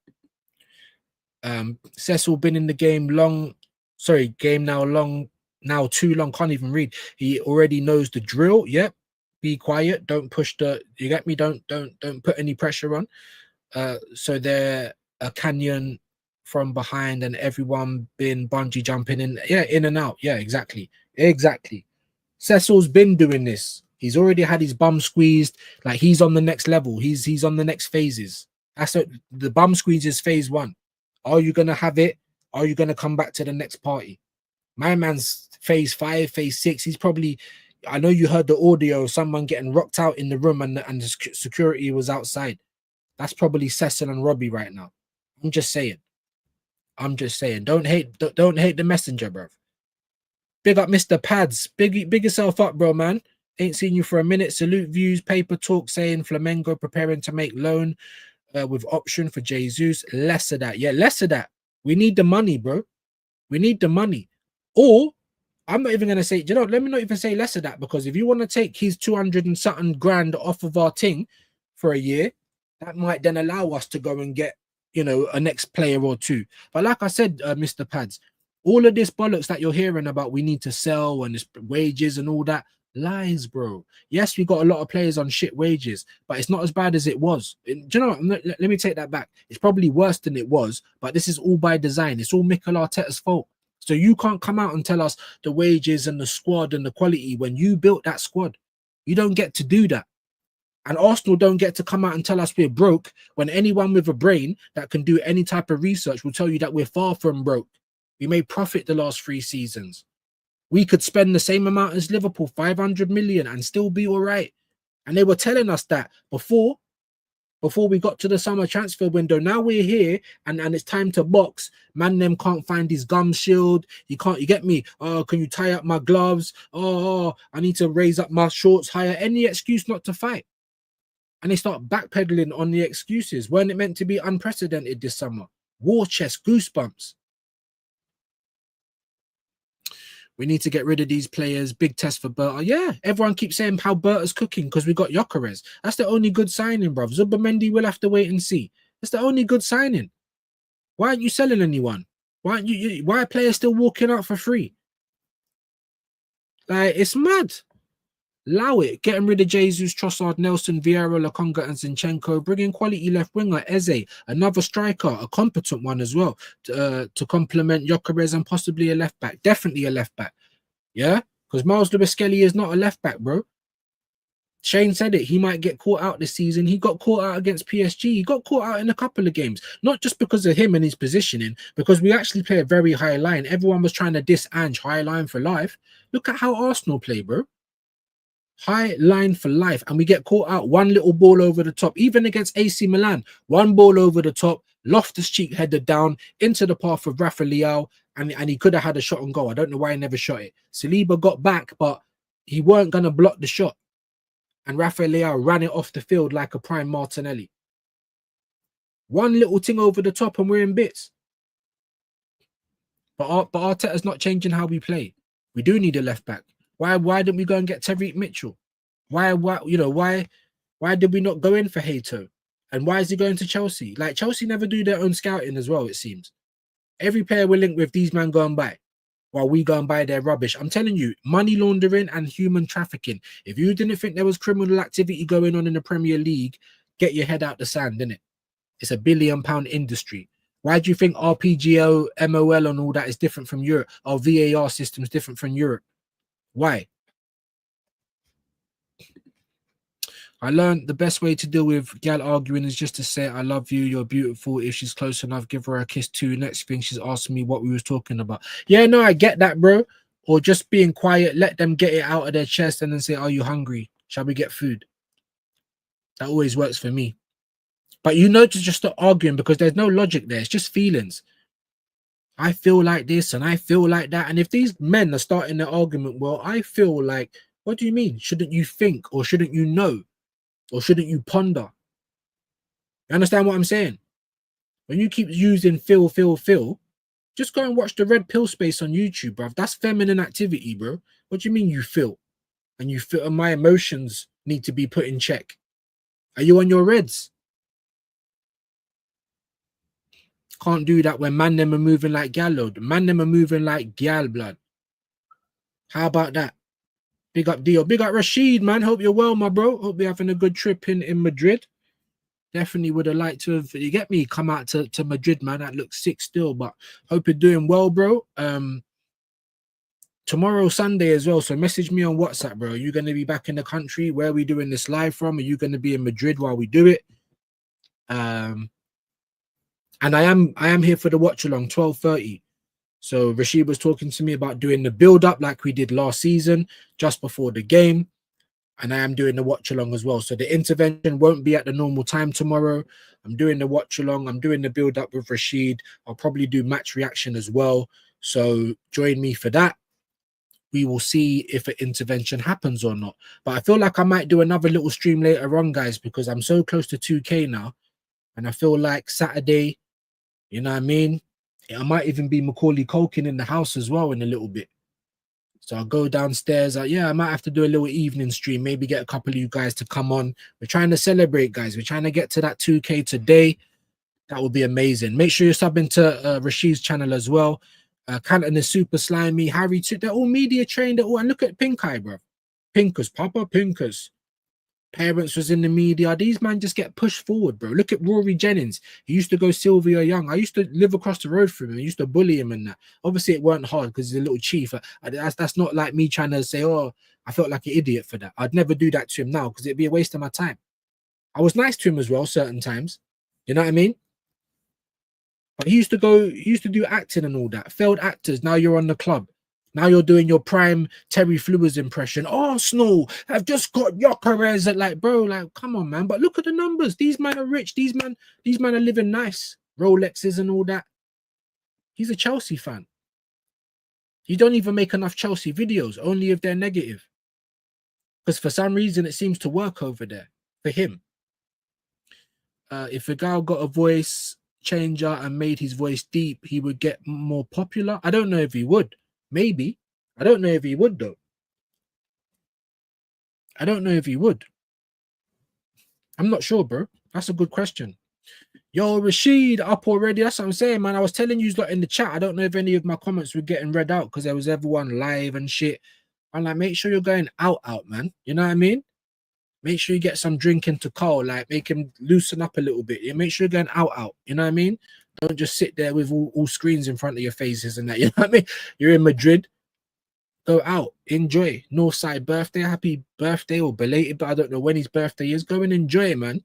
Cecil been in the game long. Sorry, game now too long, can't even read. He already knows the drill. Yep. Be quiet. Don't push you get me? Don't put any pressure on. So they're a canyon from behind and everyone been bungee jumping in. Yeah, in and out. Yeah, exactly. Cecil's been doing this. He's already had his bum squeezed. Like, he's on the next level. He's on the next phases. That's what the bum squeeze is, phase 1. Are you gonna have it? Are you gonna come back to the next party? My man's phase 5, phase 6. He's probably, I know you heard the audio of someone getting rocked out in the room and the security was outside. That's probably Cecil and Robbie right now. I'm just saying. Don't hate the messenger, bro. Big up Mr. Pads. Big yourself up, bro, man. Ain't seen you for a minute. Salute views. Paper talk saying Flamengo preparing to make loan with option for Jesus. Less of that. Yeah, less of that. We need the money, bro. We need the money. Or I'm not even going to say, let me not even say less of that, because if you want to take his 200 and something grand off of our thing for a year, that might then allow us to go and get, a next player or two. But like I said, Mr. Pads, all of this bollocks that you're hearing about, we need to sell and this wages and all that, lies, bro. Yes, we got a lot of players on shit wages, but it's not as bad as it was. Do you know what? Let me take that back. It's probably worse than it was, but this is all by design. It's all Mikel Arteta's fault. So you can't come out and tell us the wages and the squad and the quality when you built that squad. You don't get to do that. And Arsenal don't get to come out and tell us we're broke when anyone with a brain that can do any type of research will tell you that we're far from broke. We made profit the last 3 seasons. We could spend the same amount as Liverpool, 500 million, and still be all right. And they were telling us that before we got to the summer transfer window. Now we're here and it's time to box. Man, them can't find his gum shield. You get me? Oh, can you tie up my gloves? Oh, I need to raise up my shorts higher. Any excuse not to fight. And they start backpedaling on the excuses. Weren't it meant to be unprecedented this summer? War chest, goosebumps. We need to get rid of these players. Big test for Berta. Yeah, everyone keeps saying how Berta's cooking because we got Gyokeres. That's the only good signing, bruv. Zubamendi will have to wait and see. That's the only good signing. Why aren't you selling anyone? Why are players still walking out for free? Like, it's mad. Allow it. Getting rid of Jesus, Trossard, Nelson, Vieira, Lokonga, and Zinchenko. Bringing quality left winger, Eze, another striker, a competent one as well, to complement Gyokeres and possibly a left back. Definitely a left back. Yeah? Because Miles Lewis-Skelly is not a left back, bro. Shane said it. He might get caught out this season. He got caught out against PSG. He got caught out in a couple of games. Not just because of him and his positioning, because we actually play a very high line. Everyone was trying to diss Ange, high line for life. Look at how Arsenal play, bro. High line for life, and we get caught out. One little ball over the top, even against AC Milan. One ball over the top, Loftus-Cheek headed down into the path of Rafa Leao, and he could have had a shot on goal. I don't know why he never shot it. Saliba got back, but he weren't going to block the shot. And Rafa Leao ran it off the field like a prime Martinelli. One little thing over the top, and we're in bits. But Arteta's not changing how we play. We do need a left back. Why didn't we go and get Tariq Mitchell? Why did we not go in for Hato? And why is he going to Chelsea? Like, Chelsea never do their own scouting as well, it seems. Every player we're linked with, these men go and buy while we go and buy their rubbish. I'm telling you, money laundering and human trafficking. If you didn't think there was criminal activity going on in the Premier League, get your head out the sand, innit? It's a £1 billion industry. Why do you think RPGO, MOL and all that is different from Europe? Our VAR system is different from Europe? Why? I learned the best way to deal with gal arguing is just to say, I love you, you're beautiful. If she's close enough, give her a kiss too. Next thing, she's asking me what we was talking about. Yeah, no, I get that, bro. Or just being quiet, let them get it out of their chest and then say, are you hungry? Shall we get food? That always works for me. But you know to just stop arguing because there's no logic there. It's just feelings. I feel like this and I feel like that. And if these men are starting their argument, well, I feel like, what do you mean? Shouldn't you think, or shouldn't you know? Or shouldn't you ponder? You understand what I'm saying? When you keep using feel, just go and watch the red pill space on YouTube, bruv. That's feminine activity, bro. What do you mean you feel? And you feel, and my emotions need to be put in check. Are you on your reds? Can't do that when man them are moving like gal load. Man them are moving like gal blood. How about that? Big up Dio. Big up Rashid, man. Hope you're well, my bro. Hope you're having a good trip in Madrid. Definitely would have liked to have, you get me, come out to Madrid, man. That looks sick still, but hope you're doing well, bro. Tomorrow, Sunday as well. So message me on WhatsApp, bro. Are you going to be back in the country? Where are we doing this live from? Are you going to be in Madrid while we do it? And I am here for the watch along, 12:30. So Rashid was talking to me about doing the build up like we did last season, just before the game. And I am doing the watch along as well. So the intervention won't be at the normal time tomorrow. I'm doing the watch along. I'm doing the build up with Rashid. I'll probably do match reaction as well. So join me for that. We will see if an intervention happens or not. But I feel like I might do another little stream later on, guys, because I'm so close to 2K now. And I feel like Saturday, you know what I mean? I might even be Macaulay Culkin in the house as well in a little bit. So I'll go downstairs. Yeah, I might have to do a little evening stream. Maybe get a couple of you guys to come on. We're trying to celebrate, guys. We're trying to get to that 2K today. That would be amazing. Make sure you're subbing to Rashid's channel as well. Canton is super slimy. Harry too. They're all media trained. And look at Pink Eye, bro. Pinkers, Papa Pinkers. Parents was in the media. These men just get pushed forward, bro. Look at Rory Jennings. He used to go Sylvia Young. I used to live across the road from him. I used to bully him and that. Obviously, it weren't hard because he's a little chief. That's not like me trying to say, oh, I felt like an idiot for that. I'd never do that to him now because it'd be a waste of my time. I was nice to him as well certain times. You know what I mean? But he used to do acting and all that. Failed actors. Now you're on the club. Now you're doing your prime Terry Flewers impression. Arsenal have just got Gyokeres. Like, bro, like, come on, man. But look at the numbers. These men are rich. These men are living nice. Rolexes and all that. He's a Chelsea fan. You don't even make enough Chelsea videos, only if they're negative. Because for some reason, it seems to work over there for him. If a guy got a voice changer and made his voice deep, he would get more popular. I don't know if he would. Maybe. I don't know if he would, though. I don't know if he would. I'm not sure, bro. That's a good question. Yo, Rashid, up already. That's what I'm saying, man. I was telling you lot in the chat. I don't know if any of my comments were getting read out because there was everyone live and shit. I'm like, make sure you're going out, man. You know what I mean? Make sure you get some drink into Carl, like make him loosen up a little bit. Yeah, make sure you're going out. You know what I mean? Don't just sit there with all screens in front of your faces and that. You know what I mean? You're in Madrid. Go out, enjoy. Northside birthday, happy birthday or belated, but I don't know when his birthday is. Go and enjoy, man.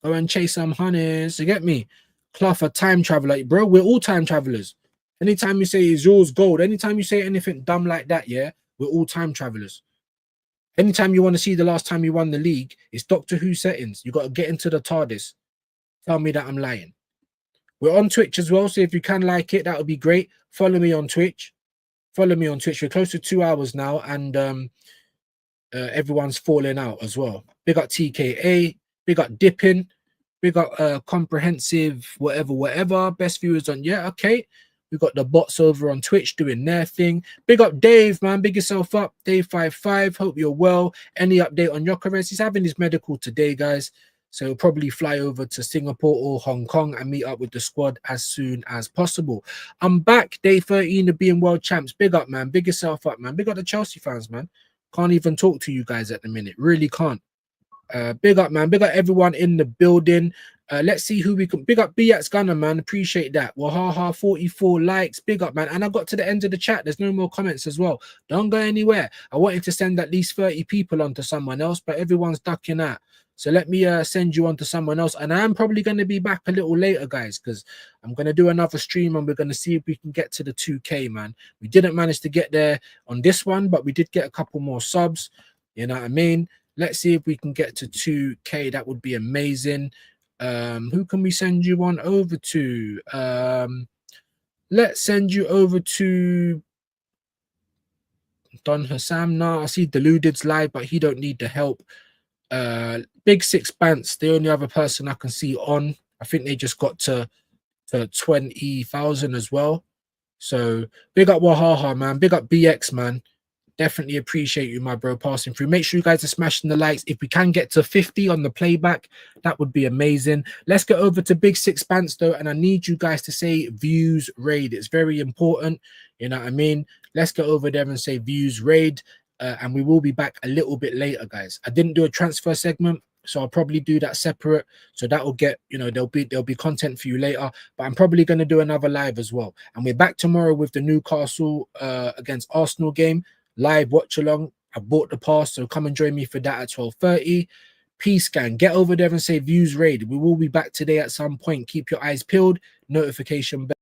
Go and chase some honeys. You get me? Clough a time traveler, bro. We're all time travelers. Anytime you say it's yours gold, anytime you say anything dumb like that, yeah, we're all time travelers. Anytime you want to see the last time you won the league, it's Doctor Who settings. You got to get into the TARDIS. Tell me that I'm lying. We're on Twitch as well, so if you can like it, that would be great. Follow me on Twitch. Follow me on Twitch. We're close to 2 hours now, and everyone's falling out as well. Big up TKA. Big up Dipping. Big up Comprehensive, whatever. Best viewers on, yeah, okay. We got the bots over on Twitch doing their thing. Big up Dave, man. Big yourself up. Dave55. Hope you're well. Any update on Gyokeres? He's having his medical today, guys. So he'll probably fly over to Singapore or Hong Kong and meet up with the squad as soon as possible. I'm back. Day 13 of being world champs. Big up, man. Big yourself up, man. Big up the Chelsea fans, man. Can't even talk to you guys at the minute. Really can't. Big up, man. Big up everyone in the building. Let's see who we can. Big up BX Gunner, man. Appreciate that. Wahaha 44 likes. Big up, man. And I got to the end of the chat. There's no more comments as well. Don't go anywhere. I wanted to send at least 30 people on to someone else, but everyone's ducking out. So let me send you on to someone else. And I'm probably going to be back a little later, guys, because I'm going to do another stream and we're going to see if we can get to the 2K, man. We didn't manage to get there on this one, but we did get a couple more subs. You know what I mean? Let's see if we can get to 2K. That would be amazing. Who can we send you on over to? Let's send you over to Don Hassam. Now I see Deluded's live, but he don't need the help. Big Six Bants, the only other person I can see on. I think they just got to 20,000 as well. So big up Wahaha, man. Big up BX, man. Definitely appreciate you, my bro, passing through. Make sure you guys are smashing the likes. If we can get to 50 on the playback, that would be amazing. Let's get over to Big Six Bants, though, and I need you guys to say views raid. It's very important. You know what I mean? Let's get over there and say views raid. And we will be back a little bit later, guys. I didn't do a transfer segment, so I'll probably do that separate. So that will get, you know, there'll be content for you later. But I'm probably going to do another live as well. And we're back tomorrow with the Newcastle against Arsenal game. Live watch along. I bought the pass, so come and join me for that at 12:30. Peace, gang. Get over there and say views raid. We will be back today at some point. Keep your eyes peeled. Notification bell.